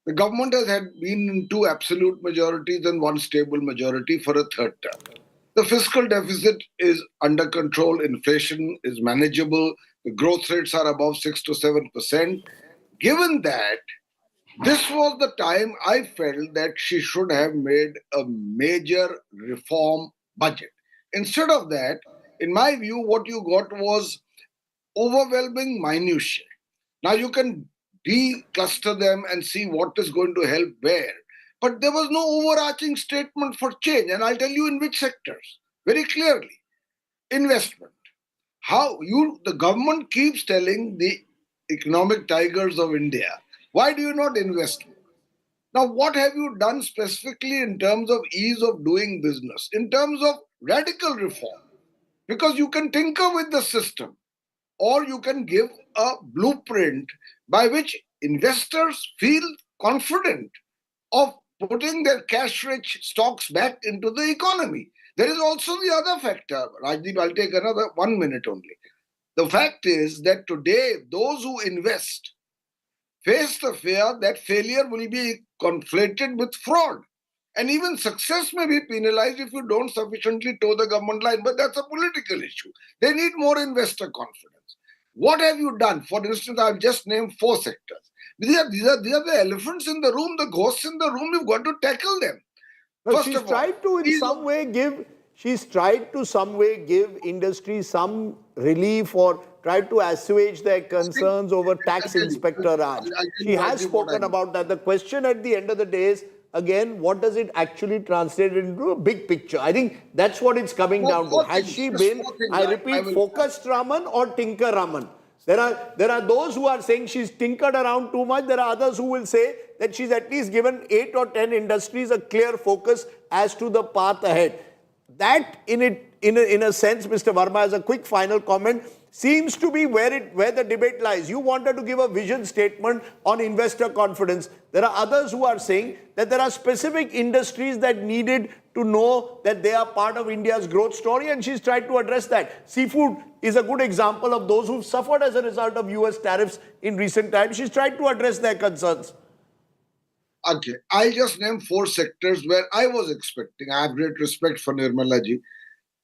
The government has been in 2 absolute majorities and 1 stable majority for a 3rd term. The fiscal deficit is under control, inflation is manageable, the growth rates are above 6 to 7%. Given that, this was the time I felt that she should have made a major reform budget. Instead of that, in my view, what you got was overwhelming minutiae. Now you can decluster them and see what is going to help where. But there was no overarching statement for change. And I'll tell you in which sectors. Very clearly. Investment. The government keeps telling the economic tigers of India, why do you not invest more? Now, what have you done specifically in terms of ease of doing business, in terms of radical reform? Because you can tinker with the system, or you can give a blueprint by which investors feel confident of putting their cash-rich stocks back into the economy. There is also the other factor. Rajdeep, I'll take another 1 minute only. The fact is that today, those who invest face the fear that failure will be conflated with fraud. And even success may be penalized if you don't sufficiently toe the government line. But that's a political issue. They need more investor confidence. What have you done? For instance, I've just named 4 sectors. These are the elephants in the room, the ghosts in the room. You've got to tackle them. No, she's tried to in some way give industry some relief or tried to assuage their concerns over tax inspector Raj. She has spoken about that. The question at the end of the day is, again, what does it actually translate into a big picture? I think that's what it's coming down to. Has she been, I repeat, focused Raman or tinker Raman? There are those who are saying she's tinkered around too much. There are others who will say that she's at least given 8 or 10 industries a clear focus as to the path ahead. That, in a sense, Mr. Verma, as a quick final comment, seems to be where the debate lies. You wanted to give a vision statement on investor confidence. There are others who are saying that there are specific industries that needed to know that they are part of India's growth story, and she's tried to address that. Seafood is a good example of those who've suffered as a result of US tariffs in recent times. She's tried to address their concerns. Okay, I'll just name 4 sectors where I was expecting, I have great respect for Nirmala ji,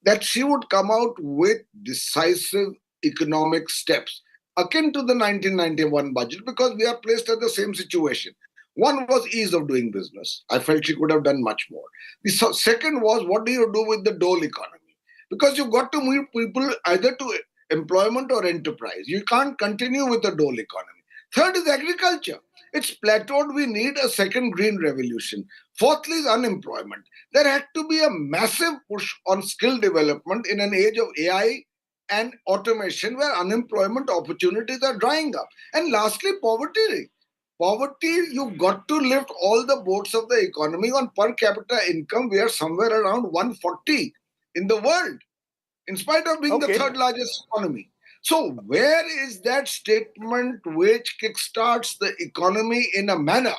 that she would come out with decisive economic steps akin to the 1991 budget, because we are placed at the same situation. One was ease of doing business. I felt she could have done much more. The second was, what do you do with the dole economy? Because you've got to move people either to employment or enterprise. You can't continue with the dole economy. Third is agriculture. It's plateaued. We need a second green revolution. Fourthly is unemployment. There had to be a massive push on skill development in an age of AI and automation where unemployment opportunities are drying up. And lastly, poverty. Poverty, you've got to lift all the boats of the economy. On per capita income, we are somewhere around 140 in the world, in spite of being the 3rd largest economy. So where is that statement which kickstarts the economy in a manner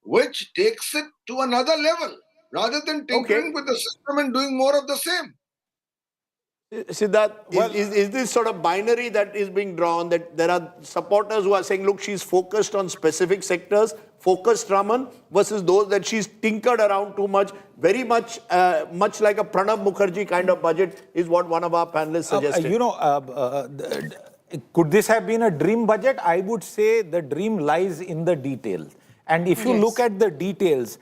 which takes it to another level, rather than tinkering with the system and doing more of the same? Siddharth, is this sort of binary that is being drawn, that there are supporters who are saying, look, she's focused on specific sectors, focused Raman, versus those that she's tinkered around too much, very much much like a Pranab Mukherjee kind of budget, is what one of our panelists suggested. Could this have been a dream budget? I would say the dream lies in the details. And if you look at the details,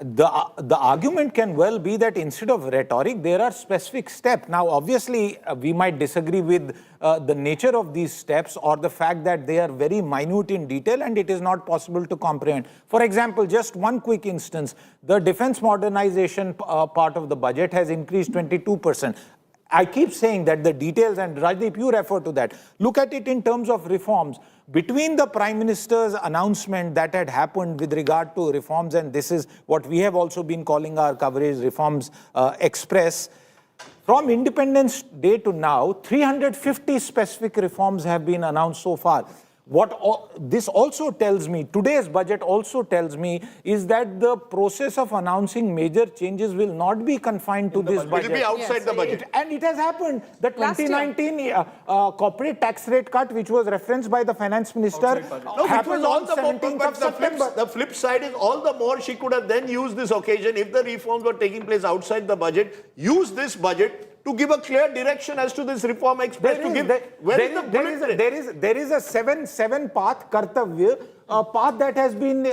The argument can well be that instead of rhetoric, there are specific steps. Now, obviously, we might disagree with the nature of these steps or the fact that they are very minute in detail and it is not possible to comprehend. For example, just one quick instance, the defense modernization part of the budget has increased 22%. I keep saying that the details, and Rajdeep, you refer to that. Look at it in terms of reforms. Between the Prime Minister's announcement that had happened with regard to reforms, and this is what we have also been calling our coverage reforms express, from Independence Day to now, 350 specific reforms have been announced so far. What this also tells me, today's budget also tells me, is that the process of announcing major changes will not be confined to this budget. It will be outside the budget. And it has happened. The 2019 corporate tax rate cut, which was referenced by the finance minister, happened on 17th of September. The flip side is all the more she could have then used this occasion, if the reforms were taking place outside the budget, use this budget to give a clear direction as to this reform express. There is a seven path, kartavya, path that has been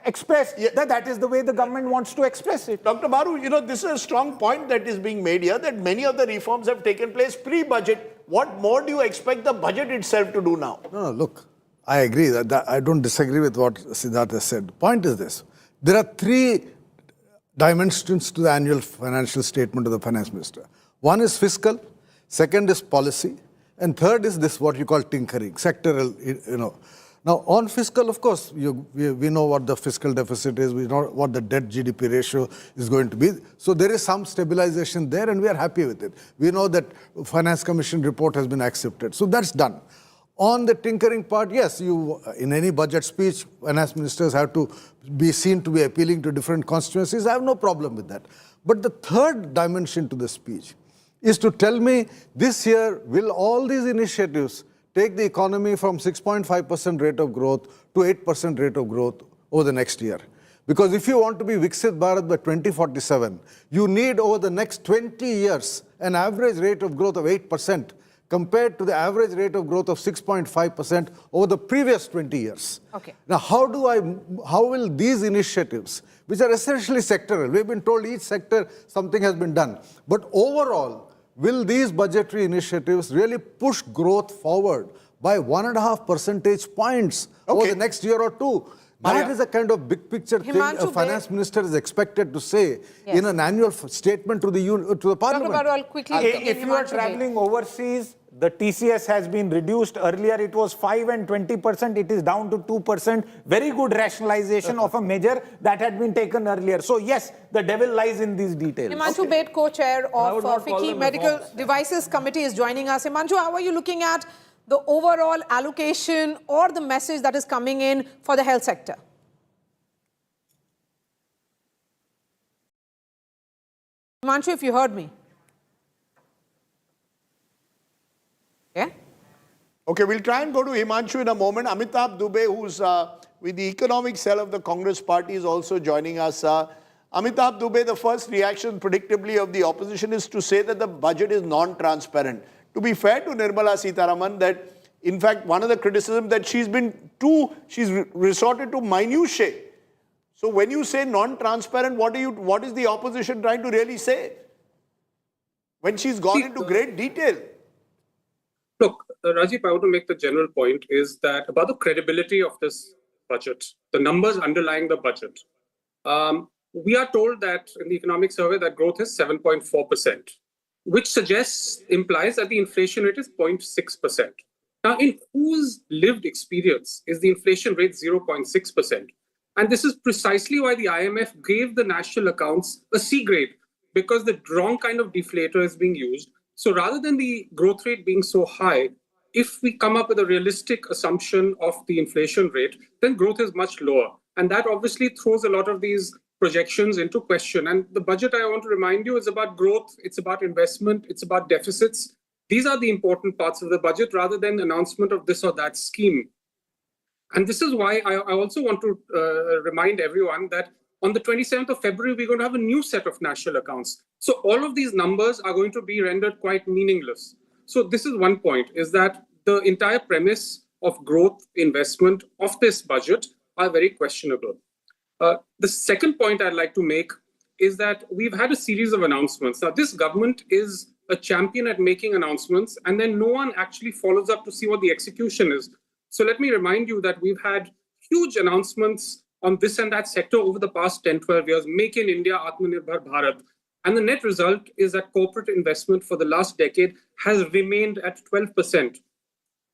expressed. That is the way the government wants to express it. Dr. Baru, this is a strong point that is being made here, that many of the reforms have taken place pre-budget. What more do you expect the budget itself to do now? No, look, I agree. That I don't disagree with what Siddharth has said. The point is this. There are three dimensions to the annual financial statement of the finance minister. One is fiscal, second is policy, and third is this what you call tinkering, sectoral, Now, on fiscal, of course, we know what the fiscal deficit is, we know what the debt GDP ratio is going to be. So there is some stabilization there and we are happy with it. We know that Finance Commission report has been accepted. So that's done. On the tinkering part, yes, in any budget speech, finance ministers have to be seen to be appealing to different constituencies. I have no problem with that. But the third dimension to the speech is to tell me this year, will all these initiatives take the economy from 6.5% rate of growth to 8% rate of growth over the next year? Because if you want to be Viksit Bharat by 2047, you need over the next 20 years an average rate of growth of 8%. Compared to the average rate of growth of 6.5% over the previous 20 years. Okay. Now, how will these initiatives, which are essentially sectoral, we've been told each sector something has been done, but overall, will these budgetary initiatives really push growth forward by 1.5 percentage points over the next year or two? That is a kind of big picture thing a finance minister is expected to say in an annual statement to the parliament. Dr. Baru, quickly, if you are traveling overseas, the TCS has been reduced. Earlier it was 5 and 20%. It is down to 2%. Very good rationalization of a measure that had been taken earlier. So yes, the devil lies in these details. Himanshu Bed, co-chair of FICCI Medical Devices Committee, is joining us. Himanshu, how are you looking at the overall allocation or the message that is coming in for the health sector? Himanshu, if you heard me. Okay. Okay, we'll try and go to Himanshu in a moment. Amitabh Dubey, who's with the economic cell of the Congress party, is also joining us. Amitabh Dubey, the first reaction, predictably, of the opposition is to say that the budget is non-transparent. To be fair to Nirmala Sitharaman, that in fact, one of the criticisms that she's resorted to minutiae. So when you say non-transparent, what is the opposition trying to really say? When she's gone into great detail. Look, Rajiv, I want to make the general point is that about the credibility of this budget, the numbers underlying the budget. We are told that in the economic survey that growth is 7.4%, which implies that the inflation rate is 0.6%. Now, in whose lived experience is the inflation rate 0.6%? And this is precisely why the IMF gave the national accounts a C grade, because the wrong kind of deflator is being used. So rather than the growth rate being so high, if we come up with a realistic assumption of the inflation rate, then growth is much lower. And that obviously throws a lot of these projections into question. And the budget, I want to remind you, is about growth, it's about investment, it's about deficits. These are the important parts of the budget rather than the announcement of this or that scheme. And this is why I also want to remind everyone that on the 27th of February, we're going to have a new set of national accounts. So all of these numbers are going to be rendered quite meaningless. So this is one point, is that the entire premise of growth investment of this budget are very questionable. The second point I'd like to make is that we've had a series of announcements. Now, this government is a champion at making announcements, and then no one actually follows up to see what the execution is. So let me remind you that we've had huge announcements on this and that sector over the past 10, 12 years, Make in India, Atmanirbhar Bharat. And the net result is that corporate investment for the last decade has remained at 12%.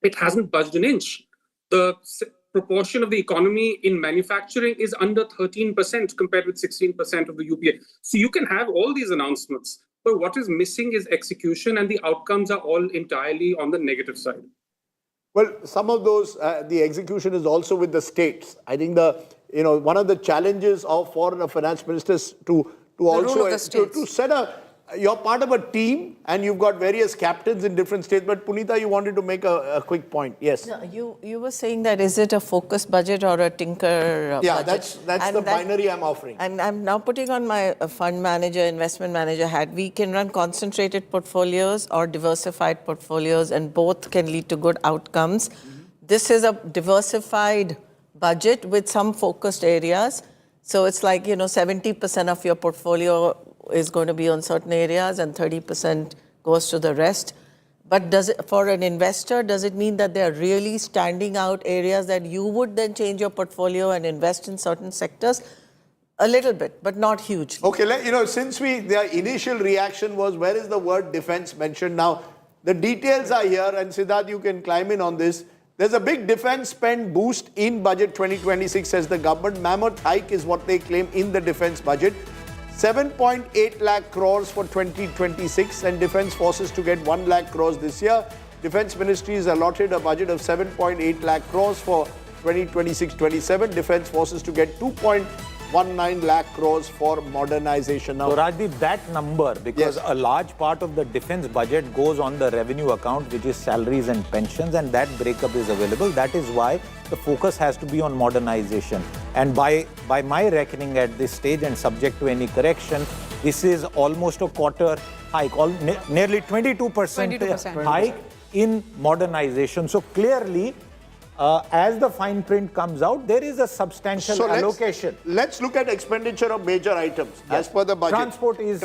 It hasn't budged an inch. The proportion of the economy in manufacturing is under 13% compared with 16% of the UPA. So you can have all these announcements, but what is missing is execution, and the outcomes are all entirely on the negative side. Well, some of those, the execution is also with the states. I think one of the challenges of foreign finance ministers to set you're part of a team and you've got various captains in different states. But Punita, you wanted to make a quick point. Yes. No, you were saying that is it a focus budget or a tinker budget? That's the binary I'm offering. And I'm now putting on my fund manager, investment manager hat. We can run concentrated portfolios or diversified portfolios, and both can lead to good outcomes. This is a diversified budget with some focused areas. So it's like, 70% of your portfolio is going to be on certain areas and 30% goes to the rest. But for an investor, does it mean that there are really standing out areas that you would then change your portfolio and invest in certain sectors? A little bit, but not huge. Okay, since their initial reaction was, where is the word defense mentioned? Now, the details are here, and Siddharth, you can climb in on this. There's a big defense spend boost in budget 2026, says the government. Mammoth hike is what they claim in the defense budget. 7.8 lakh crores for 2026, and defense forces to get 1 lakh crores this year. Defense Ministry has allotted a budget of 7.8 lakh crores for 2026-27. Defense forces to get 2.19 lakh crores for modernization. Now, so Rajdeep, that number, because a large part of the defense budget goes on the revenue account, which is salaries and pensions, and that breakup is available. That is why the focus has to be on modernization. And by my reckoning at this stage, and subject to any correction, this is almost a quarter hike, nearly 22% hike in modernization. So clearly, as the fine print comes out, there is a substantial allocation. Let's look at expenditure of major items as per the budget. Transport is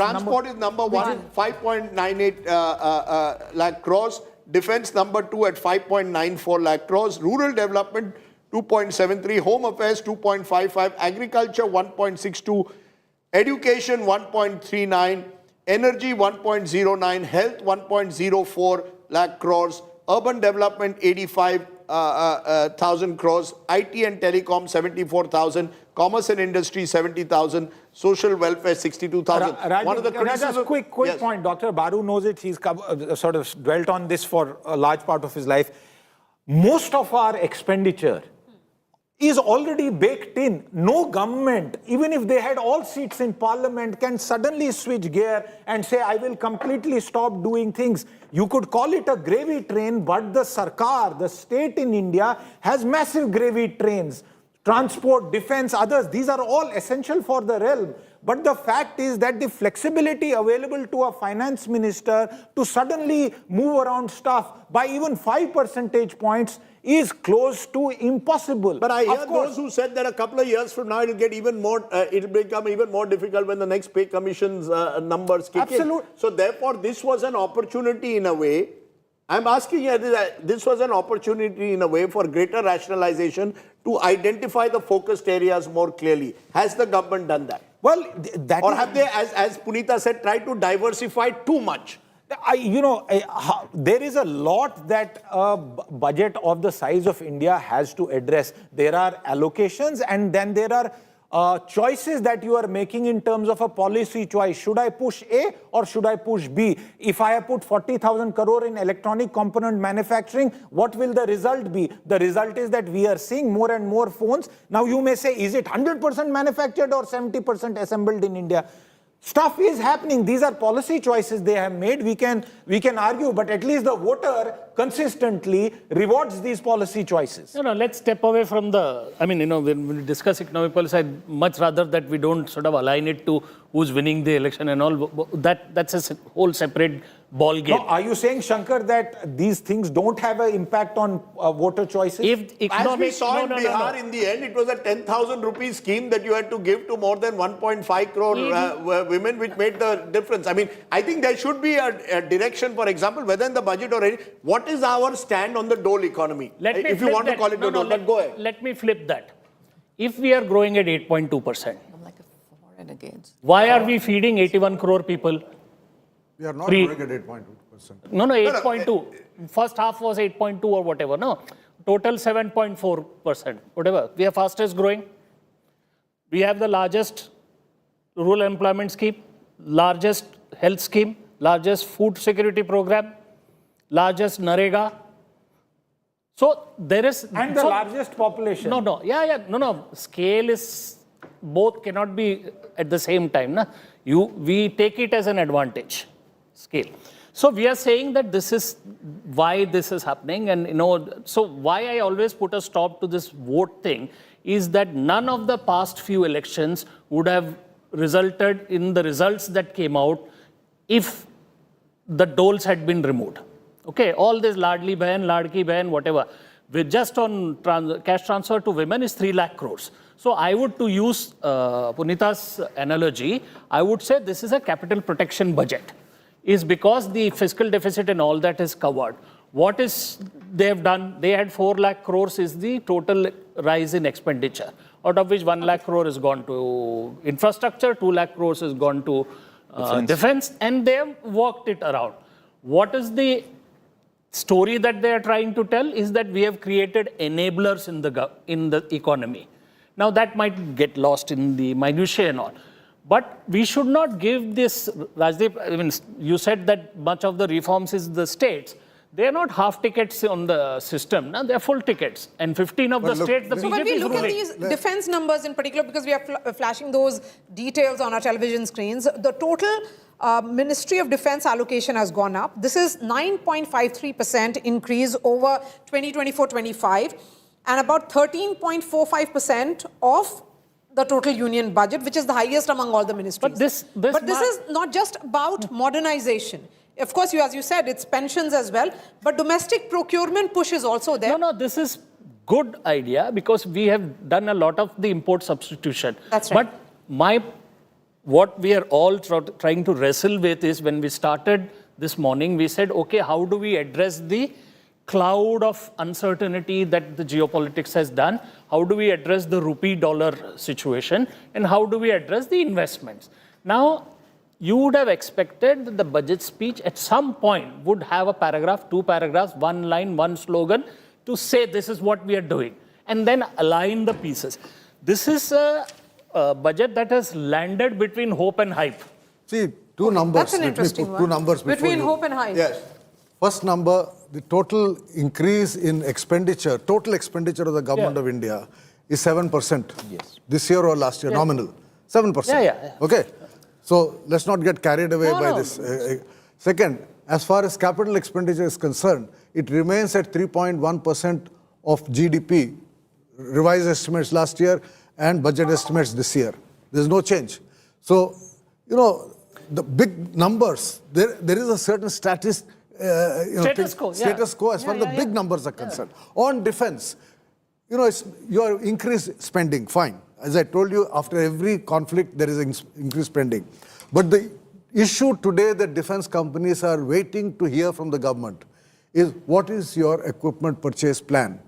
number one, 5.98 lakh crores. Defense number 2 at 5.94 lakh crores. Rural development 2.73. Home affairs 2.55. Agriculture 1.62. Education 1.39. Energy 1.09. Health 1.04 lakh crores. Urban development 85,000 crores. IT and telecom 74,000. Commerce and industry 70,000. Social welfare 62,000. One of the criticisms. Quick point. Dr. Baru knows it. He's sort of dwelt on this for a large part of his life. Most of our expenditure is already baked in. No government, even if they had all seats in parliament, can suddenly switch gear and say, I will completely stop doing things. You could call it a gravy train, but the Sarkar, the state in India, has massive gravy trains. Transport, defense, others, these are all essential for the realm. But the fact is that the flexibility available to a finance minister to suddenly move around stuff by even 5 percentage points is close to impossible. But I hear those who said that a couple of years from now it'll get even more, it'll become even more difficult when the next pay commission's numbers kick in. So therefore, this was an opportunity in a way. I'm asking you, this was an opportunity in a way for greater rationalization to identify the focused areas more clearly. Has the government done that? Well, or have they, as Punita said, tried to diversify too much? There is a lot that a budget of the size of India has to address. There are allocations, and then there are choices that you are making in terms of a policy choice. Should I push A or should I push B? If I have put 40,000 crore in electronic component manufacturing, what will the result be? The result is that we are seeing more and more phones. Now you may say, is it 100% manufactured or 70% assembled in India? Stuff is happening. These are policy choices they have made. We can argue, but at least the voter consistently rewards these policy choices. Let's step away from the, when we discuss economic policy, I'd much rather that we don't sort of align it to who's winning the election and all. That's a whole separate ball game. No, are you saying, Shankar, that these things don't have an impact on voter choices? As we saw in Bihar, in the end, it was a 10,000 rupee scheme that you had to give to more than 1.5 crore women, which made the difference. I mean, I think there should be a direction, for example, whether in the budget or any, what is our stand on the dole economy? If you want to call it a dole, but go ahead. Let me flip that. If we are growing at 8.2%, why are we feeding 81 crore people? We are not growing at 8.2%. No, 8.2. First half was 8.2 or whatever. No, total 7.4%. Whatever. We are fastest growing. We have the largest rural employment scheme, largest health scheme, largest food security program, largest Narega. So there is... And the largest population. No. Scale is... Both cannot be at the same time. Na? We take it as an advantage. Scale. So we are saying that this is why this is happening, and so why I always put a stop to this vote thing is that none of the past few elections would have resulted in the results that came out if the doles had been removed. Okay, all this Ladli Bahan, Ladki Bahan, whatever, with just on cash transfer to women is 3 lakh crores. So I would, to use Punita's analogy, I would say this is a capital protection budget. Is because the fiscal deficit and all that is covered. What is they have done? They had 4 lakh crores is the total rise in expenditure, out of which 1 lakh crore has gone to infrastructure, 2 lakh crores has gone to defense, and they have worked it around. What is the story that they are trying to tell is that we have created enablers in the economy. Now that might get lost in the minutiae and all. But we should not give this, Rajdeep, I mean, you said that much of the reforms is the states. They are not half tickets on the system, no? They are full tickets. And 15 of the states, the BJP is ruling. So when we look at these defense numbers in particular, because we are flashing those details on our television screens, the total Ministry of Defense allocation has gone up. This is 9.53% increase over 2024-25 and about 13.45% of the total union budget, which is the highest among all the ministries. But this is not just about modernization. Of course, as you said, it's pensions as well, but domestic procurement push is also there. No, this is good idea because we have done a lot of the import substitution. That's right. But what we are all trying to wrestle with is when we started this morning, we said, okay, how do we address the cloud of uncertainty that the geopolitics has done? How do we address the rupee-dollar situation? And how do we address the investments? Now, you would have expected that the budget speech at some point would have a paragraph, 2 paragraphs, 1 line, 1 slogan to say this is what we are doing and then align the pieces. This is a budget that has landed between hope and hype. See, two numbers. That's an interesting one. 2 numbers between hope and hype. Yes. First number, the total increase in expenditure, total expenditure of the government of India is 7%. Yes. This year or last year, nominal. 7%. Yeah. Okay. So let's not get carried away by this. Second, as far as capital expenditure is concerned, it remains at 3.1% of GDP, revised estimates last year and budget estimates this year. There's no change. So, the big numbers, there is a certain status quo as far as the big numbers are concerned. On defense, your increased spending, fine. As I told you, after every conflict, there is increased spending. But the issue today that defense companies are waiting to hear from the government is what is your equipment purchase plan,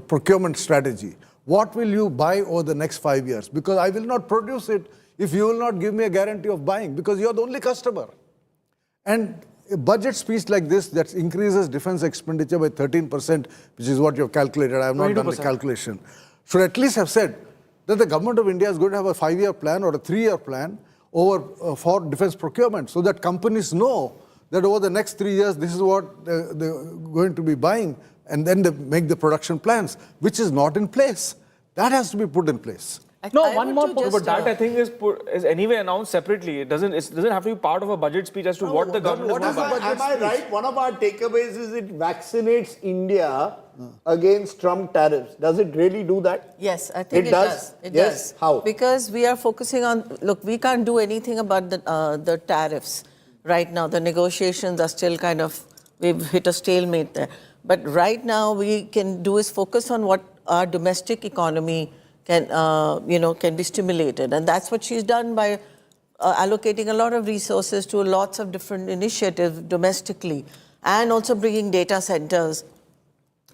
procurement strategy. What will you buy over the next 5 years? Because I will not produce it if you will not give me a guarantee of buying, because you're the only customer. And a budget speech like this that increases defense expenditure by 13%, which is what you have calculated, I have not done the calculation, should at least have said that the government of India is going to have a 5-year plan or a 3-year plan for defense procurement, so that companies know that over the next 3 years, this is what they're going to be buying, and then they make the production plans, which is not in place. That has to be put in place. One more point. But that I think is anyway announced separately. It doesn't have to be part of a budget speech as to what the government is going to buy. Am I right? One of our takeaways is it vaccinates India against Trump tariffs. Does it really do that? Yes, I think it does. It does. How? Because we are focusing on, look, we can't do anything about the tariffs. right now. The negotiations are still kind of, we've hit a stalemate there. But right now, we can do is focus on what our domestic economy can, can be stimulated. And that's what she's done by allocating a lot of resources to lots of different initiatives domestically, and also bringing data centers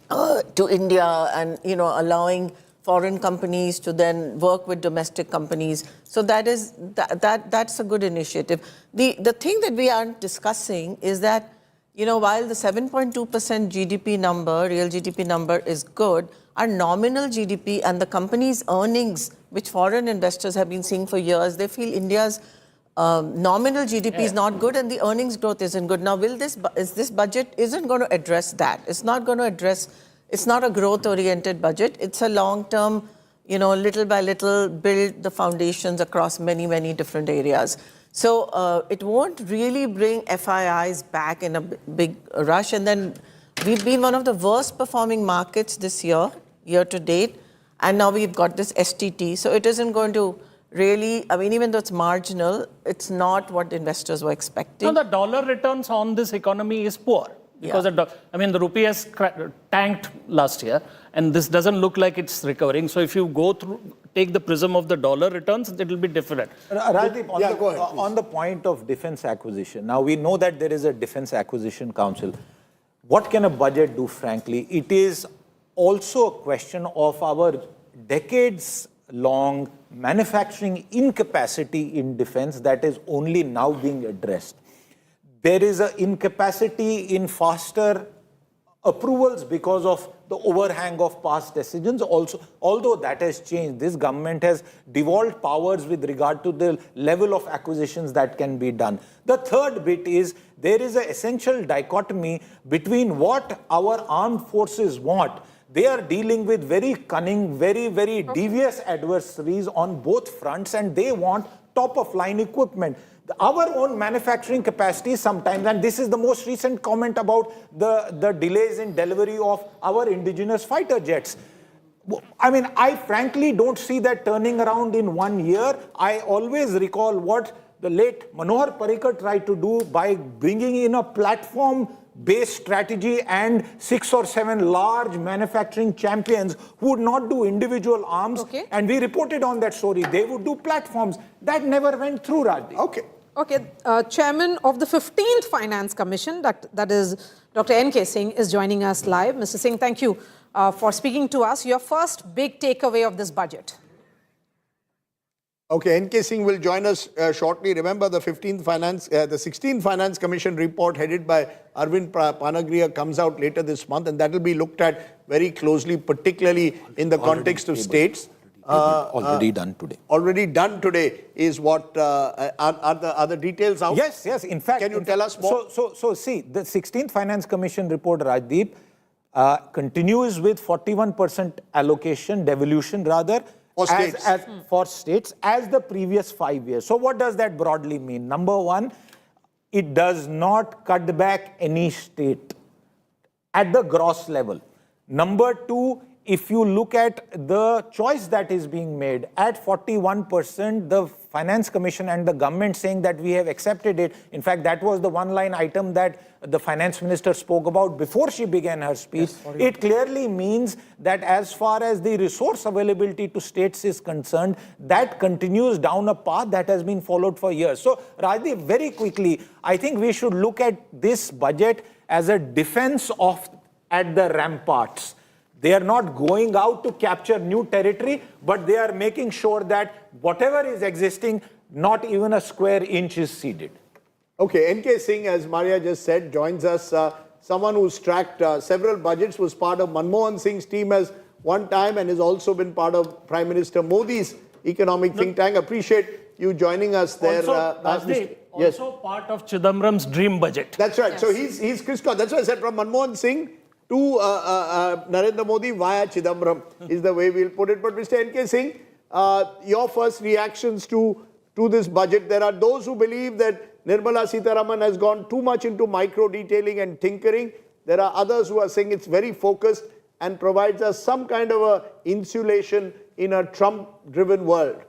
to India, and allowing foreign companies to then work with domestic companies. So that's a good initiative. The thing that we aren't discussing is that, while the 7.2% GDP number, real GDP number is good, our nominal GDP and the company's earnings, which foreign investors have been seeing for years, they feel India's nominal GDP is not good and the earnings growth isn't good. Now, this budget isn't going to address that. It's not going to address, it's not a growth-oriented budget. It's a long-term, little by little, build the foundations across many, many different areas. So it won't really bring FIIs back in a big rush. And then we've been one of the worst performing markets this year to date. And now we've got this STT. So it isn't going to really, even though it's marginal, it's not what investors were expecting. No, the dollar returns on this economy is poor. Because the rupee has tanked last year, and this doesn't look like it's recovering. So if you take the prism of the dollar returns, it will be different. Rajdeep, on the point of defense acquisition, now we know that there is a Defense Acquisition Council. What can a budget do, frankly? It is also a question of our decades-long manufacturing incapacity in defense that is only now being addressed. There is an incapacity in faster approvals because of the overhang of past decisions. Also, although that has changed, this government has devolved powers with regard to the level of acquisitions that can be done. The third bit is there is an essential dichotomy between what our armed forces want. They are dealing with very cunning, very, very devious adversaries on both fronts, and they want top-of-line equipment. Our own manufacturing capacity sometimes, and this is the most recent comment about the delays in delivery of our indigenous fighter jets. I frankly don't see that turning around in 1 year. I always recall what the late Manohar Parrikar tried to do by bringing in a platform-based strategy and 6 or 7 large manufacturing champions who would not do individual arms. And we reported on that story. They would do platforms. That never went through, Rajdeep. Okay, Chairman of the 15th Finance Commission, that is Dr. N.K. Singh, is joining us live. Mr. Singh, thank you for speaking to us. Your first big takeaway of this budget. Okay, N.K. Singh will join us shortly. Remember, the 16th Finance Commission report headed by Arvind Panagriya comes out later this month, and that will be looked at very closely, particularly in the context of states. Already done today. Already done today is what, are the details out? Yes. In fact, can you tell us more? So see, the 16th Finance Commission report, Rajdeep, continues with 41% allocation, devolution rather, for states as the previous 5 years. So what does that broadly mean? Number one, it does not cut back any state at the gross level. Number two, if you look at the choice that is being made at 41%, the Finance Commission and the government saying that we have accepted it. In fact, that was the one-line item that the Finance Minister spoke about before she began her speech. Yes, it clearly means that as far as the resource availability to states is concerned, that continues down a path that has been followed for years. So, Rajdeep, very quickly, I think we should look at this budget as a defense at the ramparts. They are not going out to capture new territory, but they are making sure that whatever is existing, not even a square inch is ceded. Okay, N.K. Singh, as Maria just said, joins us. Someone who's tracked several budgets, was part of Manmohan Singh's team as one time and has also been part of Prime Minister Modi's economic think tank. Appreciate you joining us there. Also part of Chidambaram's dream budget. That's right. Yes. So he's crisscrossed. That's why I said from Manmohan Singh to Narendra Modi via Chidambaram is the way we'll put it. But Mr. N.K. Singh, your first reactions to this budget. There are those who believe that Nirmala Sitharaman has gone too much into micro-detailing and tinkering. There are others who are saying it's very focused and provides us some kind of a insulation in a Trump-driven world.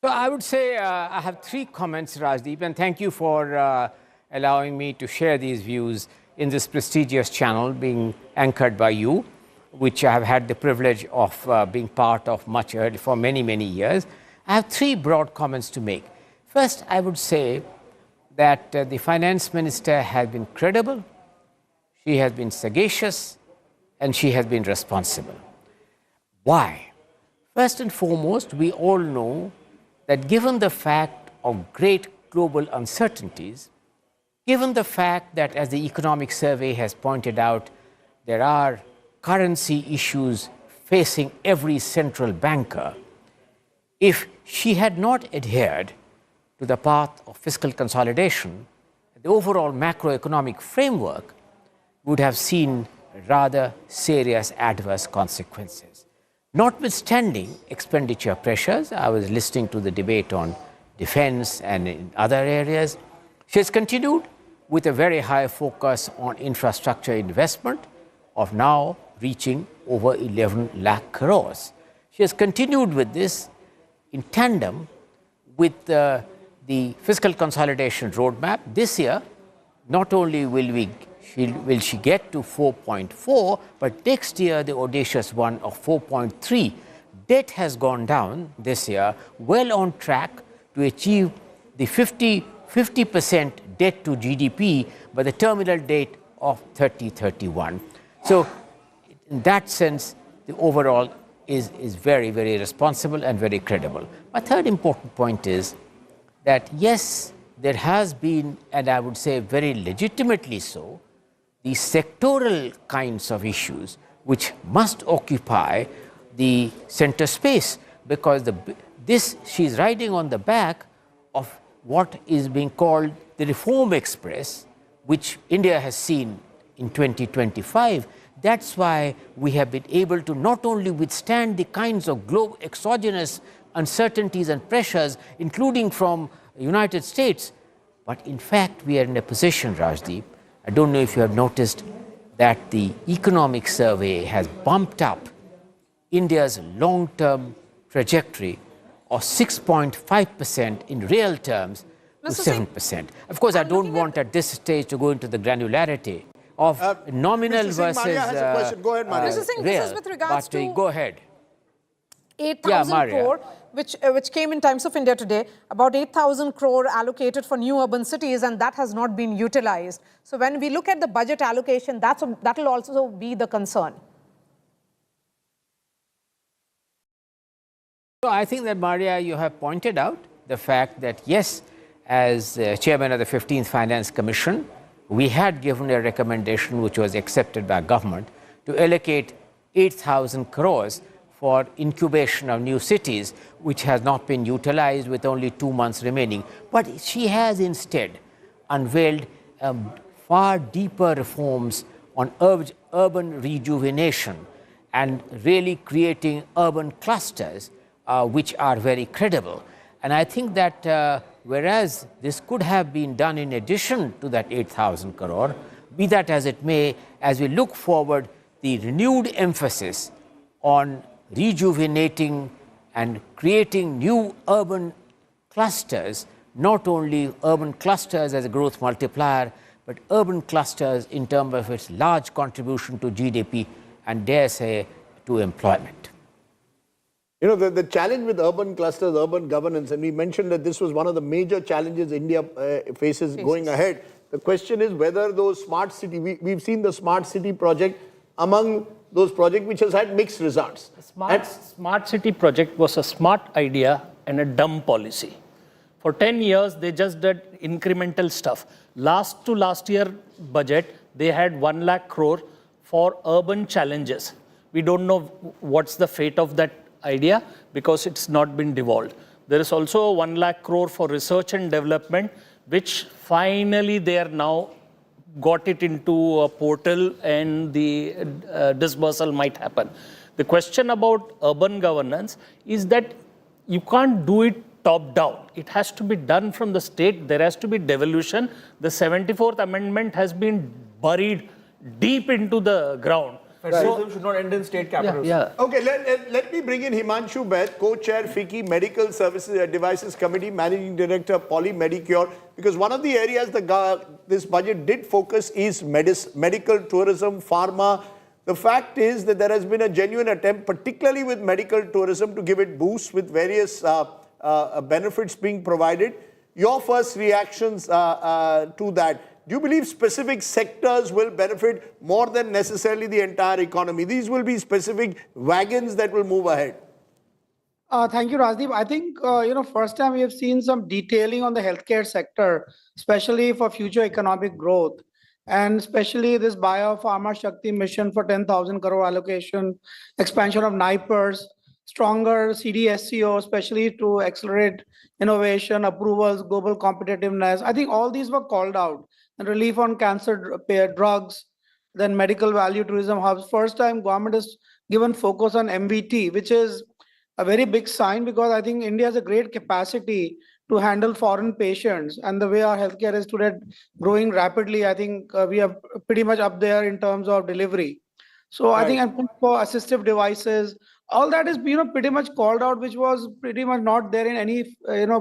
So I would say I have three comments, Rajdeep, and thank you for allowing me to share these views in this prestigious channel being anchored by you, which I have had the privilege of being part of much earlier for many, many years. I have three broad comments to make. First, I would say that the finance minister has been credible, she has been sagacious, and she has been responsible. Why? First and foremost, we all know that given the fact of great global uncertainties, given the fact that, as the economic survey has pointed out, there are currency issues facing every central banker, if she had not adhered to the path of fiscal consolidation, the overall macroeconomic framework would have seen rather serious adverse consequences. Notwithstanding expenditure pressures, I was listening to the debate on defense and in other areas, she has continued with a very high focus on infrastructure investment of now reaching over 11 lakh crores. She has continued with this in tandem with the fiscal consolidation roadmap. This year, not only will she get to 4.4, but next year the audacious one of 4.3. Debt has gone down this year, well on track to achieve the 50% debt to GDP by the terminal date of 2031. So in that sense, the overall is very, very responsible and very credible. My third important point is that yes, there has been, and I would say very legitimately so, the sectoral kinds of issues which must occupy the center space, because she's riding on the back of what is being called the Reform Express, which India has seen in 2025. That's why we have been able to not only withstand the kinds of global exogenous uncertainties and pressures, including from the United States, but in fact we are in a position, Rajdeep, I don't know if you have noticed that the economic survey has bumped up India's long-term trajectory of 6.5% in real terms to 7%. Of course, I don't want at this stage to go into the granularity of nominal versus Maria has a question. Go ahead, Maria. Mr. Singh, real, this is with regards to go ahead. 8,000 crore, which came in Times of India today, about 8,000 crore allocated for new urban cities, and that has not been utilized. So when we look at the budget allocation, that will also be the concern. So I think that, Maria, you have pointed out the fact that, yes, as chairman of the 15th Finance Commission, we had given a recommendation which was accepted by government to allocate 8,000 crores for incubation of new cities, which has not been utilized with only 2 months remaining. But she has instead unveiled far deeper reforms on urban rejuvenation and really creating urban clusters which are very credible. And I think that whereas this could have been done in addition to that 8,000 crore, be that as it may, as we look forward, the renewed emphasis on rejuvenating and creating new urban clusters, not only urban clusters as a growth multiplier, but urban clusters in terms of its large contribution to GDP and, dare say, to employment. You know, the challenge with urban clusters, urban governance, and we mentioned that this was one of the major challenges India faces going ahead. The question is whether those smart city, we've seen the smart city project among those projects which has had mixed results. The smart city project was a smart idea and a dumb policy. For 10 years, they just did incremental stuff. Last to last year budget, they had 1 lakh crore for urban challenges. We don't know what's the fate of that idea because it's not been devolved. There is also 1 lakh crore for research and development, which finally they are now got it into a portal and the disbursal might happen. The question about urban governance is that you can't do it top down. It has to be done from the state. There has to be devolution. The 74th Amendment has been buried deep into the ground. Federalism should not end in state capitals. Okay, let me bring in Himanshu Baid, co-chair FICCI Medical Services Devices Committee, Managing Director, Poly Medicure, because one of the areas this budget did focus is medical tourism, pharma. The fact is that there has been a genuine attempt, particularly with medical tourism, to give it boosts with various benefits being provided. Your first reactions to that? Do you believe specific sectors will benefit more than necessarily the entire economy? These will be specific wagons that will move ahead. Thank you, Rajdeep. I think, first time we have seen some detailing on the healthcare sector, especially for future economic growth. And especially this Bio-pharma Shakti mission for 10,000 crore allocation, expansion of NIPERS, stronger CDSCO, especially to accelerate innovation, approvals, global competitiveness. I think all these were called out. And relief on cancer drugs, then medical value tourism hubs. First time government has given focus on MVT, which is a very big sign because I think India has a great capacity to handle foreign patients. And the way our healthcare is today growing rapidly, I think we are pretty much up there in terms of delivery. So I think for assistive devices, all that is pretty much called out, which was pretty much not there in any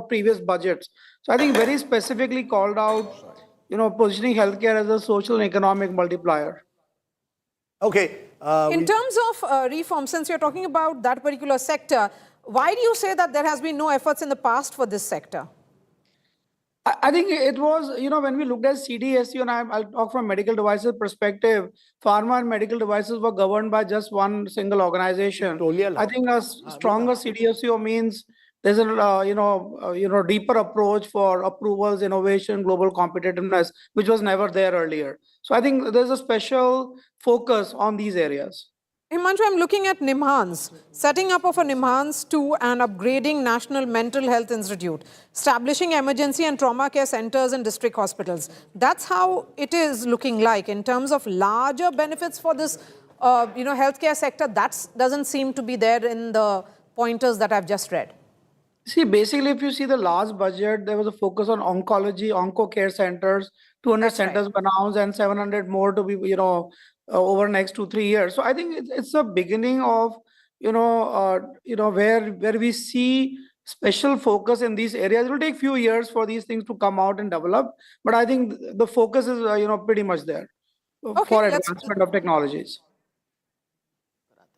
previous budgets. So I think very specifically called out positioning healthcare as a social and economic multiplier. Okay. In terms of reform, since you're talking about that particular sector, why do you say that there has been no efforts in the past for this sector? I think it was, when we looked at CDSU, and I'll talk from medical devices perspective, pharma and medical devices were governed by just one single organization. I think a stronger CDSU means there's a deeper approach for approvals, innovation, global competitiveness, which was never there earlier. So I think there's a special focus on these areas. Himanshu, I'm looking at NIMHANS, setting up of a NIMHANS 2 and upgrading National Mental Health Institute, establishing emergency and trauma care centers in district hospitals. That's how it is looking like in terms of larger benefits for this, healthcare sector. That doesn't seem to be there in the pointers that I've just read. See, basically, if you see the last budget, there was a focus on oncology, onco care centers, 200 centers were announced and 700 more to be, over next 2-3 years. So I think it's a beginning of, where we see special focus in these areas. It will take few years for these things to come out and develop, but I think the focus is, pretty much there for advancement of technologies.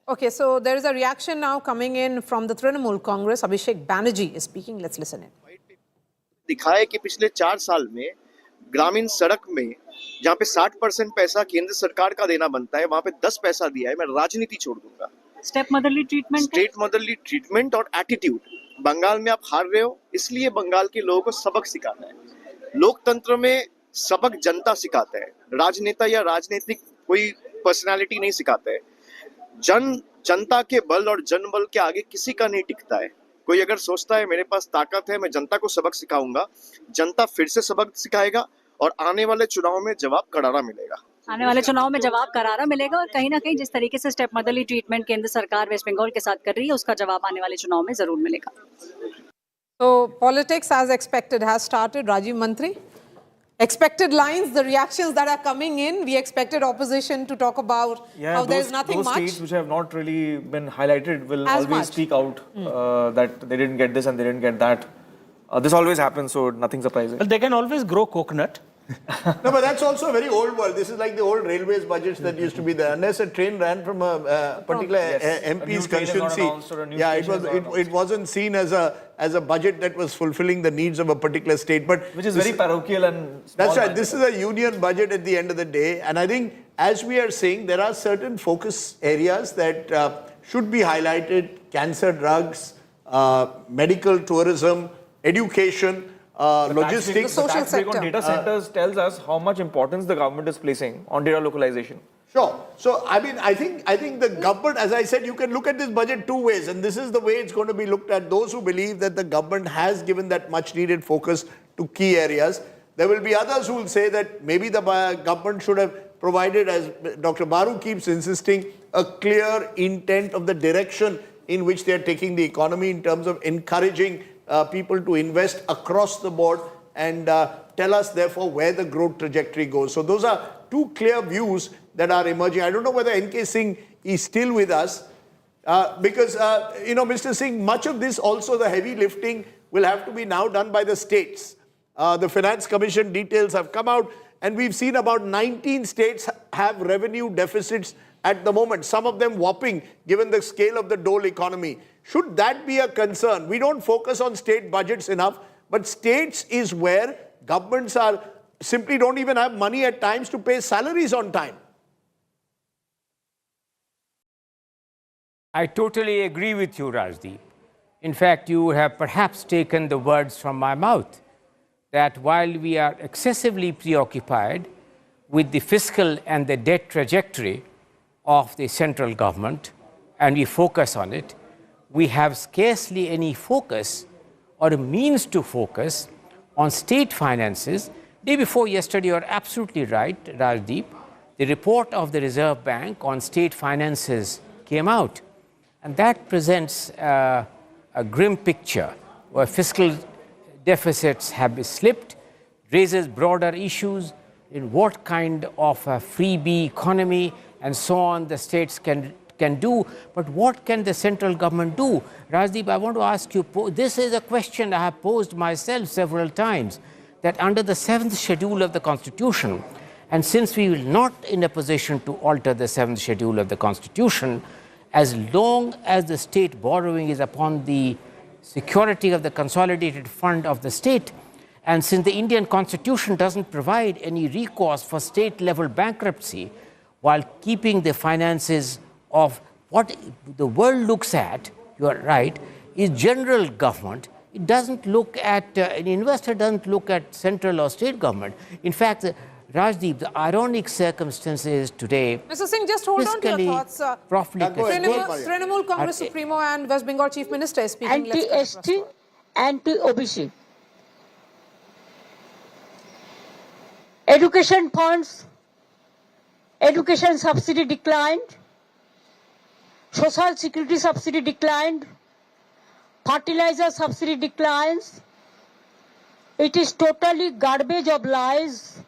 Okay, so there is a reaction now coming in from the Trinamool Congress. Abhishek Banerjee is speaking. Let's listen in. दिखाए कि पिछले 4 साल में ग्रामीण सड़क में जहाँ पे 60% पैसा केंद्र सरकार का देना बनता है वहाँ पे 10 पैसा दिया है. मैं राजनीति छोड़ दूंगा. स्टेट मदरली ट्रीटमेंट और एटीट्यूड. बंगाल में आप हार रहे हो, इसलिए बंगाल के लोगों को सबक सिखाना है. लोकतंत्र में सबक जनता सिखाता है, राजनेता या राजनीतिक कोई पर्सनालिटी नहीं सिखाता है. जनता के बल और जनबल के आगे किसी का नहीं टिकता है. कोई अगर सोचता है मेरे पास ताकत है, मैं जनता को सबक सिखाऊंगा, जनता फिर से सबक सिखाएगा और आने वाले चुनाव में जवाब करारा मिलेगा. आने वाले चुनाव में जवाब करारा मिलेगा और कहीं ना कहीं जिस तरीके से स्टेप मदरली ट्रीटमेंट केंद्र सरकार वेस्ट बंगाल के साथ कर रही है, उसका जवाब आने वाले चुनाव में जरूर मिलेगा. So politics as expected has started. Rajiv Mantri, expected lines, the reactions that are coming in. We expected opposition to talk about how there's nothing those much. Those states which have not really been highlighted will always speak out that they didn't get this and they didn't get that. This always happens, so nothing surprising. Well, they can always grow coconut. No, but that's also a very old world. This is like the old railways budgets that used to be there. Unless a train ran from a particular MP's constituency, it wasn't seen as a budget that was fulfilling the needs of a particular state. But which is very parochial and small. That's right. This is a union budget at the end of the day. And I think, as we are saying, there are certain focus areas that should be highlighted. Cancer drugs, medical tourism, education, logistics. The tax break on data centers tells us how much importance the government is placing on data localization. Sure. So, I mean, I think the government, as I said, you can look at this budget two ways, and this is the way it's going to be looked at. Those who believe that the government has given that much needed focus to key areas. There will be others who will say that maybe the government should have provided, as Dr. Baru keeps insisting, a clear intent of the direction in which they are taking the economy in terms of encouraging people to invest across the board. and tell us, therefore, where the growth trajectory goes. So those are two clear views that are emerging. I don't know whether N.K. Singh is still with us, because, Mr. Singh, much of this also, the heavy lifting will have to be now done by the states. The Finance Commission details have come out, and we've seen about 19 states have revenue deficits at the moment, some of them whopping, given the scale of the dole economy. Should that be a concern? We don't focus on state budgets enough, but states is where governments are simply don't even have money at times to pay salaries on time. I totally agree with you, Rajdeep. In fact, you have perhaps taken the words from my mouth, that while we are excessively preoccupied with the fiscal and the debt trajectory of the central government, and we focus on it, we have scarcely any focus or a means to focus on state finances. Day before yesterday, you are absolutely right, Rajdeep. The report of the Reserve Bank on state finances came out, and that presents a grim picture where fiscal deficits have slipped, raises broader issues in what kind of a freebie economy and so on the states can do. But what can the central government do? Rajdeep, I want to ask you, this is a question I have posed myself several times, that under the 7th schedule of the Constitution, and since we will not in a position to alter the 7th schedule of the Constitution, as long as the state borrowing is upon the security of the consolidated fund of the state, and since the Indian Constitution doesn't provide any recourse for state-level bankruptcy, while keeping the finances of what the world looks at, you are right, is general government. It doesn't look at, an investor doesn't look at central or state government. In fact, Rajdeep, the ironic circumstance is today... Mr. Singh, just hold on to your thoughts. Trinamool Congress Supremo and West Bengal Chief Minister is speaking. Anti-ST, anti-OBC. Education funds, education subsidy declined, social security subsidy declined, fertilizer subsidy declines. It is totally garbage of lies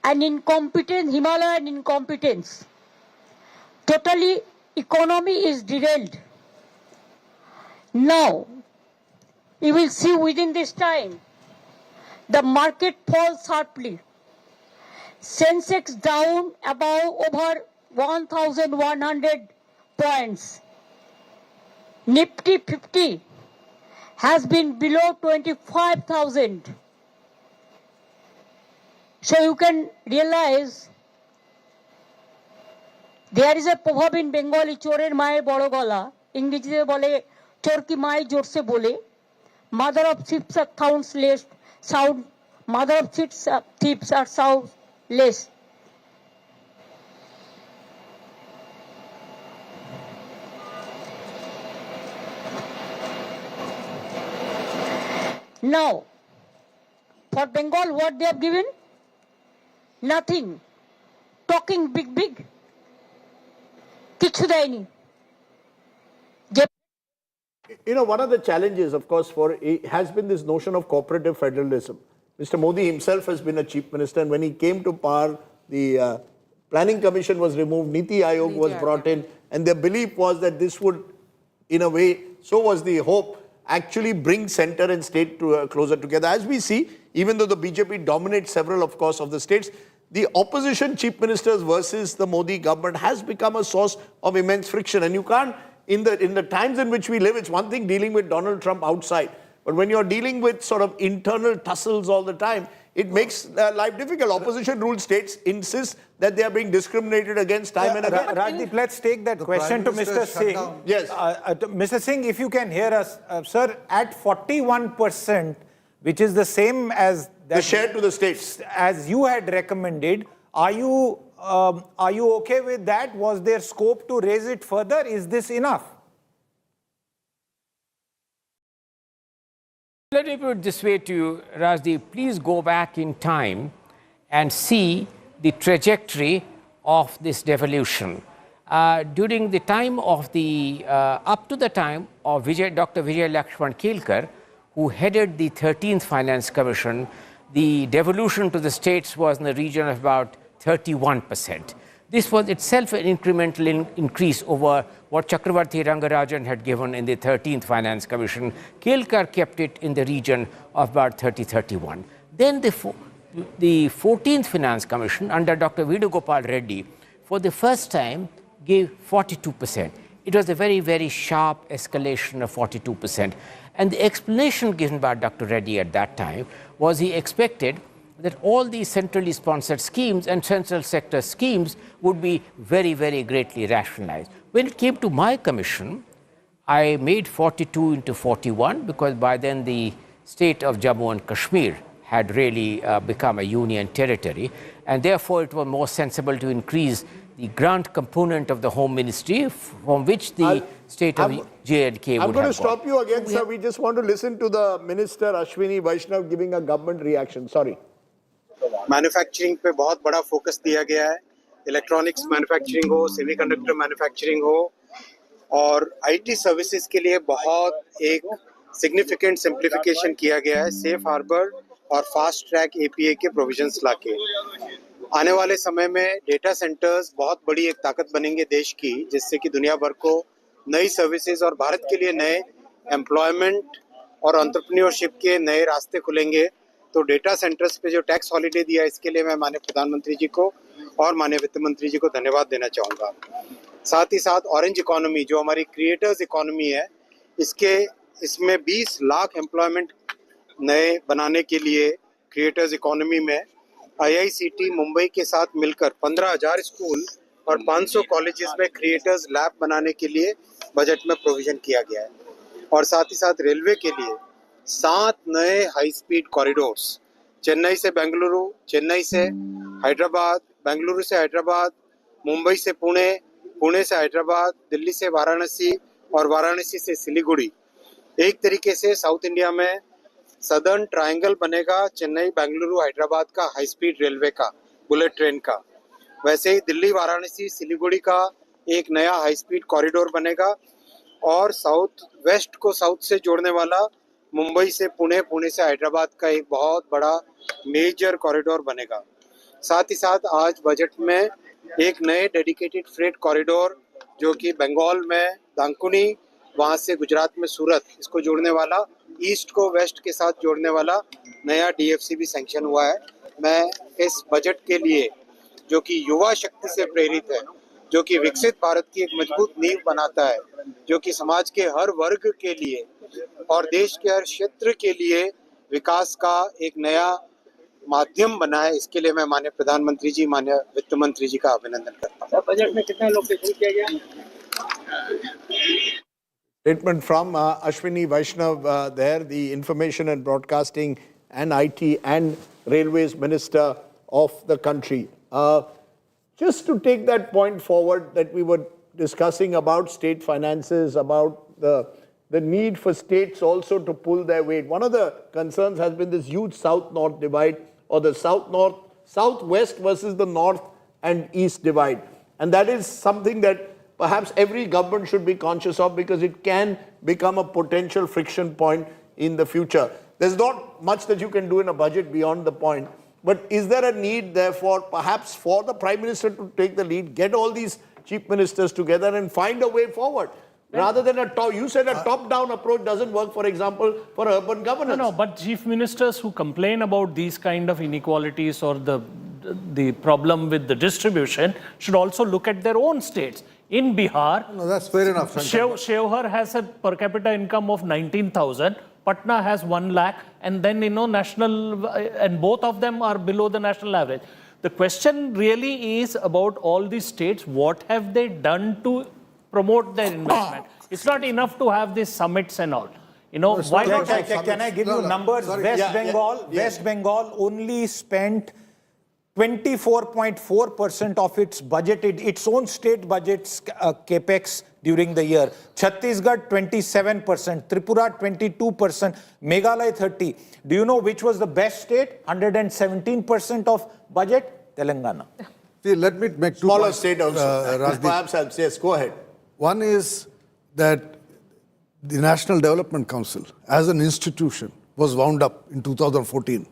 and incompetence, Himalayan incompetence. Totally economy is derailed. Now, you will see within this time, the market falls sharply. Sensex down above over 1,100 points. Nifty 50 has been below 25,000. So you can realize there is a proverb in Bengali, chorer mayer boro gola, ইংরেজিতে বলে চোর কি মায়ের জোরসে বলে, mother of thieves are sound, mother of thieves are soundless. Now, for Bengal, what they have given? Nothing. Talking big. Kichu dayni. One of the challenges, of course, has been this notion of cooperative federalism. Mr. Modi himself has been a chief minister, and when he came to power, the Planning Commission was removed, Niti Aayog was brought in, and their belief was that this would, in a way, so was the hope, actually bring center and state closer together. As we see, even though the BJP dominates several, of course, of the states, the opposition chief ministers versus the Modi government has become a source of immense friction. And you can't, in the times in which we live, it's one thing dealing with Donald Trump outside. But when you're dealing with sort of internal tussles all the time, it makes life difficult. Opposition-ruled states insist that they are being discriminated against time and again. Rajdeep, let's take that question to Mr. Singh. Yes. Mr. Singh, if you can hear us, sir, at 41%, which is the same as the share to the states, as you had recommended, are you okay with that? Was there scope to raise it further? Is this enough? Let me put it this way to you, Rajdeep. Please go back in time and see the trajectory of this devolution. During the time of up to the time of Dr. Vijay Lakshman Kelkar, who headed the 13th Finance Commission, the devolution to the states was in the region of about 31%. This was itself an incremental increase over what Chakravarti Rangarajan had given in the 13th Finance Commission. Kelkar kept it in the region of about 30-31. Then the 14th Finance Commission under Dr. Vedugopal Reddy, for the first time, gave 42%. It was a very, very sharp escalation of 42%. And the explanation given by Dr. Reddy at that time was he expected that all these centrally sponsored schemes and central sector schemes would be very, very greatly rationalized. When it came to my commission, I made 42 into 41 because by then the state of Jammu and Kashmir had really become a union territory, and therefore it was more sensible to increase the grant component of the Home Ministry from which the state of J&K would I'm going to have stop gone. you again, sir. We just want to listen to the Minister Ashwini Vaishnav giving a government reaction. Sorry. Manufacturing पे बहुत बड़ा focus दिया गया है. Electronics manufacturing हो, semiconductor manufacturing हो और IT services के लिए बहुत एक सिग्निफिकेंट सिंप्लीफिकेशन किया गया है. सेफ हार्बर और फास्ट ट्रैक एपीए के प्रोविजंस लाके आने वाले समय में डेटा सेंटर्स बहुत बड़ी एक ताकत बनेंगे देश की, जिससे कि दुनिया भर को नई सर्विसेज और भारत के लिए नए एम्प्लॉयमेंट और एंटरप्रेन्योरशिप के नए रास्ते खुलेंगे. तो डेटा सेंटर्स पे जो टैक्स हॉलिडे दिया, इसके लिए मैं माननीय प्रधानमंत्री जी को और माननीय वित्त मंत्री जी को धन्यवाद देना चाहूँगा. साथ ही साथ ऑरेंज इकोनॉमी जो हमारी क्रिएटर्स इकोनॉमी है, इसमें 20 लाख एम्प्लॉयमेंट नए बनाने के लिए क्रिएटर्स इकोनॉमी में आईआईसीटी मुंबई के साथ मिलकर 15,000 स्कूल और 500 कॉलेजेस में क्रिएटर्स लैब बनाने के लिए बजट में प्रोविजन किया गया है. और साथ ही साथ रेलवे के लिए 7 नए हाई स्पीड कॉरिडोर्स, चेन्नई से बेंगलुरु, चेन्नई से हैदराबाद, बेंगलुरु से हैदराबाद, मुंबई से पुणे, पुणे से हैदराबाद, दिल्ली से वाराणसी और वाराणसी से सिलीगुड़ी. एक तरीके से साउथ इंडिया में सदर्न ट्रायंगल बनेगा, चेन्नई, बेंगलुरु, हैदराबाद का हाई स्पीड रेलवे का, बुलेट ट्रेन का. वैसे ही दिल्ली, वाराणसी, सिलीगुड़ी का एक नया हाई स्पीड कॉरिडोर बनेगा और साउथ वेस्ट को साउथ से जोड़ने वाला मुंबई से पुणे, पुणे से हैदराबाद का एक बहुत बड़ा मेजर कॉरिडोर बनेगा. साथ ही साथ आज बजट में एक नए डेडिकेटेड फ्रेट कॉरिडोर जो कि बंगाल में दांकुनी, वहाँ से गुजरात में सूरत, इसको जोड़ने वाला, ईस्ट को वेस्ट के साथ जोड़ने वाला नया डीएफसी भी सैंक्शन हुआ है. मैं इस बजट के लिए जो कि युवा शक्ति से प्रेरित है, जो कि विकसित भारत की एक मजबूत नींव बनाता है, जो कि समाज के हर वर्ग के लिए और देश के हर क्षेत्र के लिए विकास का एक नया माध्यम बना है, इसके लिए मैं माननीय प्रधानमंत्री जी, माननीय वित्त मंत्री जी का अभिनंदन करता हूँ. बजट में कितना लोकेशन किया गया? Statement from Ashwini Vaishnav there, the Information and Broadcasting and IT and Railways Minister of the country. Just to take that point forward that we were discussing about state finances, about the need for states also to pull their weight. One of the concerns has been this huge South-North divide, or the South-West versus the North and East divide. And that is something that perhaps every government should be conscious of, because it can become a potential friction point in the future. There's not much that you can do in a budget beyond the point. But is there a need, therefore, perhaps for the Prime Minister to take the lead, get all these chief ministers together and find a way forward? Rather than you said a top-down approach doesn't work, for example, for urban governance. No, but chief ministers who complain about these kind of inequalities or the problem with the distribution should also look at their own states. In Bihar, no, that's fair enough. Shevhar has a per capita income of 19,000. Patna has 1 lakh, and then national, and both of them are below the national average. The question really is about all these states. What have they done to promote their investment? It's not enough to have these summits and all. Why not? Can I give you numbers? Sorry. West Bengal only spent 24.4% of its budget, its own state budget's capex during the year. Chhattisgarh 27%, Tripura 22%, Meghalaya 30%. Do you know which was the best state? 117% of budget? Telangana. See, let me make two smaller points, state also. Perhaps helps. Yes, go ahead. One is that the National Development Council as an institution was wound up in 2014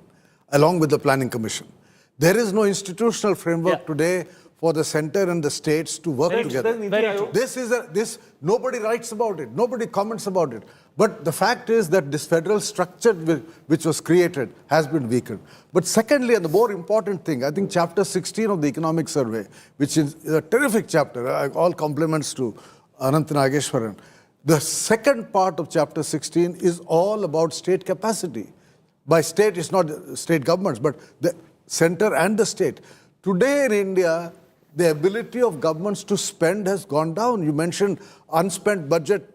along with the Planning Commission. There is no institutional framework today for the center and the states to work together. This nobody writes about it, nobody comments about it. But the fact is that this federal structure which was created has been weakened. But secondly, and the more important thing, I think chapter 16 of the Economic Survey, which is a terrific chapter, all compliments to Anant Nageshwaran. The second part of chapter 16 is all about state capacity. By state, it's not state governments, but the center and the state. Today in India, the ability of governments to spend has gone down. You mentioned unspent budget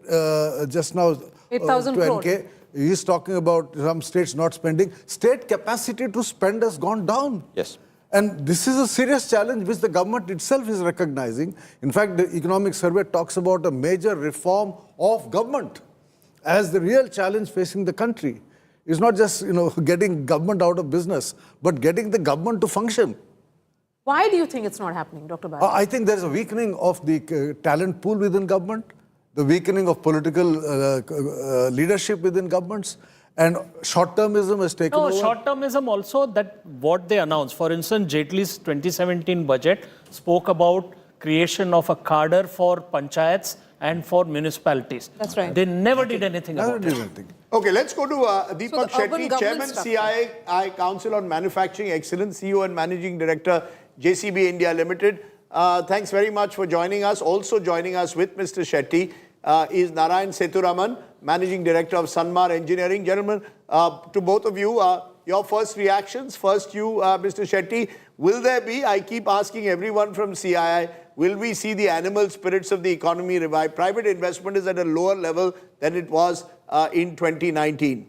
just now. 8,000 crore. He's talking about some states not spending. State capacity to spend has gone down. Yes. And this is a serious challenge which the government itself is recognizing. In fact, the Economic Survey talks about a major reform of government as the real challenge facing the country. It's not just getting government out of business, but getting the government to function. Why do you think it's not happening, Dr. Bharat? I think there's a weakening of the talent pool within government, the weakening of political leadership within governments, and short-termism has taken over. No, short-termism also, that what they announced. For instance, Jaitley's 2017 budget spoke about creation of a cadre for panchayats and for municipalities. That's right. They never did anything about it. Okay, let's go to Deepak So the urban Shetty, government Chairman, structure. CII Council on Manufacturing Excellence, CEO and Managing Director, JCB India Limited. Thanks very much for joining us. Also joining us with Mr. Shetty is Nirmala Sitharaman, Managing Director of Sanmar Engineering. Gentlemen, to both of you, your first reactions. First you, Mr. Shetty, will there be, I keep asking everyone from CII, will we see the animal spirits of the economy revive? Private investment is at a lower level than it was in 2019.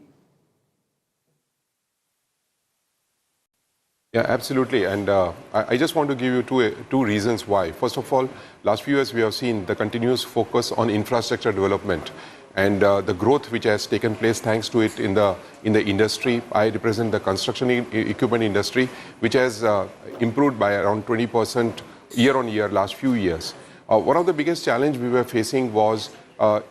Yeah, absolutely. And I just want to give you two reasons why. First of all, last few years we have seen the continuous focus on infrastructure development and the growth which has taken place thanks to it in the industry. I represent the construction equipment industry, which has improved by around 20% year on year last few years. One of the biggest challenge we were facing was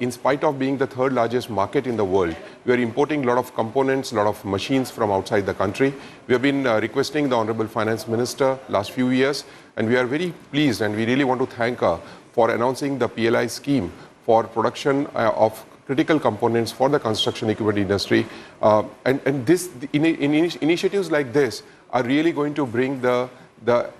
in spite of being the third largest market in the world, we are importing a lot of components, a lot of machines from outside the country. We have been requesting the Honorable Finance Minister last few years, and we are very pleased and we really want to thank her for announcing the PLI scheme for production of critical components for the construction equipment industry. Initiatives like this are really going to bring the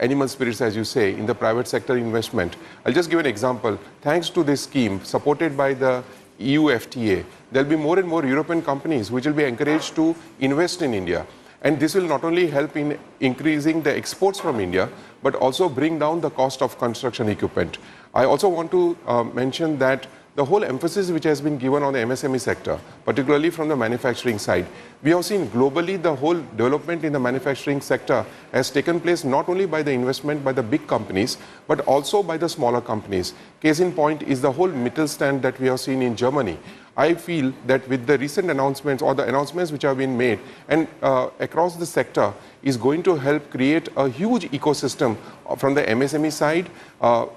animal spirits, as you say, in the private sector investment. I'll just give an example. Thanks to this scheme, supported by the EU FTA, there'll be more and more European companies which will be encouraged to invest in India. And this will not only help in increasing the exports from India, but also bring down the cost of construction equipment. I also want to mention that the whole emphasis which has been given on the MSME sector, particularly from the manufacturing side, we have seen globally the whole development in the manufacturing sector has taken place not only by the investment by the big companies, but also by the smaller companies. Case in point is the whole Mittelstand that we have seen in Germany. I feel that with the recent announcements or the announcements which have been made and across the sector is going to help create a huge ecosystem from the MSME side,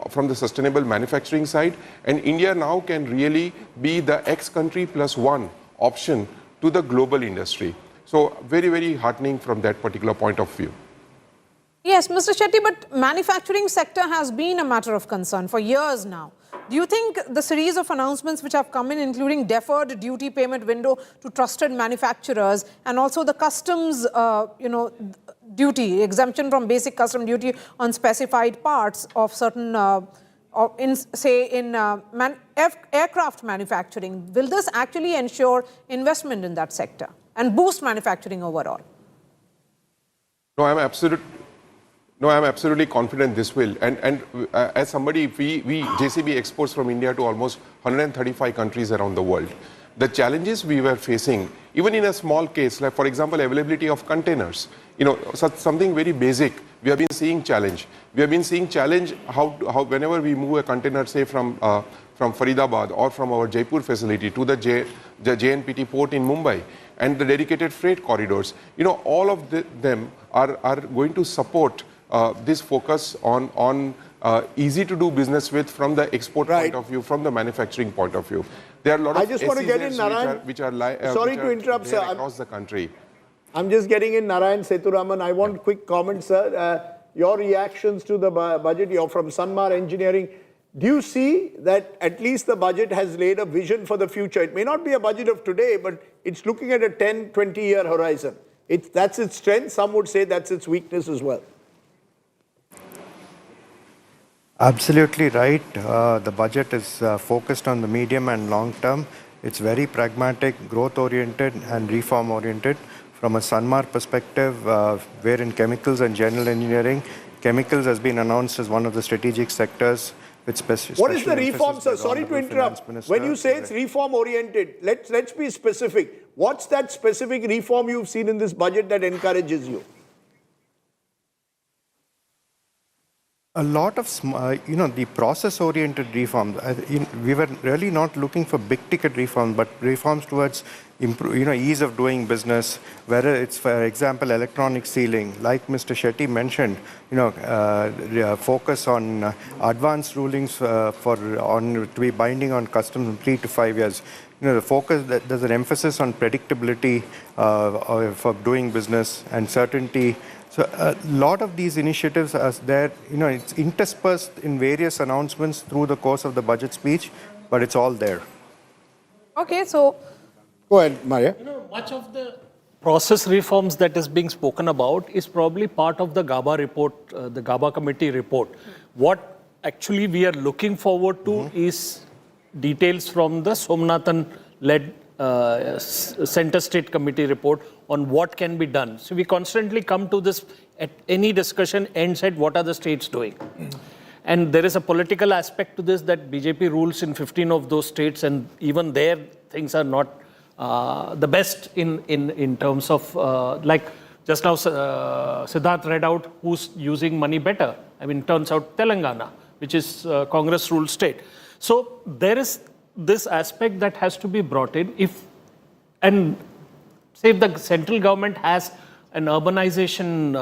from the sustainable manufacturing side, and India now can really be the X-country plus one option to the global industry. So very, very heartening from that particular point of view. Yes, Mr. Shetty, but manufacturing sector has been a matter of concern for years now. Do you think the series of announcements which have come in, including deferred duty payment window to trusted manufacturers and also the customs, duty, exemption from basic custom duty on specified parts of certain, aircraft manufacturing, will this actually ensure investment in that sector and boost manufacturing overall? No, I'm absolutely confident this will. And as somebody, we JCB exports from India to almost 135 countries around the world. The challenges we were facing, even in a small case, like for example, availability of containers, something very basic, we have been seeing challenge. We have been seeing challenge how whenever we move a container, say from Faridabad or from our Jaipur facility to the JNPT port in Mumbai, and the dedicated freight corridors, all of them are going to support this focus on easy to do business with from the export point of view, from the manufacturing point of view. There are a lot I of just want to get in, SEZs Narayan. which are Sorry which to are interrupt, there sir. across the country. I'm just getting in, Narayan Sethuraman. I want quick comments, sir. Your reactions to the budget. You're from Sanmar Engineering. Do you see that at least the budget has laid a vision for the future? It may not be a budget of today, but it's looking at a 10, 20-year horizon. That's its strength. Some would say that's its weakness as well. Absolutely right. The budget is focused on the medium and long term. It's very pragmatic, growth-oriented and reform-oriented. From a Sanmar perspective, where in chemicals and general engineering, chemicals has been announced as one of the strategic sectors with special. What is the reform, sir? Sorry to interrupt. When you say it's reform-oriented, let's be specific. What's that specific reform you've seen in this budget that encourages you? A lot of, the process-oriented reforms. We were really not looking for big-ticket reforms, but reforms towards, ease of doing business. Whether it's, for example, electronic sealing, like Mr. Shetty mentioned, focus on advanced rulings to be binding on customs in 3 to 5 years. The focus, there's an emphasis on predictability for doing business and certainty. So a lot of these initiatives are there, it's interspersed in various announcements through the course of the budget speech, but it's all there. Okay, so... Go ahead, Maria. Much of the process reforms that is being spoken about is probably part of the GABA report, the GABA committee report. What actually we are looking forward to is details from the Somnathan-led Center State Committee report on what can be done. So we constantly come to this, at any discussion ends at what are the states doing. And there is a political aspect to this that BJP rules in 15 of those states, and even there things are not the best in terms of, like just now Siddharth read out who's using money better. I mean, turns out Telangana, which is Congress ruled state. So there is this aspect that has to be brought in. If the central government has an urbanization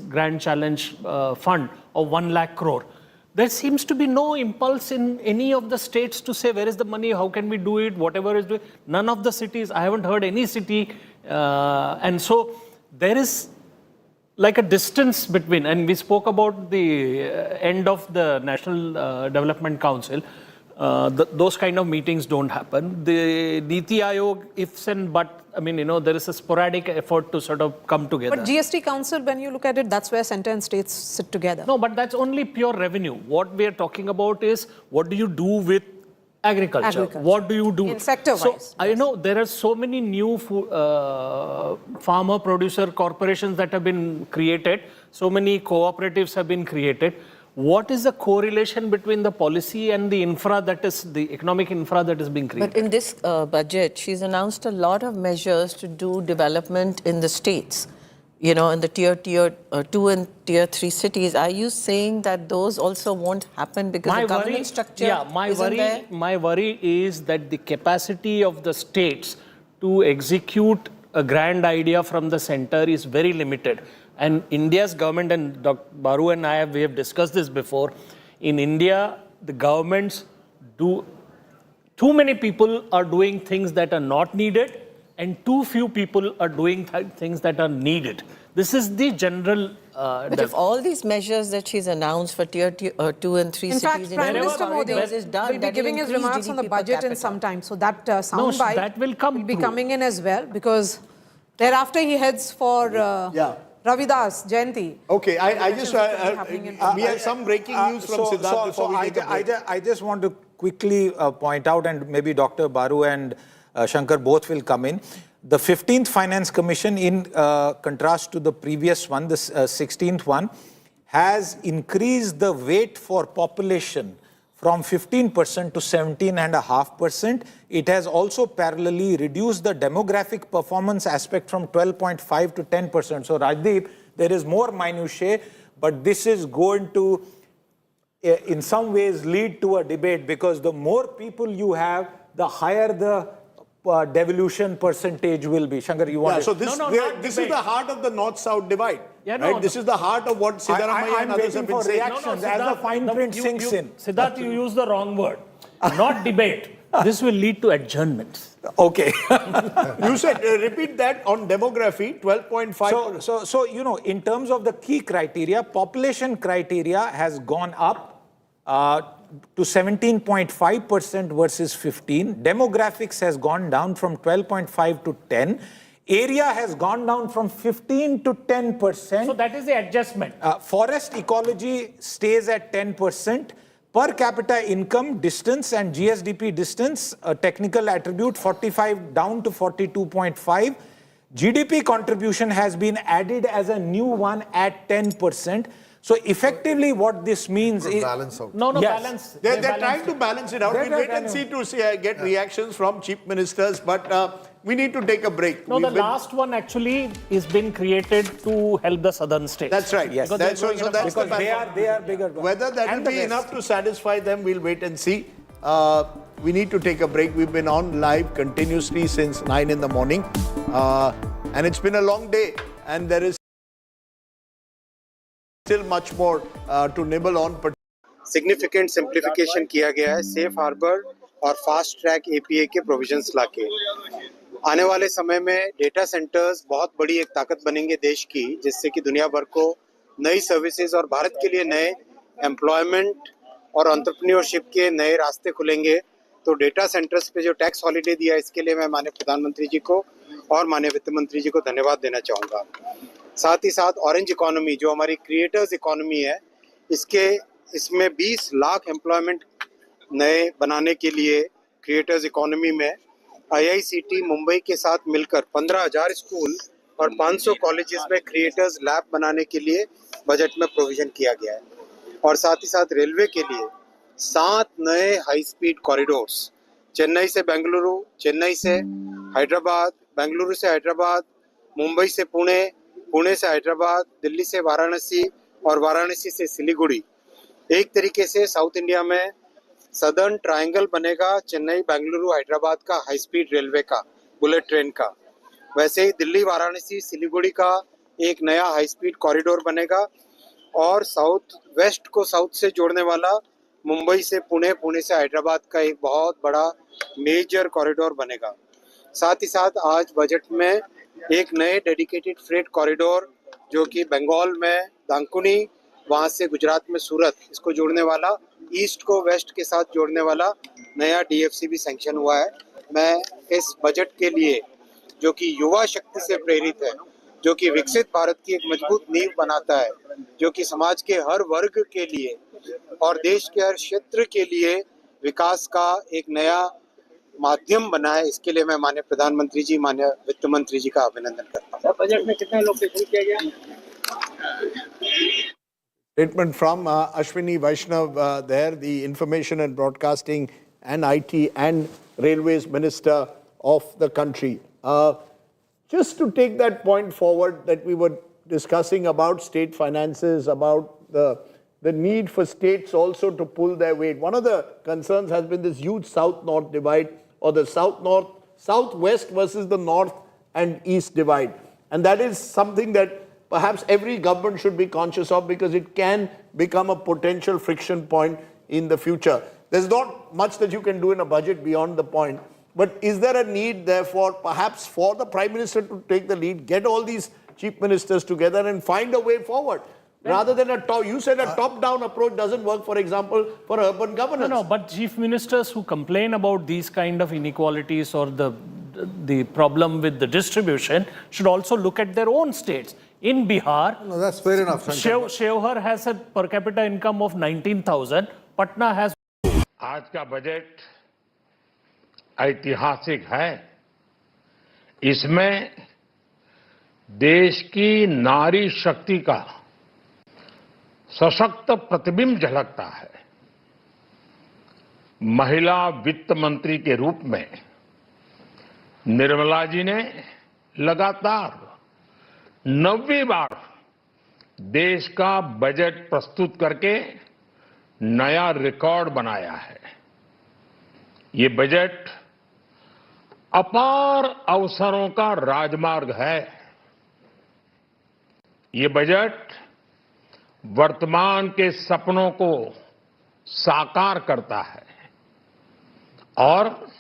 grand challenge fund of 1 lakh crore, there seems to be no impulse in any of the states to say where is the money, how can we do it, whatever is doing. None of the cities, I haven't heard any city, and so there is like a distance between, and we spoke about the end of the National Development Council. Those kind of meetings don't happen. The Niti Aayog, ifs and but, there is a sporadic effort to sort of come together. But GST Council, when you look at it, that's where centre and states sit together. No, but that's only pure revenue. What we are talking about is what do you do with agriculture? What do you do? In sector-wise. So, I know there are so many new farmer producer corporations that have been created. So many cooperatives have been created. What is the correlation between the policy and the infra that is, the economic infra that is being created? But in this budget, she's announced a lot of measures to do development in the states, in the tier 2 and tier 3 cities. Are you saying that those also won't happen because the government structure isn't there? My worry is that the capacity of the states to execute a grand idea from the center is very limited. And India's government, and Dr. Baru and we have discussed this before, in India, the governments too many people are doing things that are not needed, and too few people are doing things that are needed. This is the general... but if all these measures that she's announced for tier 2 and 3 in cities... Prime Minister Modi will be giving his remarks on the budget in some time. So that soundbite will be coming in as well, because thereafter he heads for... Ravidas Jayanti. Okay, we have some breaking news from Siddharth before we take a break. I just want to quickly point out, and maybe Dr. Baru and Shankar both will come in. The 15th Finance Commission, in contrast to the previous one, the 16th one, has increased the weight for population from 15% to 17.5%. It has also parallelly reduced the demographic performance aspect from 12.5 to 10%. So Rajdeep, there is more minutiae, but this is going to, in some ways, lead to a debate, because the more people you have, the higher the devolution percentage will be. Shankar, you want to... So this is the heart of the North-South divide. This is the heart of what Siddharamaiah and others have been saying. Reactions as the fine print sinks in. Siddharth, you use the wrong word. Not debate. This will lead to adjournments. Okay. You said, repeat that on demography, 12.5. So, you know, in terms of the key criteria, population criteria has gone up to 17.5% versus 15. Demographics has gone down from 12.5 to 10. Area has gone down from 15 to 10%. So that is the adjustment. Forest ecology stays at 10%. Per capita income, distance and GSDP distance, a technical attribute, 45 down to 42.5. GDP contribution has been added as a new one at 10%. So effectively what this means is... balance out. No, Yes. balance. They're trying to balance it out. We'll wait and see to get reactions from chief ministers, but we need to take a break. No, the last one actually is been created to help the southern states. That's right. Yes. Because that's the Because they are bigger. Whether that will And the be West. enough to satisfy them, we'll wait and see. We need to take a break. We've been on live continuously since 9 in the morning. And it's been a long day. And there is still much more to nibble on. But significant simplification किया गया है safe harbour और fast track APA के provisions लाके। आने वाले समय में डेटा सेंटर्स बहुत बड़ी एक ताकत बनेंगे देश की, जिससे कि दुनिया भर को नई सर्विसेज और भारत के लिए नए एम्प्लॉयमेंट और एंटरप्रेन्योरशिप के नए रास्ते खुलेंगे। तो डेटा सेंटर्स पे जो टैक्स हॉलिडे दिया, इसके लिए मैं माननीय प्रधानमंत्री जी को और माननीय वित्त मंत्री जी को धन्यवाद देना चाहूँगा। साथ ही साथ ऑरेंज इकोनॉमी जो हमारी क्रिएटर्स इकोनॉमी है, इसमें 20 लाख एम्प्लॉयमेंट नए बनाने के लिए क्रिएटर्स इकोनॉमी में आईआईसीटी मुंबई के साथ मिलकर 15,000 स्कूल और 500 कॉलेजेस में क्रिएटर्स लैब बनाने के लिए बजट में प्रोविजन किया गया है। और साथ ही साथ रेलवे के लिए 7 नए हाई स्पीड कॉरिडोर्स, चेन्नई से बेंगलुरु, चेन्नई से हैदराबाद, बेंगलुरु से हैदराबाद, मुंबई से पुणे, पुणे से हैदराबाद, दिल्ली से वाराणसी और वाराणसी से सिलीगुड़ी। एक तरीके से साउथ इंडिया में सदर्न ट्रायंगल बनेगा, चेन्नई, बेंगलुरु, हैदराबाद का हाई स्पीड रेलवे का, बुलेट ट्रेन का। वैसे ही दिल्ली, वाराणसी, सिलीगुड़ी का एक नया हाई स्पीड कॉरिडोर बनेगा और साउथ वेस्ट को साउथ से जोड़ने वाला मुंबई से पुणे, पुणे से हैदराबाद का एक बहुत बड़ा मेजर कॉरिडोर बनेगा। साथ ही साथ आज बजट में एक नए डेडिकेटेड फ्रेट कॉरिडोर जो कि बंगाल में दांकुनी, वहाँ से गुजरात में सूरत, इसको जोड़ने वाला, ईस्ट को वेस्ट के साथ जोड़ने वाला नया डीएफसी भी सैंक्शन हुआ है। मैं इस बजट के लिए जो कि युवा शक्ति से प्रेरित है, जो कि विकसित भारत की एक मजबूत नींव बनाता है, जो कि समाज के हर वर्ग के लिए और देश के हर क्षेत्र के लिए विकास का एक नया माध्यम बना है, इसके लिए मैं माननीय प्रधानमंत्री जी, माननीय वित्त मंत्री जी का अभिनंदन करता हूँ। बजट में कितना लोकेशन किया गया? statement from Ashwini Vaishnav there, the Information and Broadcasting and IT and Railways Minister of the country. Just to take that point forward that we were discussing about state finances, about the need for states also to pull their weight. One of the concerns has been this huge South-North divide, or the South-North, South-West versus the North and East divide. And that is something that perhaps every government should be conscious of, because it can become a potential friction point in the future. There's not much that you can do in a budget beyond the point. But is there a need, therefore, perhaps for the Prime Minister to take the lead, get all these chief ministers together and find a way forward? Rather than you said a top-down approach doesn't work, for example, for urban governance. No, but chief ministers who complain about these kind of inequalities or the problem with the distribution should also look at their own states. In Bihar, No, that's fair enough. Shevhar has a per capita income of 19,000. Patna has. आज का budget ऐतिहासिक है। इसमें देश की नारी शक्ति का सशक्त प्रतिबिंब झलकता है। महिला वित्त मंत्री के रूप में निर्मला जी ने लगातार 9वीं बार देश का बजट प्रस्तुत करके नया रिकॉर्ड बनाया है। ये बजट अपार अवसरों का राजमार्ग है। ये बजट वर्तमान के सपनों को साकार करता है। और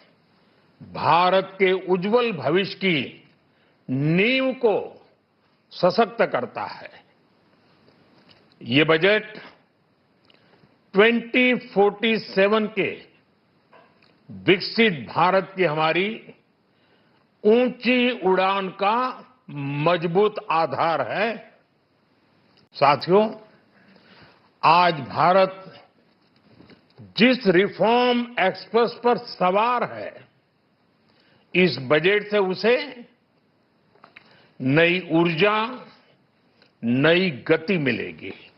भारत के उज्जवल भविष्य की नींव को सशक्त करता है। ये बजट 2047 के विकसित भारत की हमारी ऊंची उड़ान का मजबूत आधार है। साथियों, आज भारत जिस रिफॉर्म एक्सप्रेस पर सवार है, इस बजट से उसे नई ऊर्जा, नई गति मिलेगी।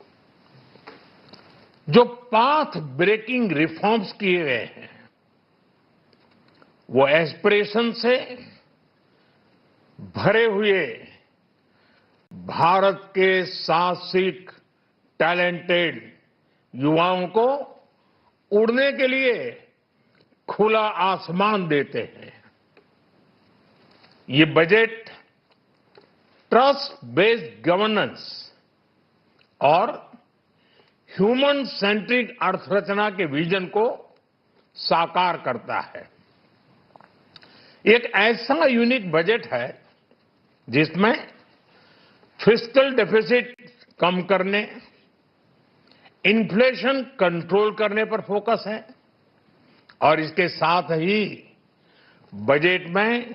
जो पाथ ब्रेकिंग रिफॉर्म्स किए गए हैं, वो एस्पिरेशन से भरे हुए भारत के साहसिक, टैलेंटेड युवाओं को उड़ने के लिए खुला आसमान देते हैं। ये बजट ट्रस्ट बेस्ड गवर्नेंस और ह्यूमन सेंट्रिक अर्थरचना के विजन को साकार करता है। एक ऐसा यूनिक बजट है जिसमें फिस्कल डेफिसिट कम करने, इन्फ्लेशन कंट्रोल करने पर फोकस है और इसके साथ ही बजट में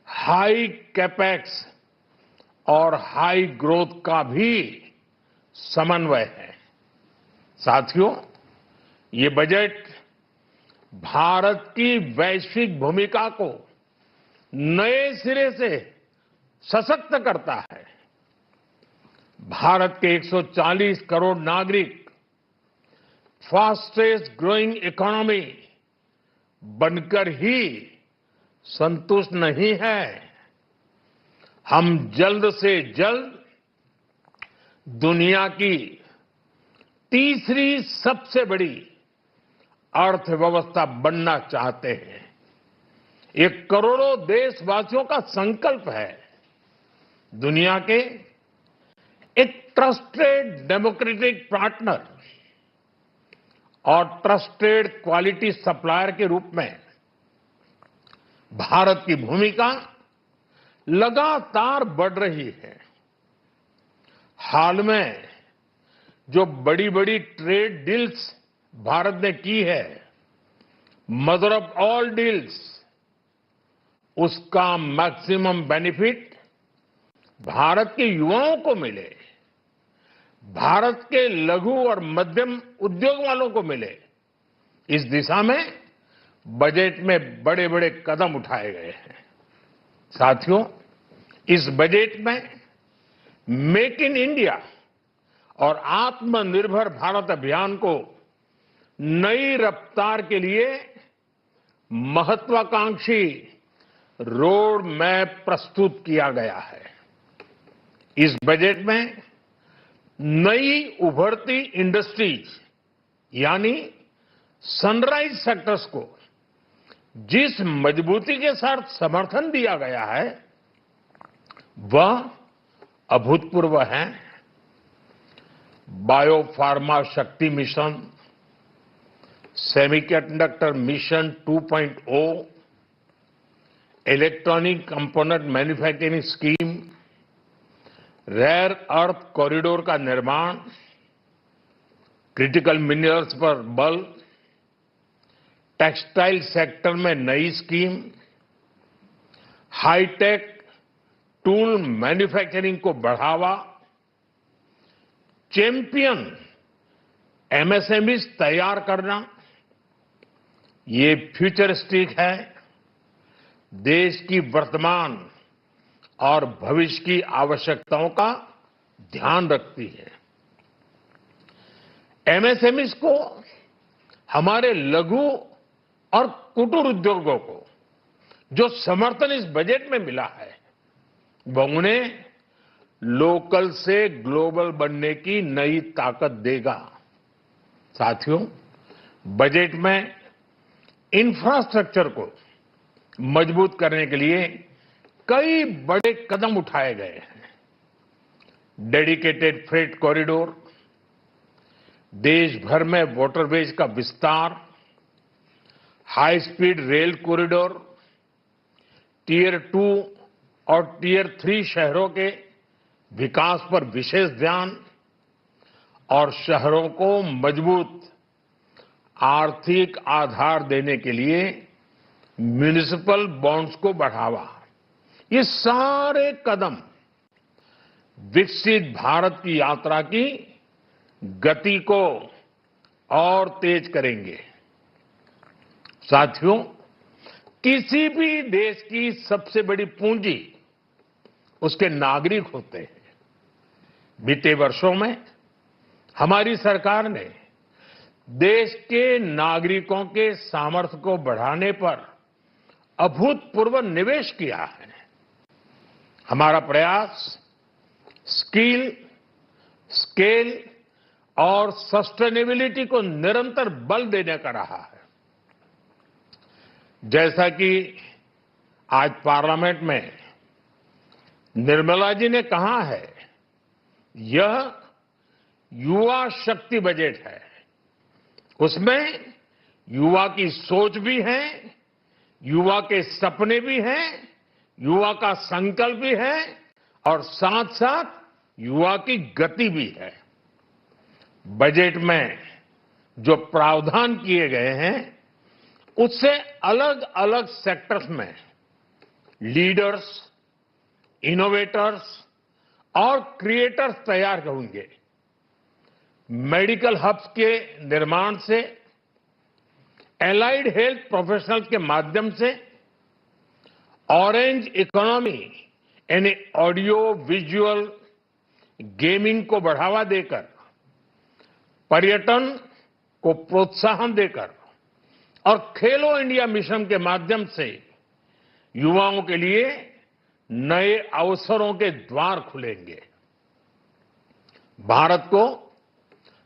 हाई कैपेक्स और हाई ग्रोथ का भी समन्वय है। साथियों, ये बजट भारत की वैश्विक भूमिका को नए सिरे से सशक्त करता है। भारत के 140 करोड़ नागरिक फास्टेस्ट ग्रोइंग इकोनॉमी बनकर ही संतुष्ट नहीं है। हम जल्द से जल्द दुनिया की तीसरी सबसे बड़ी अर्थव्यवस्था बनना चाहते हैं। ये करोड़ों देशवासियों का संकल्प है। दुनिया के एक ट्रस्टेड डेमोक्रेटिक पार्टनर और ट्रस्टेड क्वालिटी सप्लायर के रूप में भारत की भूमिका लगातार बढ़ रही है। हाल में जो बड़ी बड़ी ट्रेड डील्स भारत ने की है, मदर ऑफ ऑल डील्स, उसका मैक्सिमम बेनिफिट भारत के युवाओं को मिले, भारत के लघु और मध्यम उद्योग वालों को मिले। इस दिशा में बजट में बड़े बड़े कदम उठाए गए हैं। साथियों, इस बजट में मेक इन इंडिया और आत्मनिर्भर भारत अभियान को नई रफ्तार के लिए महत्वाकांक्षी रोड मैप प्रस्तुत किया गया है। इस बजट में नई उभरती इंडस्ट्रीज यानी सनराइज सेक्टर्स को जिस मजबूती के साथ समर्थन दिया गया है, वह अभूतपूर्व है। Biopharma Shakti mission, semiconductor mission 2.0, electronic component manufacturing scheme, rare earth corridor का निर्माण, क्रिटिकल मिनरल्स पर बल, टेक्सटाइल सेक्टर में नई स्कीम, हाईटेक टूल मैन्युफैक्चरिंग को बढ़ावा, चैंपियन एमएसएमईज तैयार करना, ये फ्यूचरिस्टिक है, देश की वर्तमान और भविष्य की आवश्यकताओं का ध्यान रखती है। एमएसएमईज को, हमारे लघु और कुटीर उद्योगों को जो समर्थन इस बजट में मिला है, वह उन्हें लोकल से ग्लोबल बनने की नई ताकत देगा। साथियों, बजट में इंफ्रास्ट्रक्चर को मजबूत करने के लिए कई बड़े कदम उठाए गए हैं। डेडिकेटेड फ्रेट कॉरिडोर, देश भर में वाटरवेज का विस्तार, high speed rail corridor, tier 2 और टियर 3 शहरों के विकास पर विशेष ध्यान और शहरों को मजबूत आर्थिक आधार देने के लिए म्यूनिसिपल बॉन्ड्स को बढ़ावा। ये सारे कदम विकसित भारत की यात्रा की गति को और तेज करेंगे। साथियों, किसी भी देश की सबसे बड़ी पूंजी उसके नागरिक होते हैं। बीते वर्षों में हमारी सरकार ने देश के नागरिकों के सामर्थ्य को बढ़ाने पर अभूतपूर्व निवेश किया है। हमारा प्रयास स्किल, स्केल और सस्टेनेबिलिटी को निरंतर बल देने का रहा है। जैसा कि आज पार्लियामेंट में निर्मला जी ने कहा है, यह युवा शक्ति बजट है। उसमें युवा की सोच भी है, युवा के सपने भी हैं, युवा का संकल्प भी है और साथ साथ युवा की गति भी है। बजट में जो प्रावधान किए गए हैं, उससे अलग अलग सेक्टर्स में लीडर्स, इनोवेटर्स और क्रिएटर्स तैयार होंगे। मेडिकल हब्स के निर्माण से, एलाइड हेल्थ प्रोफेशनल्स के माध्यम से, ऑरेंज इकोनॉमी यानी ऑडियो विजुअल गेमिंग को बढ़ावा देकर, पर्यटन को प्रोत्साहन देकर और खेलो इंडिया मिशन के माध्यम से युवाओं के लिए नए अवसरों के द्वार खुलेंगे। भारत को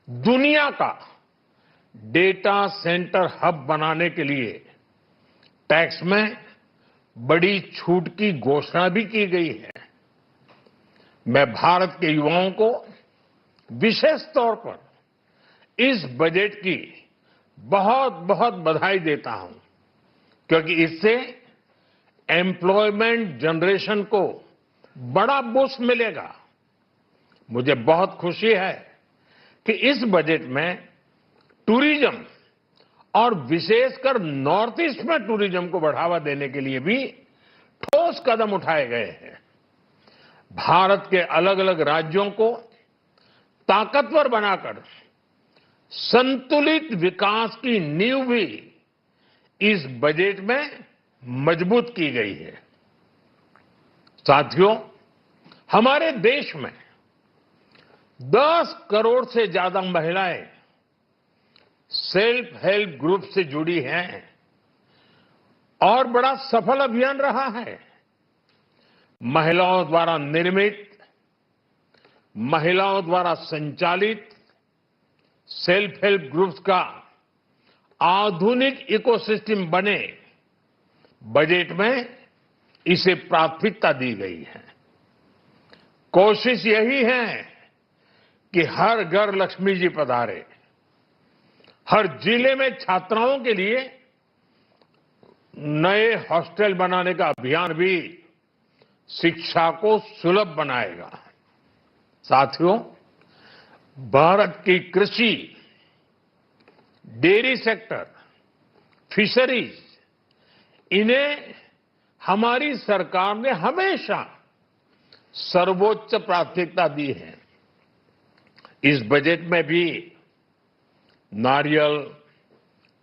दुनिया का डेटा सेंटर हब बनाने के लिए टैक्स में बड़ी छूट की घोषणा भी की गई है। मैं भारत के युवाओं को विशेष तौर पर इस बजट की बहुत बहुत बधाई देता हूं, क्योंकि इससे एम्प्लॉयमेंट जनरेशन को बड़ा बूस्ट मिलेगा। मुझे बहुत खुशी है कि इस बजट में टूरिज्म और विशेषकर नॉर्थ ईस्ट में टूरिज्म को बढ़ावा देने के लिए भी ठोस कदम उठाए गए हैं। भारत के अलग अलग राज्यों को ताकतवर बनाकर संतुलित विकास की नींव भी इस बजट में मजबूत की गई है। साथियों, हमारे देश में 10 करोड़ से ज्यादा महिलाएं सेल्फ हेल्प ग्रुप से जुड़ी हैं और बड़ा सफल अभियान रहा है। महिलाओं द्वारा निर्मित, महिलाओं द्वारा संचालित सेल्फ हेल्प ग्रुप्स का आधुनिक इकोसिस्टम बने, बजट में इसे प्राथमिकता दी गई है। कोशिश यही है कि हर घर लक्ष्मी जी पधारे। हर जिले में छात्राओं के लिए नए हॉस्टल बनाने का अभियान भी शिक्षा को सुलभ बनाएगा। साथियों, भारत की कृषि, डेयरी सेक्टर, फिशरीज, इन्हें हमारी सरकार ने हमेशा सर्वोच्च प्राथमिकता दी है। इस बजट में भी नारियल,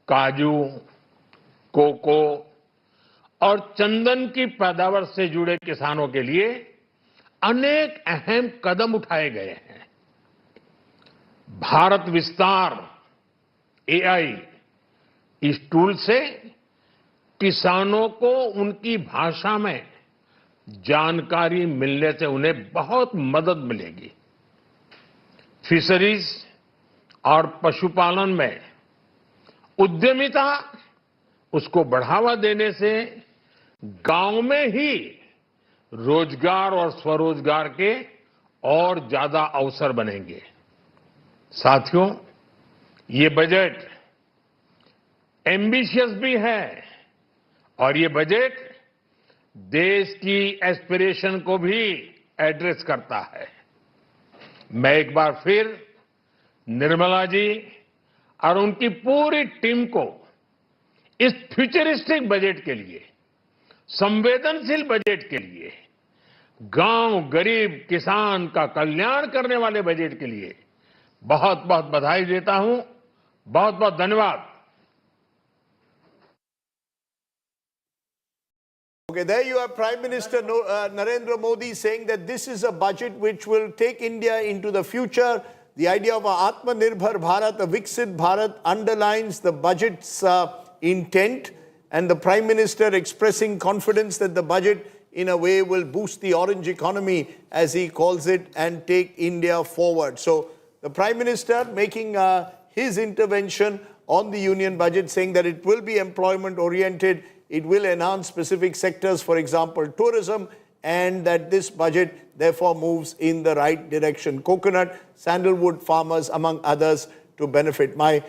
काजू, कोको और चंदन की पैदावार से जुड़े किसानों के लिए अनेक अहम कदम उठाए गए हैं। भारत विस्तार एआई, इस टूल से किसानों को उनकी भाषा में जानकारी मिलने से उन्हें बहुत मदद मिलेगी। फिशरीज और पशुपालन में उद्यमिता, उसको बढ़ावा देने से गांव में ही रोजगार और स्वरोजगार के और ज्यादा अवसर बनेंगे। साथियों, ये बजट एम्बिशियस भी है और ये बजट देश की एस्पिरेशन को भी एड्रेस करता है। मैं एक बार फिर निर्मला जी और उनकी पूरी टीम को इस फ्यूचरिस्टिक बजट के लिए, संवेदनशील बजट के लिए, गांव, गरीब, किसान का कल्याण करने वाले बजट के लिए बहुत बहुत बधाई देता हूं। बहुत बहुत धन्यवाद। Okay, there you have Prime Minister Narendra Modi saying that this is a budget which will take India into the future. The idea of a Atmanirbhar Bharat, a Viksit Bharat, underlines the budget's intent, and the Prime Minister expressing confidence that the budget in a way will boost the orange economy, as he calls it, and take India forward. So the Prime Minister making his intervention on the union budget, saying that it will be employment oriented, it will enhance specific sectors, for example, tourism, and that this budget therefore moves in the right direction. Coconut, sandalwood farmers, among others, to benefit. My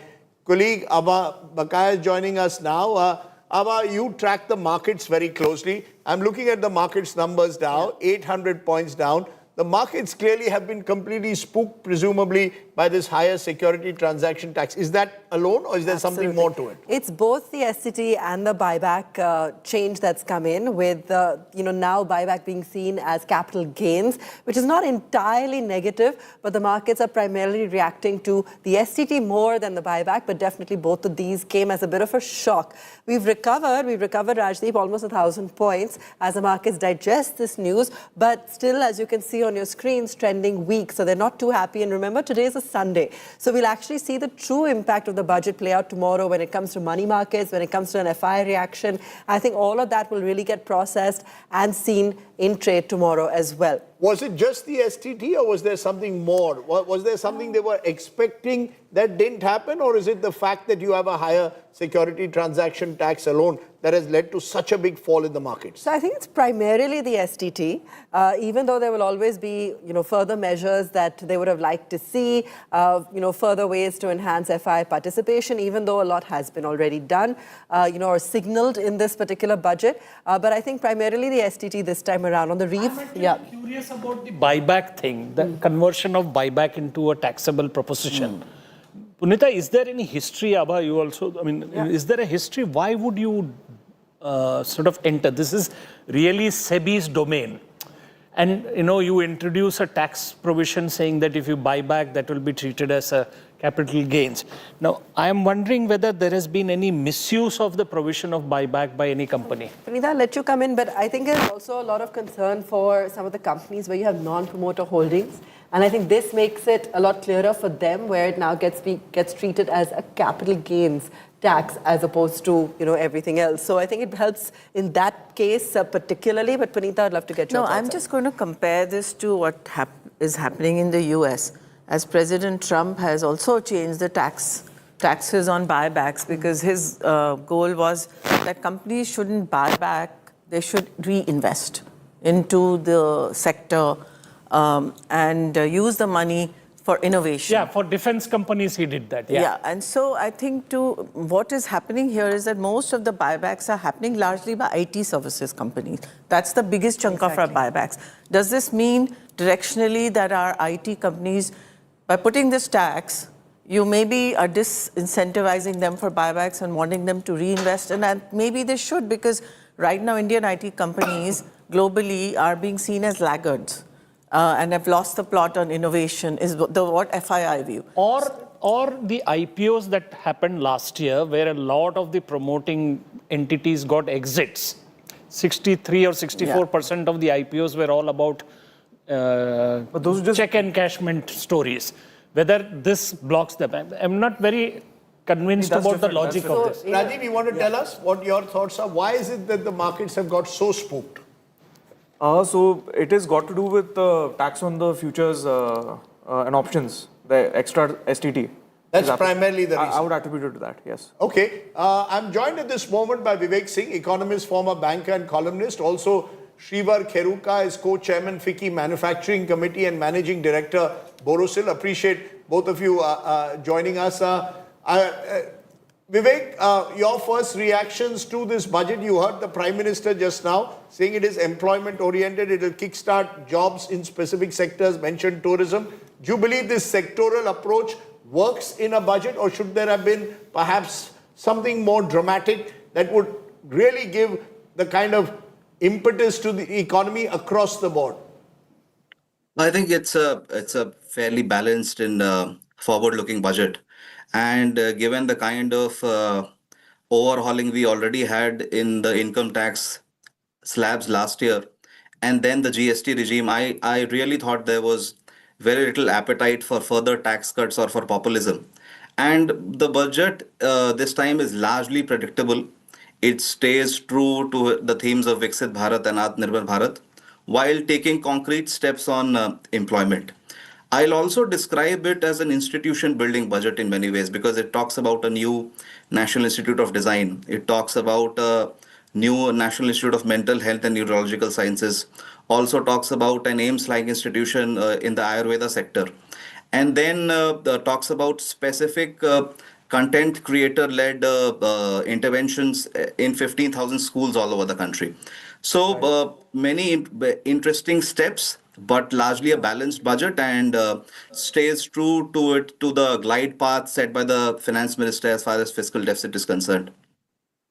colleague Abha Bakaya is joining us now. Abha, you track the markets very closely. I'm looking at the markets numbers now, 800 points down. The markets clearly have been completely spooked, presumably, by this higher security transaction tax. Is that alone, or is there something more to it? It's both the STT and the buyback change that's come in, with now buyback being seen as capital gains, which is not entirely negative, but the markets are primarily reacting to the STT more than the buyback, but definitely both of these came as a bit of a shock. We've recovered, Rajdeep, almost 1,000 points as the markets digest this news, but still, as you can see on your screens, trending weak, so they're not too happy. And remember, today is a Sunday, so we'll actually see the true impact of the budget play out tomorrow when it comes to money markets, when it comes to an FI reaction. I think all of that will really get processed and seen in trade tomorrow as well. Was it just the STT, or was there something more? Was there something they were expecting that didn't happen, or is it the fact that you have a higher security transaction tax alone that has led to such a big fall in the markets? So I think it's primarily the STT, even though there will always be, further measures that they would have liked to see, further ways to enhance FI participation, even though a lot has been already done, or signaled in this particular budget. But I think primarily the STT this time around on the reef. I'm curious about the buyback thing, the conversion of buyback into a taxable proposition. Punita, is there any history, Abha, you also, is there a history? Why would you sort of enter? This is really SEBI's domain. And, you introduce a tax provision saying that if you buy back, that will be treated as a capital gains. Now, I am wondering whether there has been any misuse of the provision of buyback by any company. Punita, I'll let you come in, but I think there's also a lot of concern for some of the companies where you have non-promoter holdings. And I think this makes it a lot clearer for them, where it now gets treated as a capital gains tax as opposed to, everything else. So I think it helps in that case particularly. But Punita, I'd love to get your thoughts. No, I'm just going to compare this to what is happening in the US, as President Trump has also changed the taxes on buybacks, because his goal was that companies shouldn't buy back, they should reinvest into the sector and use the money for innovation. Yeah, for defense companies he did that. Yeah, and so I think what is happening here is that most of the buybacks are happening largely by IT services companies. That's the biggest chunk of our buybacks. Does this mean directionally that our IT companies, by putting this tax, you maybe are disincentivizing them for buybacks and wanting them to reinvest? And maybe they should, because right now Indian IT companies globally are being seen as laggards. And have lost the plot on innovation, is what FII view. Or the IPOs that happened last year, where a lot of the promoting entities got exits. 63 or 64% of the IPOs were all about but those are just check encashment stories. Whether this blocks them, I'm not very convinced about the logic of this. Rajiv, you want to tell us what your thoughts are? Why is it that the markets have got so spooked? So it has got to do with the tax on the futures and options, the extra STT. That's primarily the reason. I would attribute it to that, yes. Okay. I'm joined at this moment by Vivek Singh, economist, former banker and columnist. Also, Shrivar Kheruka is co-chairman, FICCI Manufacturing Committee and Managing Director, Borosil. Appreciate both of you joining us. Vivek, your first reactions to this budget. You heard the Prime Minister just now saying it is employment oriented, it will kickstart jobs in specific sectors, mentioned tourism. Do you believe this sectoral approach works in a budget, or should there have been perhaps something more dramatic that would really give the kind of impetus to the economy across the board? I think it's a fairly balanced and forward-looking budget, and given the kind of overhauling we already had in the income tax slabs last year, and then the GST regime, I really thought there was very little appetite for further tax cuts or for populism. And the budget this time is largely predictable. It stays true to the themes of Viksit Bharat and Atmanirbhar Bharat, while taking concrete steps on employment. I'll also describe it as an institution building budget in many ways, because it talks about a new National Institute of Design. It talks about a new National Institute of Mental Health and Neurological Sciences. Also talks about an AIIMS-like institution in the Ayurveda sector. And then talks about specific content creator-led interventions in 15,000 schools all over the country. So many interesting steps, but largely a balanced budget, and stays true to the glide path set by the finance minister as far as fiscal deficit is concerned.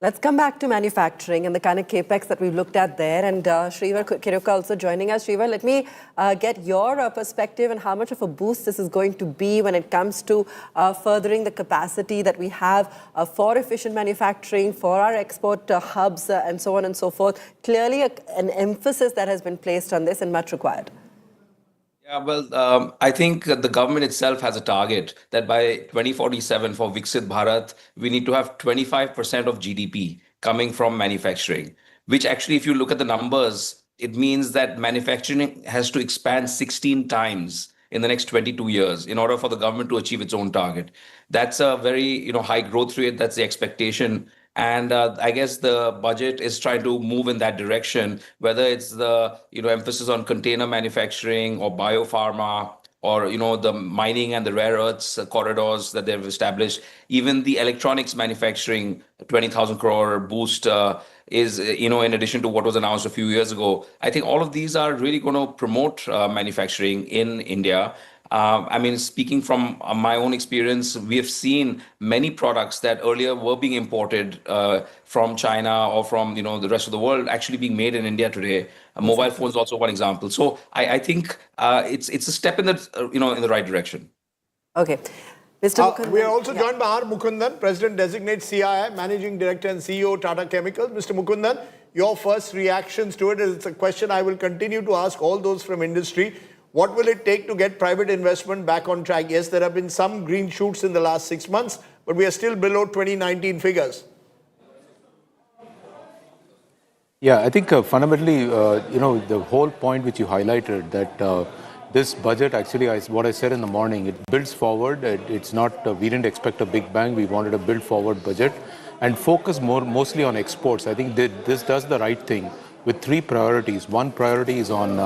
Let's come back to manufacturing and the kind of capex that we've looked at there. And Shrivar Kiruka also joining us. Shrivar, let me get your perspective on how much of a boost this is going to be when it comes to furthering the capacity that we have for efficient manufacturing, for our export hubs, and so on and so forth. Clearly, an emphasis that has been placed on this and much required. Yeah, well, I think the government itself has a target that by 2047 for Viksit Bharat, we need to have 25% of GDP coming from manufacturing, which actually, if you look at the numbers, it means that manufacturing has to expand 16 times in the next 22 years in order for the government to achieve its own target. That's a very high growth rate. That's the expectation. And I guess the budget is trying to move in that direction, whether it's the emphasis on container manufacturing or bio-pharma, or the mining and the rare earths corridors that they've established. Even the electronics manufacturing 20,000 crore boost is in addition to what was announced a few years ago. I think all of these are really going to promote manufacturing in India. I mean, speaking from my own experience, we have seen many products that earlier were being imported from China or from the rest of the world actually being made in India today. Mobile phones also one example. So I think it's a step in the in the right direction. Okay. Mr. Mukundan. We are also joined by R. Mukundan, President Designate CII, Managing Director and CEO Tata Chemicals. Mr. Mukundan, your first reactions to it is it's a question I will continue to ask all those from industry. What will it take to get private investment back on track? Yes, there have been some green shoots in the last 6 months, but we are still below 2019 figures. Yeah, I think fundamentally, the whole point which you highlighted, that this budget actually, what I said in the morning, it builds forward. It's not, we didn't expect a big bang. We wanted a build forward budget and focus mostly on exports. I think this does the right thing with three priorities. One priority is on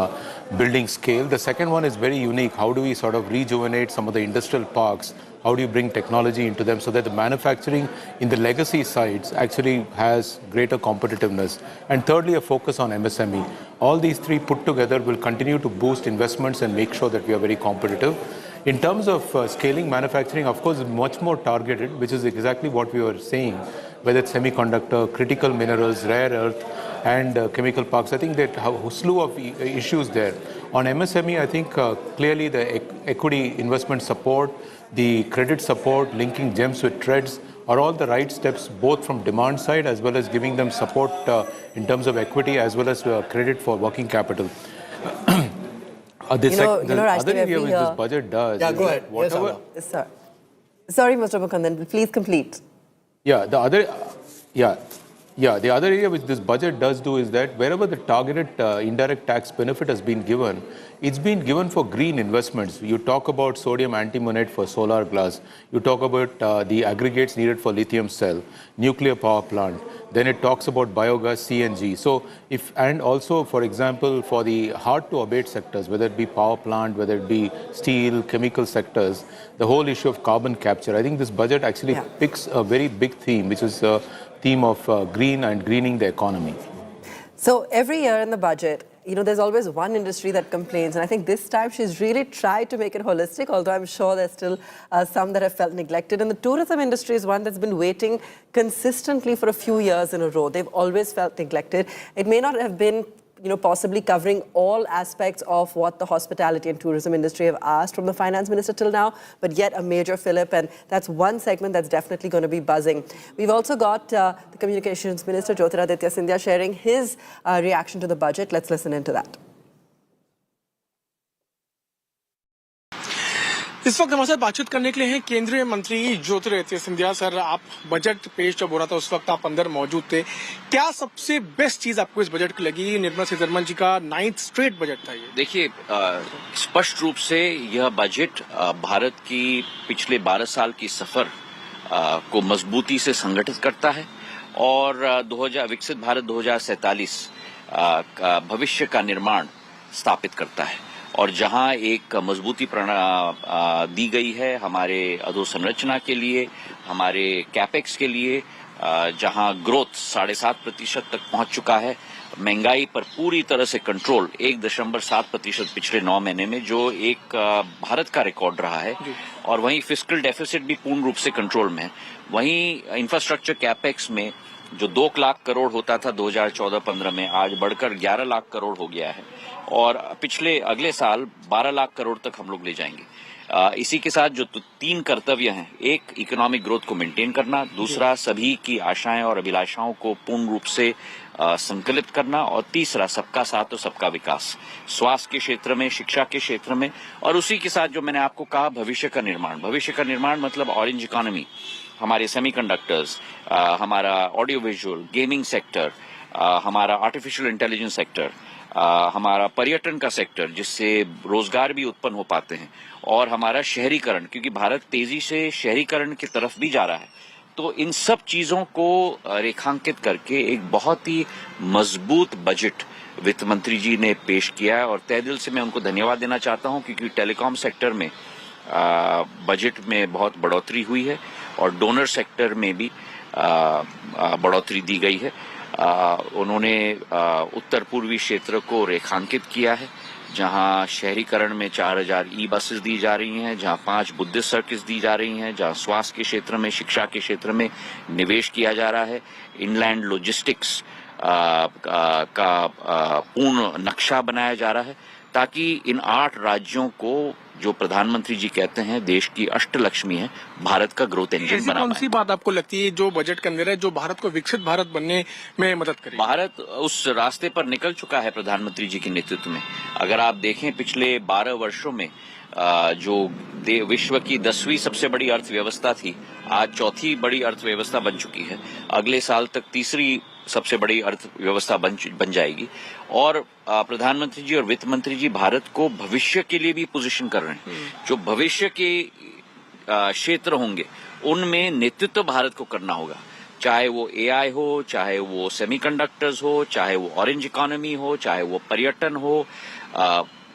building scale. The second one is very unique. How do we sort of rejuvenate some of the industrial parks? How do you bring technology into them so that the manufacturing in the legacy sites actually has greater competitiveness? And thirdly, a focus on MSME. All these three put together will continue to boost investments and make sure that we are very competitive. In terms of scaling manufacturing, of course, much more targeted, which is exactly what we were saying, whether it's semiconductor, critical minerals, rare earth, and chemical parks. I think that a slew of issues there. On MSME, I think clearly the equity investment support, the credit support, linking gems with threads are all the right steps, both from demand side as well as giving them support in terms of equity as well as credit for working capital. The other area which this budget does. Yeah, go ahead. Yes, sorry, Mr. Mukundan, please complete. Yeah, Yeah, the other area which this budget does do is that wherever the targeted indirect tax benefit has been given, it's been given for green investments. You talk about sodium antimonate for solar glass. You talk about the aggregates needed for lithium cell, nuclear power plant. Then it talks about biogas, CNG. So and also, for example, for the hard to abate sectors, whether it be power plant, whether it be steel, chemical sectors, the whole issue of carbon capture. I think this budget actually picks a very big theme, which is theme of green and greening the economy. So every year in the budget, there's always one industry that complains. And I think this time she's really tried to make it holistic, although I'm sure there's still some that have felt neglected. And the tourism industry is one that's been waiting consistently for a few years in a row. They've always felt neglected. It may not have been possibly covering all aspects of what the hospitality and tourism industry have asked from the finance minister till now, but yet a major fillip, and that's one segment that's definitely going to be buzzing. We've also got the communications minister, Jyotiraditya Scindia, sharing his reaction to the budget. Let's listen into that. इस वक्त हमारे साथ बातचीत करने के लिए हैं केंद्रीय मंत्री ज्योतिरादित्य सिंधिया। सर, आप बजट पेश जब हो रहा था उस वक्त आप अंदर मौजूद थे। क्या सबसे बेस्ट चीज आपको इस बजट की लगी? निर्मला सीतारमण जी का 9th स्ट्रेट बजट था ये। देखिए, स्पष्ट रूप से यह बजट भारत की पिछले 12 साल की सफर को मजबूती से संगठित करता है और विकसित भारत 2047 भविष्य का निर्माण स्थापित करता है। और जहां एक मजबूती दी गई है हमारे अधोसंरचना के लिए, हमारे कैपेक्स के लिए, जहां ग्रोथ 7.5% तक पहुंच चुका है, महंगाई पर पूरी तरह से कंट्रोल 1.7% पिछले 9 महीने में, जो एक भारत का रिकॉर्ड रहा है, और वहीं फिस्कल डेफिसिट भी पूर्ण रूप से कंट्रोल में है। वहीं इंफ्रास्ट्रक्चर कैपेक्स में जो 2 लाख करोड़ होता था 2014-15 में, आज बढ़कर 11 लाख करोड़ हो गया है और अगले साल 12 लाख करोड़ तक हम लोग ले जाएंगे। इसी के साथ जो 3 कर्तव्य हैं, एक इकोनॉमिक ग्रोथ को मेंटेन करना, दूसरा सभी की आशाएं और अभिलाषाओं को पूर्ण रूप से संकलित करना, और तीसरा सबका साथ और सबका विकास, स्वास्थ्य के क्षेत्र में, शिक्षा के क्षेत्र में, और उसी के साथ जो मैंने आपको कहा भविष्य का निर्माण। भविष्य का निर्माण मतलब ऑरेंज इकोनॉमी, हमारे सेमीकंडक्टर्स, हमारा ऑडियो विजुअल, गेमिंग सेक्टर, हमारा आर्टिफिशियल इंटेलिजेंस सेक्टर, हमारा पर्यटन का सेक्टर जिससे रोजगार भी उत्पन्न हो पाते हैं, और हमारा शहरीकरण, क्योंकि भारत तेजी से शहरीकरण की तरफ भी जा रहा है। तो इन सब चीजों को रेखांकित करके एक बहुत ही मजबूत बजट वित्त मंत्री जी ने पेश किया है, और तहे दिल से मैं उनको धन्यवाद देना चाहता हूं, क्योंकि टेलीकॉम सेक्टर में बजट में बहुत बढ़ोतरी हुई है और डोनर सेक्टर में भी बढ़ोतरी दी गई है। उन्होंने उत्तर पूर्वी क्षेत्र को रेखांकित किया है, जहां शहरीकरण में 4000 ई बसेस दी जा रही हैं, जहां 5 बुद्धिस्ट सर्किट्स दी जा रही हैं, जहां स्वास्थ्य के क्षेत्र में, शिक्षा के क्षेत्र में निवेश किया जा रहा है, इनलैंड लॉजिस्टिक्स का पूर्ण नक्शा बनाया जा रहा है, ताकि इन 8 राज्यों को, जो प्रधानमंत्री जी कहते हैं देश की अष्टलक्ष्मी है, भारत का ग्रोथ इंजन बना। कौन सी बात आपको लगती है जो बजट के अंदर है जो भारत को विकसित भारत बनने में मदद करेगी? भारत उस रास्ते पर निकल चुका है प्रधानमंत्री जी के नेतृत्व में। अगर आप देखें पिछले 12 वर्षों में जो विश्व की 10वीं सबसे बड़ी अर्थव्यवस्था थी, आज 4थी बड़ी अर्थव्यवस्था बन चुकी है। अगले साल तक 3री सबसे बड़ी अर्थव्यवस्था बन जाएगी, और प्रधानमंत्री जी और वित्त मंत्री जी भारत को भविष्य के लिए भी पोजीशन कर रहे हैं। जो भविष्य के क्षेत्र होंगे उनमें नेतृत्व भारत को करना होगा, चाहे वो एआई हो, चाहे वो सेमीकंडक्टर्स हो, चाहे वो ऑरेंज इकोनॉमी हो, चाहे वो पर्यटन हो,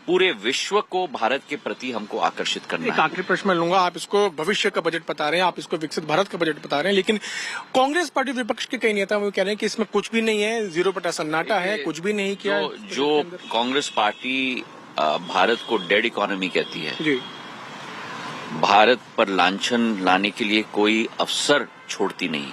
पूरे विश्व को भारत के प्रति हमको आकर्षित करना है। एक आखिरी प्रश्न मैं लूंगा, आप इसको भविष्य का बजट बता रहे हैं, आप इसको विकसित भारत का बजट बता रहे हैं, लेकिन कांग्रेस पार्टी विपक्ष के कई नेता वो कह रहे हैं कि इसमें कुछ भी नहीं है, 0% सन्नाटा है, कुछ भी नहीं किया। जो कांग्रेस पार्टी भारत को डेड इकोनॉमी कहती है जी, भारत पर लांछन लाने के लिए कोई अवसर छोड़ती नहीं।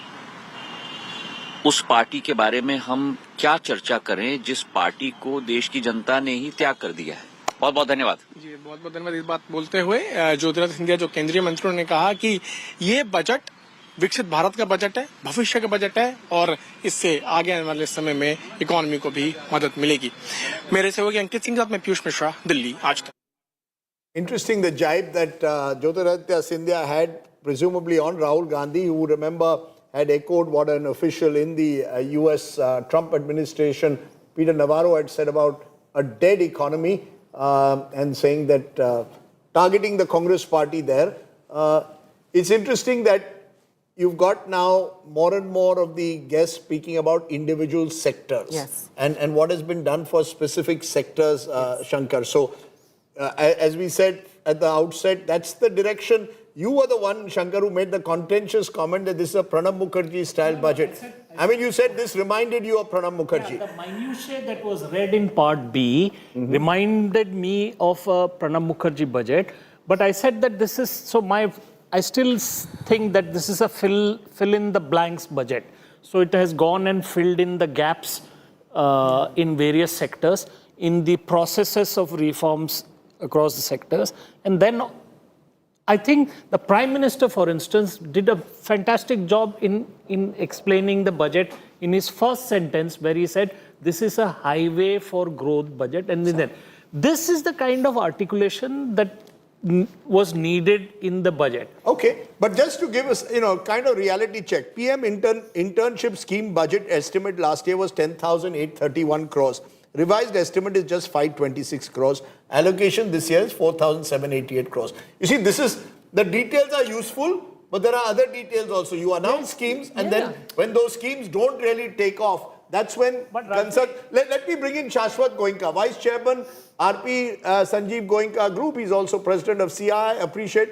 उस पार्टी के बारे में हम क्या चर्चा करें जिस पार्टी को देश की जनता ने ही त्याग कर दिया है। बहुत बहुत धन्यवाद जी, बहुत बहुत धन्यवाद। इस बात बोलते हुए ज्योतिरादित्य सिंधिया जो केंद्रीय मंत्री ने कहा कि ये बजट विकसित भारत का बजट है, भविष्य का बजट है, और इससे आगे आने वाले समय में इकोनॉमी को भी मदद मिलेगी। मेरे सहयोगी अंकित सिंह साथ में पीयूष मिश्रा, दिल्ली, आज तक। Interesting the jibe that Jyotiraditya Scindia had presumably on Rahul Gandhi. You would remember had echoed what an official in the US Trump administration, Peter Navarro, had said about a dead economy and saying that targeting the Congress party there. It's interesting that you've got now more and more of the guests speaking about individual sectors. Yes. And what has been done for specific sectors, Shankar. So, as we said at the outset, that's the direction. You were the one, Shankar, who made the contentious comment that this is a Pranab Mukherjee style budget. I mean, you said this reminded you of Pranab Mukherjee. Yeah, the minutiae that was read in Part B reminded me of a Pranab Mukherjee budget. But I said that this is, I still think that this is a fill in the blanks budget. So it has gone and filled in the gaps in various sectors, in the processes of reforms across the sectors. And then I think the Prime Minister, for instance, did a fantastic job in explaining the budget in his first sentence, where he said, this is a highway for growth budget. And then this is the kind of articulation that was needed in the budget. Okay, but just to give us, kind of reality check, PM internship scheme budget estimate last year was 10,831 crores. Revised estimate is just 526 crores. Allocation this year is 4,788 crores. You see, the details are useful, but there are other details also. You announce schemes, and then when those schemes don't really take off, that's when concern. Let me bring in Shashwat Goenka, Vice Chairman, RP Sanjeev Goenka Group. He's also President of CI. Appreciate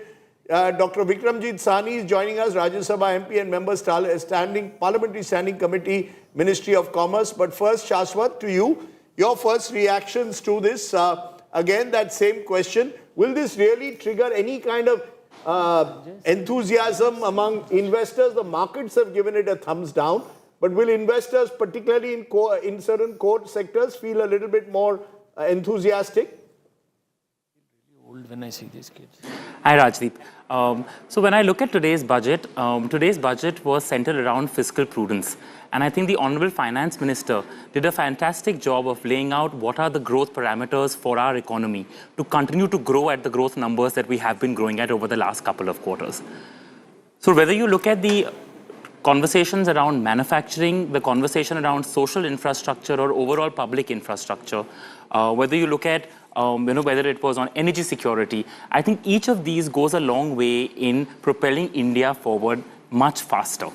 Dr. Vikramjit Sahni is joining us, Rajya Sabha MP and member Parliamentary Standing Committee, Ministry of Commerce. But first, Shashwat, to you, your first reactions to this. Again, that same question. Will this really trigger any kind of enthusiasm among investors? The markets have given it a thumbs down. But will investors, particularly in certain core sectors, feel a little bit more enthusiastic? Old when I see these kids. Hi, Rajdeep. So when I look at today's budget was centered around fiscal prudence. And I think the Honorable Finance Minister did a fantastic job of laying out what are the growth parameters for our economy to continue to grow at the growth numbers that we have been growing at over the last couple of quarters. So whether you look at the conversations around manufacturing, the conversation around social infrastructure or overall public infrastructure, whether you look at whether it was on energy security, I think each of these goes a long way in propelling India forward much faster.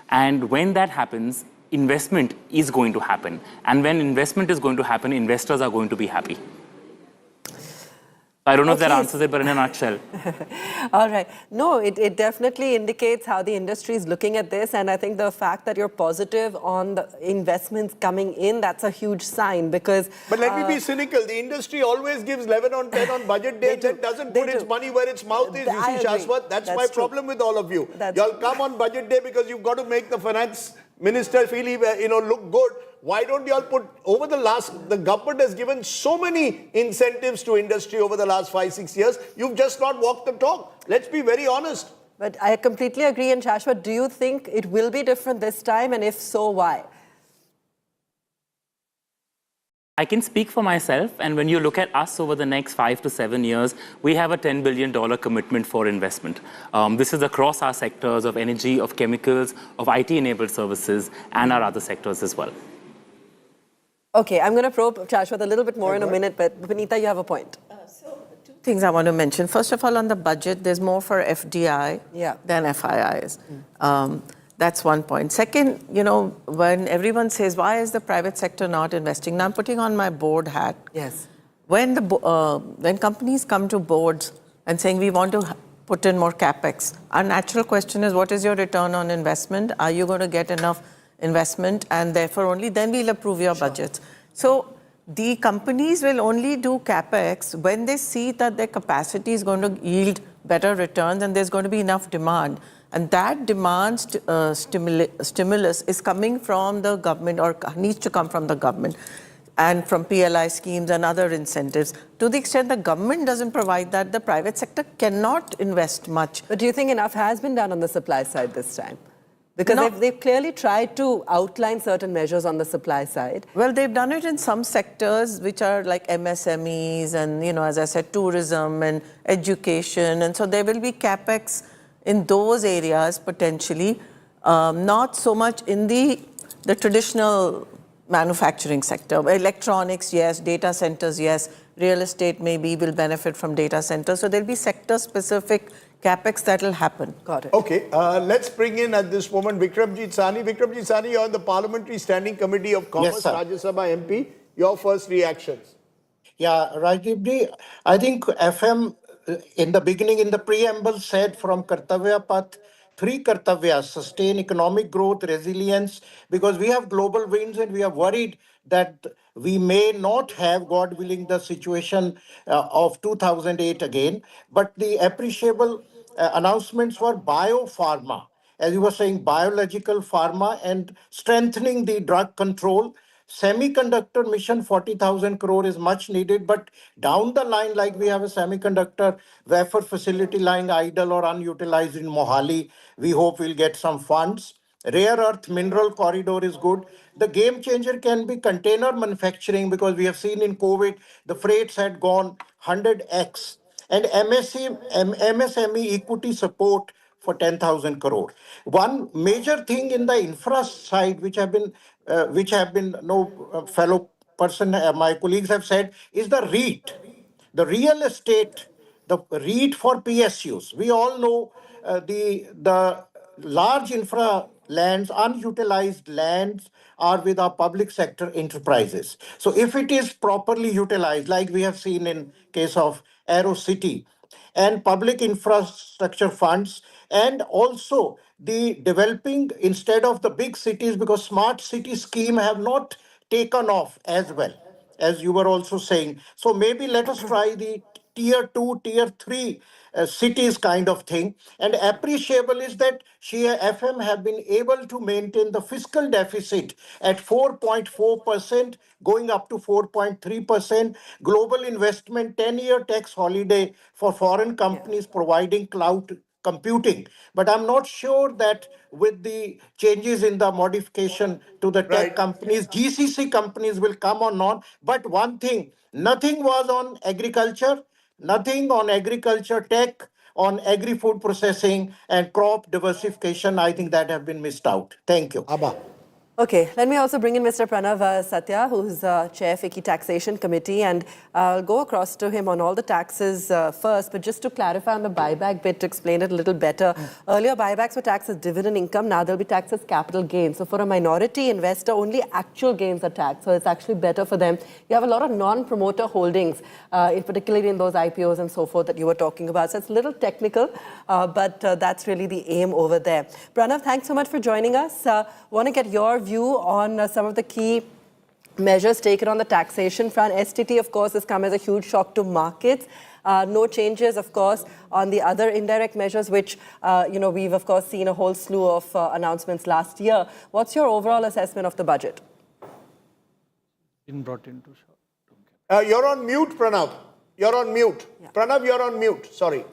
And when that happens, investment is going to happen. And when investment is going to happen, investors are going to be happy. I don't know if that answers it, but in a nutshell. All right. No, it definitely indicates how the industry is looking at this. And I think the fact that you're positive on the investments coming in, that's a huge sign because... But let me be cynical. The industry always gives 11 on 10 on budget day and doesn't put its money where its mouth is. You see, Shashwat, that's my problem with all of you. Y'all come on budget day because you've got to make the finance minister feel, look good. Why don't you all put, the government has given so many incentives to industry over the last 5-6 years. You've just not walked the talk. Let's be very honest. But I completely agree. And Shashwat, do you think it will be different this time? And if so, why? I can speak for myself. And when you look at us over the next 5 to 7 years, we have a $10 billion commitment for investment. This is across our sectors of energy, of chemicals, of IT-enabled services, and our other sectors as well. Okay, I'm going to probe Shashwat a little bit more in a minute, but Vinita, you have a point. So, two things I want to mention. First of all, on the budget, there's more for FDI than FIIs. That's one point. Second, when everyone says, why is the private sector not investing? Now, I'm putting on my board hat. Yes. When companies come to boards and saying, we want to put in more capex, our natural question is, what is your return on investment? Are you going to get enough investment, and therefore only then we'll approve your budgets. So the companies will only do capex when they see that their capacity is going to yield better returns and there's going to be enough demand. And that demand stimulus is coming from the government, or needs to come from the government, and from PLI schemes and other incentives. To the extent the government doesn't provide that, the private sector cannot invest much. But do you think enough has been done on the supply side this time? Because they've clearly tried to outline certain measures on the supply side. Well, they've done it in some sectors which are like MSMEs and, as I said, tourism and education. And so there will be capex in those areas potentially. not so much in the traditional manufacturing sector. Electronics, yes. Data centers, yes. Real estate maybe will benefit from data centers. So there'll be sector-specific capex that will happen. Got it. Okay, let's bring in at this moment Vikramjit Sahni. Vikramjit Sahni, you're on the Parliamentary Standing Committee of Commerce, sir. Rajya Sabha MP. Your first reactions. Yeah, Rajdeep, I think FM in the beginning, in the preamble said from Kartavya Path, three Kartavyas: sustain economic growth, resilience, because we have global winds and we are worried that we may not have, God willing, the situation of 2008 again. But the appreciable announcements were Bio-pharma, as you were saying, biological pharma, and strengthening the drug control. Semiconductor mission, 40,000 crore is much needed, but down the line, like we have a semiconductor wafer facility lying idle or unutilized in Mohali, we hope we'll get some funds. Rare earth mineral corridor is good. The game changer can be container manufacturing, because we have seen in COVID, the freights had gone 100x. And MSME equity support for 10,000 crore. One major thing in the infra side, which have been fellow person, my colleagues have said, is the REIT, the real estate, the REIT for PSUs. We all know the large infra lands, unutilized lands, are with our public sector enterprises. So if it is properly utilized, like we have seen in case of Aero City, and public infrastructure funds, and also the developing instead of the big cities, because smart city scheme have not taken off as well, as you were also saying. So maybe let us try the tier 2, tier 3 cities kind of thing. And appreciable is that Shia FM have been able to maintain the fiscal deficit at 4.4%, going up to 4.3%. Global investment, 10-year tax holiday for foreign companies providing cloud computing. But I'm not sure that with the changes in the modification to the tech companies, GCC companies will come or not. But one thing, nothing was on agriculture, nothing on agriculture tech, on agri-food processing and crop diversification. I think that have been missed out. Thank you. Abba. Okay, let me also bring in Mr. Pranav Satya, who's Chair FICCI Taxation Committee, and I'll go across to him on all the taxes first, but just to clarify on the buyback bit, to explain it a little better. Earlier, buybacks were taxed as dividend income, now they'll be taxed as capital gains. So for a minority investor, only actual gains are taxed, so it's actually better for them. You have a lot of non-promoter holdings, particularly in those IPOs and so forth that you were talking about. So it's a little technical, but that's really the aim over there. Pranav, thanks so much for joining us. Want to get your view on some of the key measures taken on the taxation front. STT, of course, has come as a huge shock to markets. No changes, of course, on the other indirect measures, which, we've, of course, seen a whole slew of announcements last year. What's your overall assessment of the budget? Been brought into shock. You're on mute, Pranav. You're on mute. Yeah. Pranav, you're on mute. Sorry.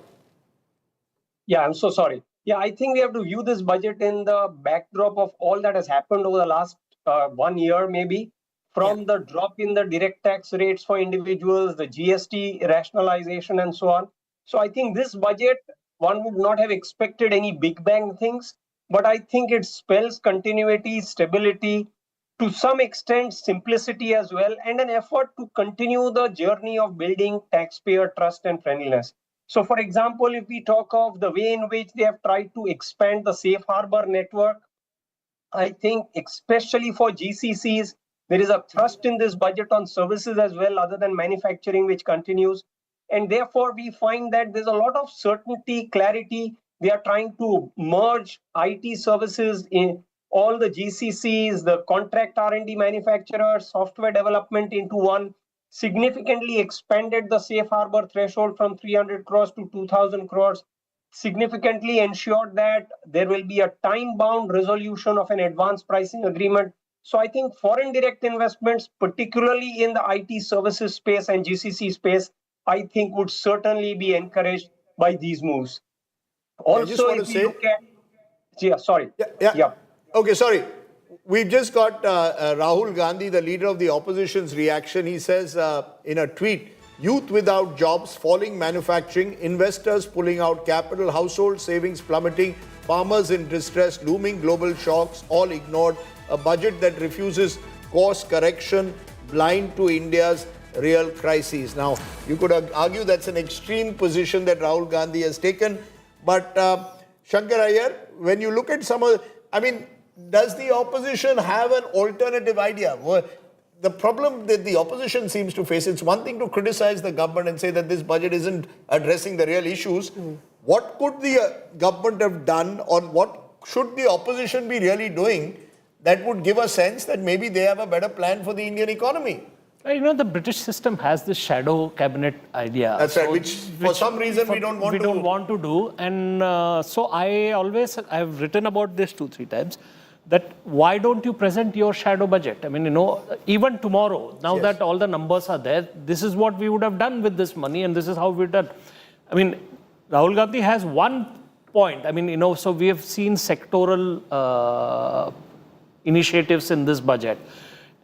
Yeah, I'm so sorry. Yeah, I think we have to view this budget in the backdrop of all that has happened over the last 1 year, maybe, from the drop in the direct tax rates for individuals, the GST rationalization, and so on. So I think this budget, one would not have expected any big bang things, but I think it spells continuity, stability, to some extent simplicity as well, and an effort to continue the journey of building taxpayer trust and friendliness. So, for example, if we talk of the way in which they have tried to expand the safe harbor network, I think especially for GCCs, there is a thrust in this budget on services as well, other than manufacturing, which continues. And therefore, we find that there's a lot of certainty, clarity. They are trying to merge IT services in all the GCCs, the contract R&D manufacturers, software development into one, significantly expanded the safe harbor threshold from 300 crores to 2,000 crores, significantly ensured that there will be a time-bound resolution of an advanced pricing agreement. So I think foreign direct investments, particularly in the IT services space and GCC space, I think would certainly be encouraged by these moves. Also, if we look at... Yeah, sorry. Yeah. Okay, sorry. We've just got Rahul Gandhi, the leader of the opposition's reaction. He says in a tweet, youth without jobs, falling manufacturing, investors pulling out capital, household savings plummeting, farmers in distress, looming global shocks, all ignored, a budget that refuses course correction, blind to India's real crises. Now, you could argue that's an extreme position that Rahul Gandhi has taken, but Shankar Iyer, when you look at some of, does the opposition have an alternative idea? The problem that the opposition seems to face, it's one thing to criticize the government and say that this budget isn't addressing the real issues. What could the government have done, or what should the opposition be really doing that would give a sense that maybe they have a better plan for the Indian economy? The British system has this shadow cabinet idea. That's right, which for some reason we don't want to do. And so I've written about this 2-3 times, that why don't you present your shadow budget? Even tomorrow, now that all the numbers are there, this is what we would have done with this money, and this is how we've done. Rahul Gandhi has one point. So we have seen sectoral initiatives in this budget.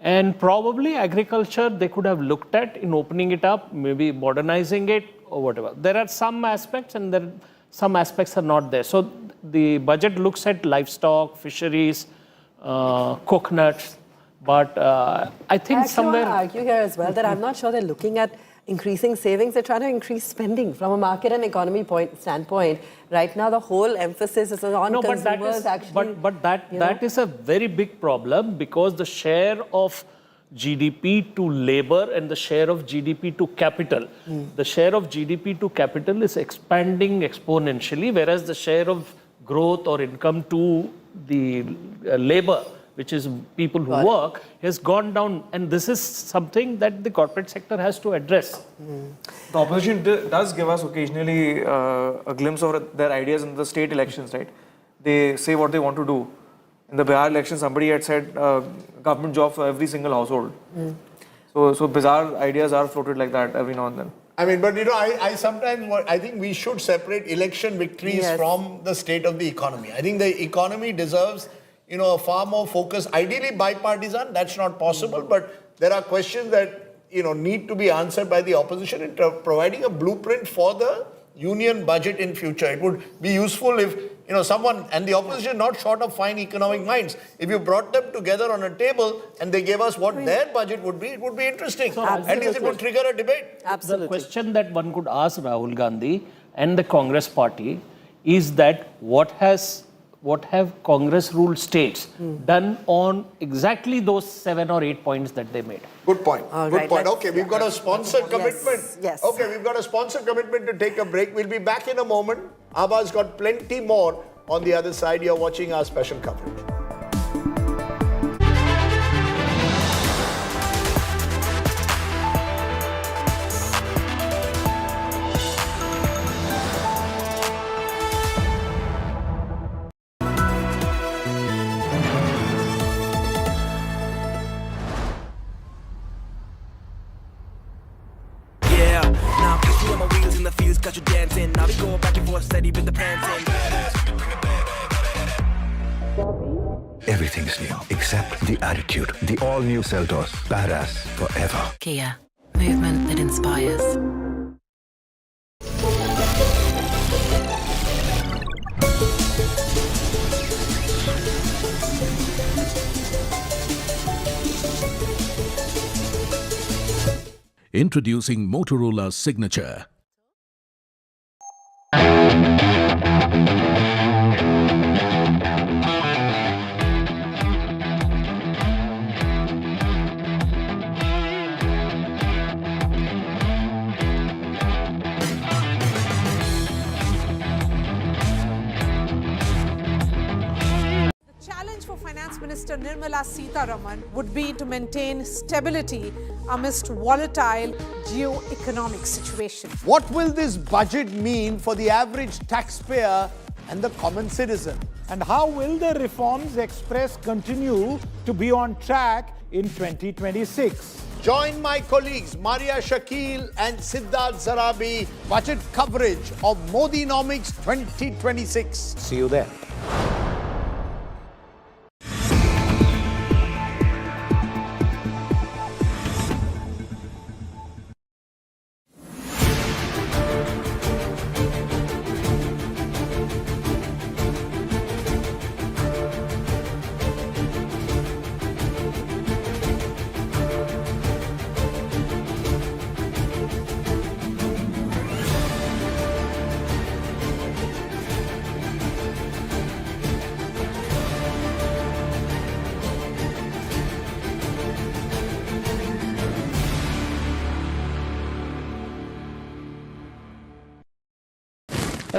And probably agriculture, they could have looked at in opening it up, maybe modernizing it or whatever. There are some aspects, and some aspects are not there. So the budget looks at livestock, fisheries, coconuts, but I think somewhere... I want to argue here as well that I'm not sure they're looking at increasing savings. They're trying to increase spending from a market and economy standpoint. Right now, the whole emphasis is on consumers actually... But that is a very big problem, because the share of GDP to labor and the share of GDP to capital. The share of GDP to capital is expanding exponentially, whereas the share of growth or income to the labor, which is people who work, has gone down. And this is something that the corporate sector has to address. The opposition does give us occasionally a glimpse of their ideas in the state elections, right? They say what they want to do. In the Bihar election, somebody had said government job for every single household. So bizarre ideas are floated like that every now and then. I sometimes think we should separate election victories from the state of the economy. I think the economy deserves, a far more focus, ideally bipartisan. That's not possible, but there are questions that, need to be answered by the opposition in providing a blueprint for the union budget in future. It would be useful if, someone, and the opposition not short of fine economic minds, if you brought them together on a table and they gave us what their budget would be, it would be interesting. At least it would trigger a debate. The question that one could ask Rahul Gandhi and the Congress party is that what have Congress ruled states done on exactly those 7 or 8 points that they made? Good point. Good point. Okay, we've got a sponsored commitment. Yes. Okay, we've got a sponsored commitment to take a break. We'll be back in a moment. Abba's got plenty more on the other side. You're watching our special coverage. Got you dancing, now we go back and forth steady with the prancing. Everything's new except the attitude. The all-new Seltos, badass forever. Kia, movement that inspires. Introducing Motorola's signature. Finance Minister Nirmala Sitharaman would be to maintain stability amidst volatile geo-economic situation. What will this budget mean for the average taxpayer and the common citizen? And how will the reforms expressed continue to be on track in 2026? Join my colleagues Maria Shakil and Siddharth Zarabi. Budget coverage of Modinomics 2026. See you there.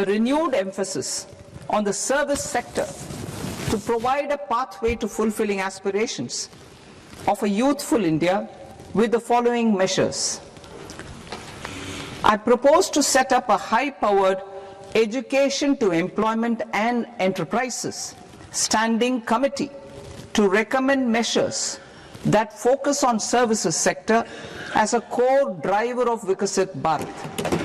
a renewed emphasis on the service sector to provide a pathway to fulfilling aspirations of a youthful India with the following measures. I propose to set up a high-powered Education to Employment and Enterprises Standing Committee to recommend measures that focus on services sector as a core driver of Vikasit Bharat.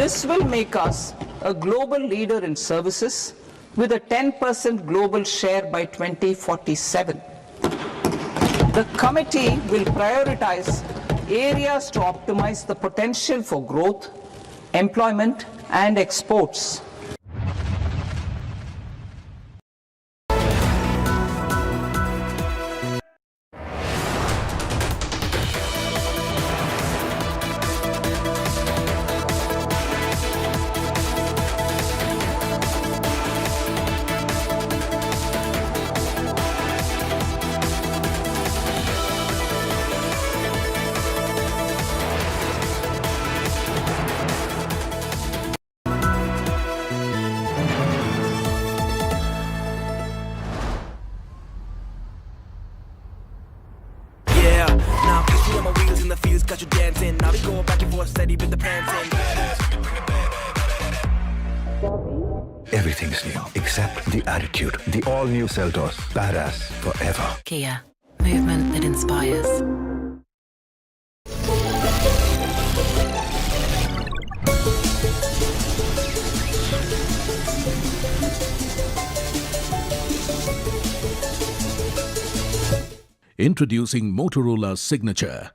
This will make us a global leader in services with a 10% global share by 2047. The committee will prioritize areas to optimize the potential for growth, employment, and exports. Yeah, now you see my wheels in the fields, got you dancing. Now we go back and forth, steady with the panting. Everything's new except the attitude. The all-new Seltos. Badass forever. Kia, movement that inspires. Introducing Motorola Signature.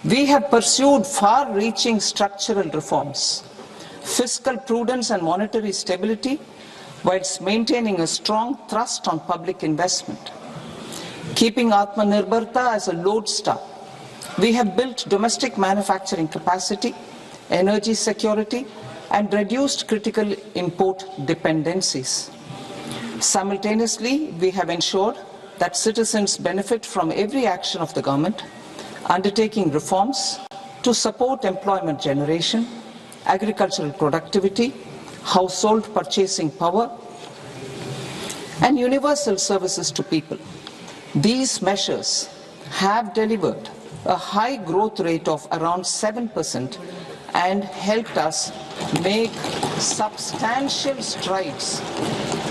We have pursued far-reaching structural reforms, fiscal prudence and monetary stability, whilst maintaining a strong thrust on public investment. Keeping Atmanirbharta as a lodestar, we have built domestic manufacturing capacity, energy security, and reduced critical import dependencies. Simultaneously, we have ensured that citizens benefit from every action of the government, undertaking reforms to support employment generation, agricultural productivity, household purchasing power, and universal services to people. These measures have delivered a high growth rate of around 7% and helped us make substantial strides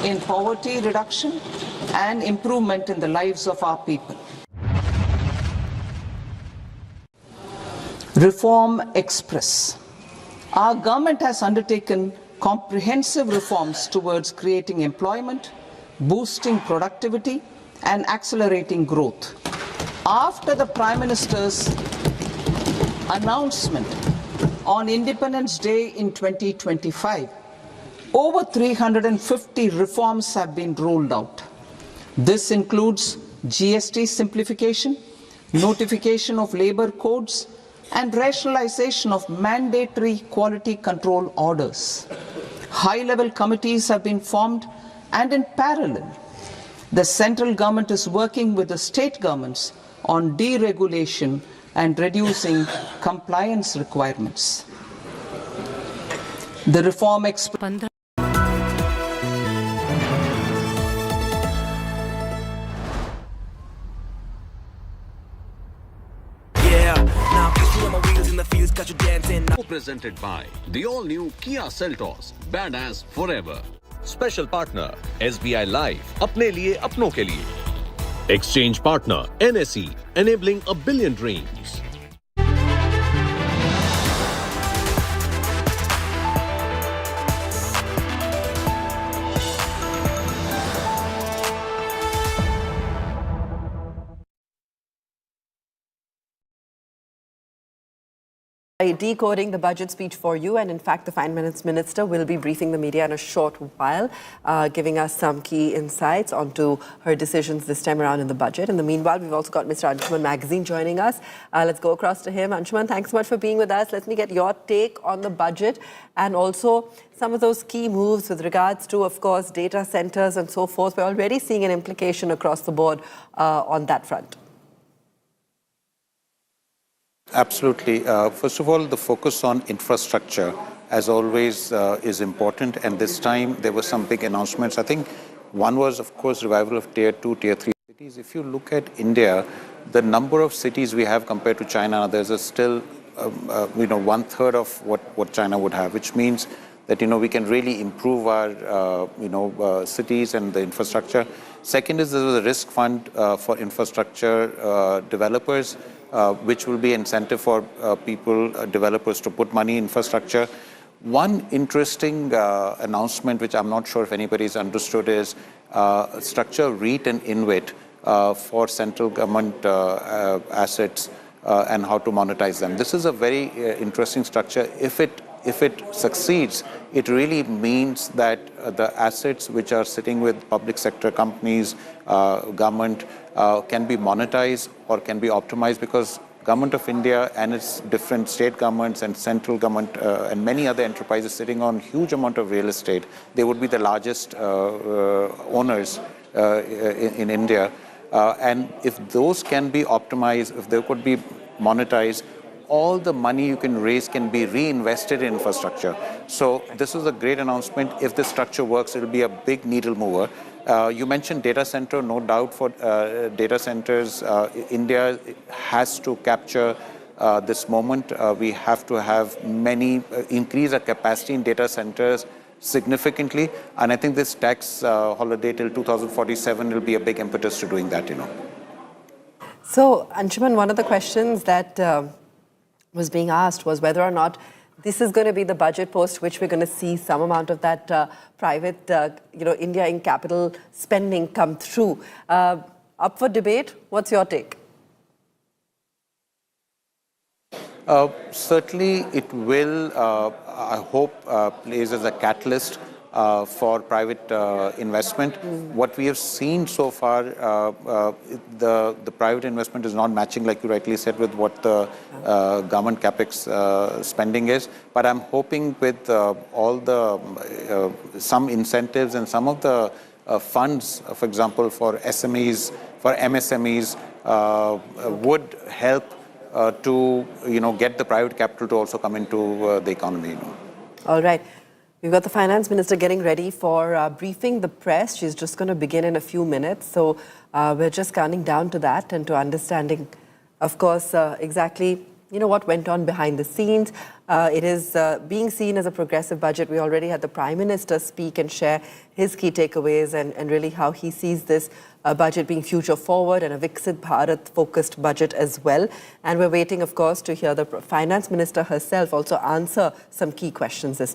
in poverty reduction and improvement in the lives of our people. Reform Express. Our government has undertaken comprehensive reforms towards creating employment, boosting productivity, and accelerating growth. After the Prime Minister's announcement on Independence Day in 2025, over 350 reforms have been rolled out. This includes GST simplification, notification of labor codes, and rationalization of mandatory quality control orders. High-level committees have been formed, and in parallel, the central government is working with the state governments on deregulation and reducing compliance requirements. The reform Presented by the all-new Kia Seltos, badass forever. Special partner SBI Life, अपने लिए अपनों के लिए. Exchange partner NSE, enabling a billion dreams. Decoding the budget speech for you, and in fact the Finance Minister will be briefing the media in a short while, giving us some key insights onto her decisions this time around in the budget. In the meanwhile, we've also got Mr. Anshuman Magazine joining us. Let's go across to him. Anshuman, thanks so much for being with us. Let me get your take on the budget and also some of those key moves with regards to, of course, data centers and so forth. We're already seeing an implication across the board on that front. Absolutely. First of all, the focus on infrastructure, as always, is important. And this time, there were some big announcements. I think one was, of course, revival of Tier 2, Tier 3 cities. If you look at India, the number of cities we have compared to China and others is still, one-third of what China would have, which means that, we can really improve our, cities and the infrastructure. Second is there was a risk fund for infrastructure developers, which will be incentive for developers to put money in infrastructure. One interesting announcement, which I'm not sure if anybody's understood, is structure REIT and InvIT for central government assets and how to monetize them. This is a very interesting structure. If it succeeds, it really means that the assets which are sitting with public sector companies, government, can be monetized or can be optimized, because Government of India and its different state governments and central government and many other enterprises sitting on huge amount of real estate. They would be the largest owners in India. And if those can be optimized, if they could be monetized, all the money you can raise can be reinvested in infrastructure. So this is a great announcement. If this structure works, it will be a big needle mover. You mentioned data center, no doubt for data centers. India has to capture this moment. We have to have increase our capacity in data centers significantly. And I think this tax holiday till 2047 will be a big impetus to doing that, So, Anshuman, one of the questions that was being asked was whether or not this is going to be the budget post which we're going to see some amount of that private, India in capital spending come through. Up for debate, what's your take? Certainly, it will, I hope, plays as a catalyst for private investment. What we have seen so far, the private investment is not matching, like you rightly said, with what the government capex spending is. But I'm hoping with all the some incentives and some of the funds, for example, for SMEs, for MSMEs, would help to get the private capital to also come into the economy. All right. We've got the Finance Minister getting ready for briefing the press. She's just going to begin in a few minutes. So we're just counting down to that and to understanding, of course, exactly what went on behind the scenes. It is being seen as a progressive budget. We already had the Prime Minister speak and share his key takeaways and really how he sees this budget being future forward and a Viksit Bharat focused budget as well. And we're waiting, of course, to hear the Finance Minister herself also answer some key questions this time.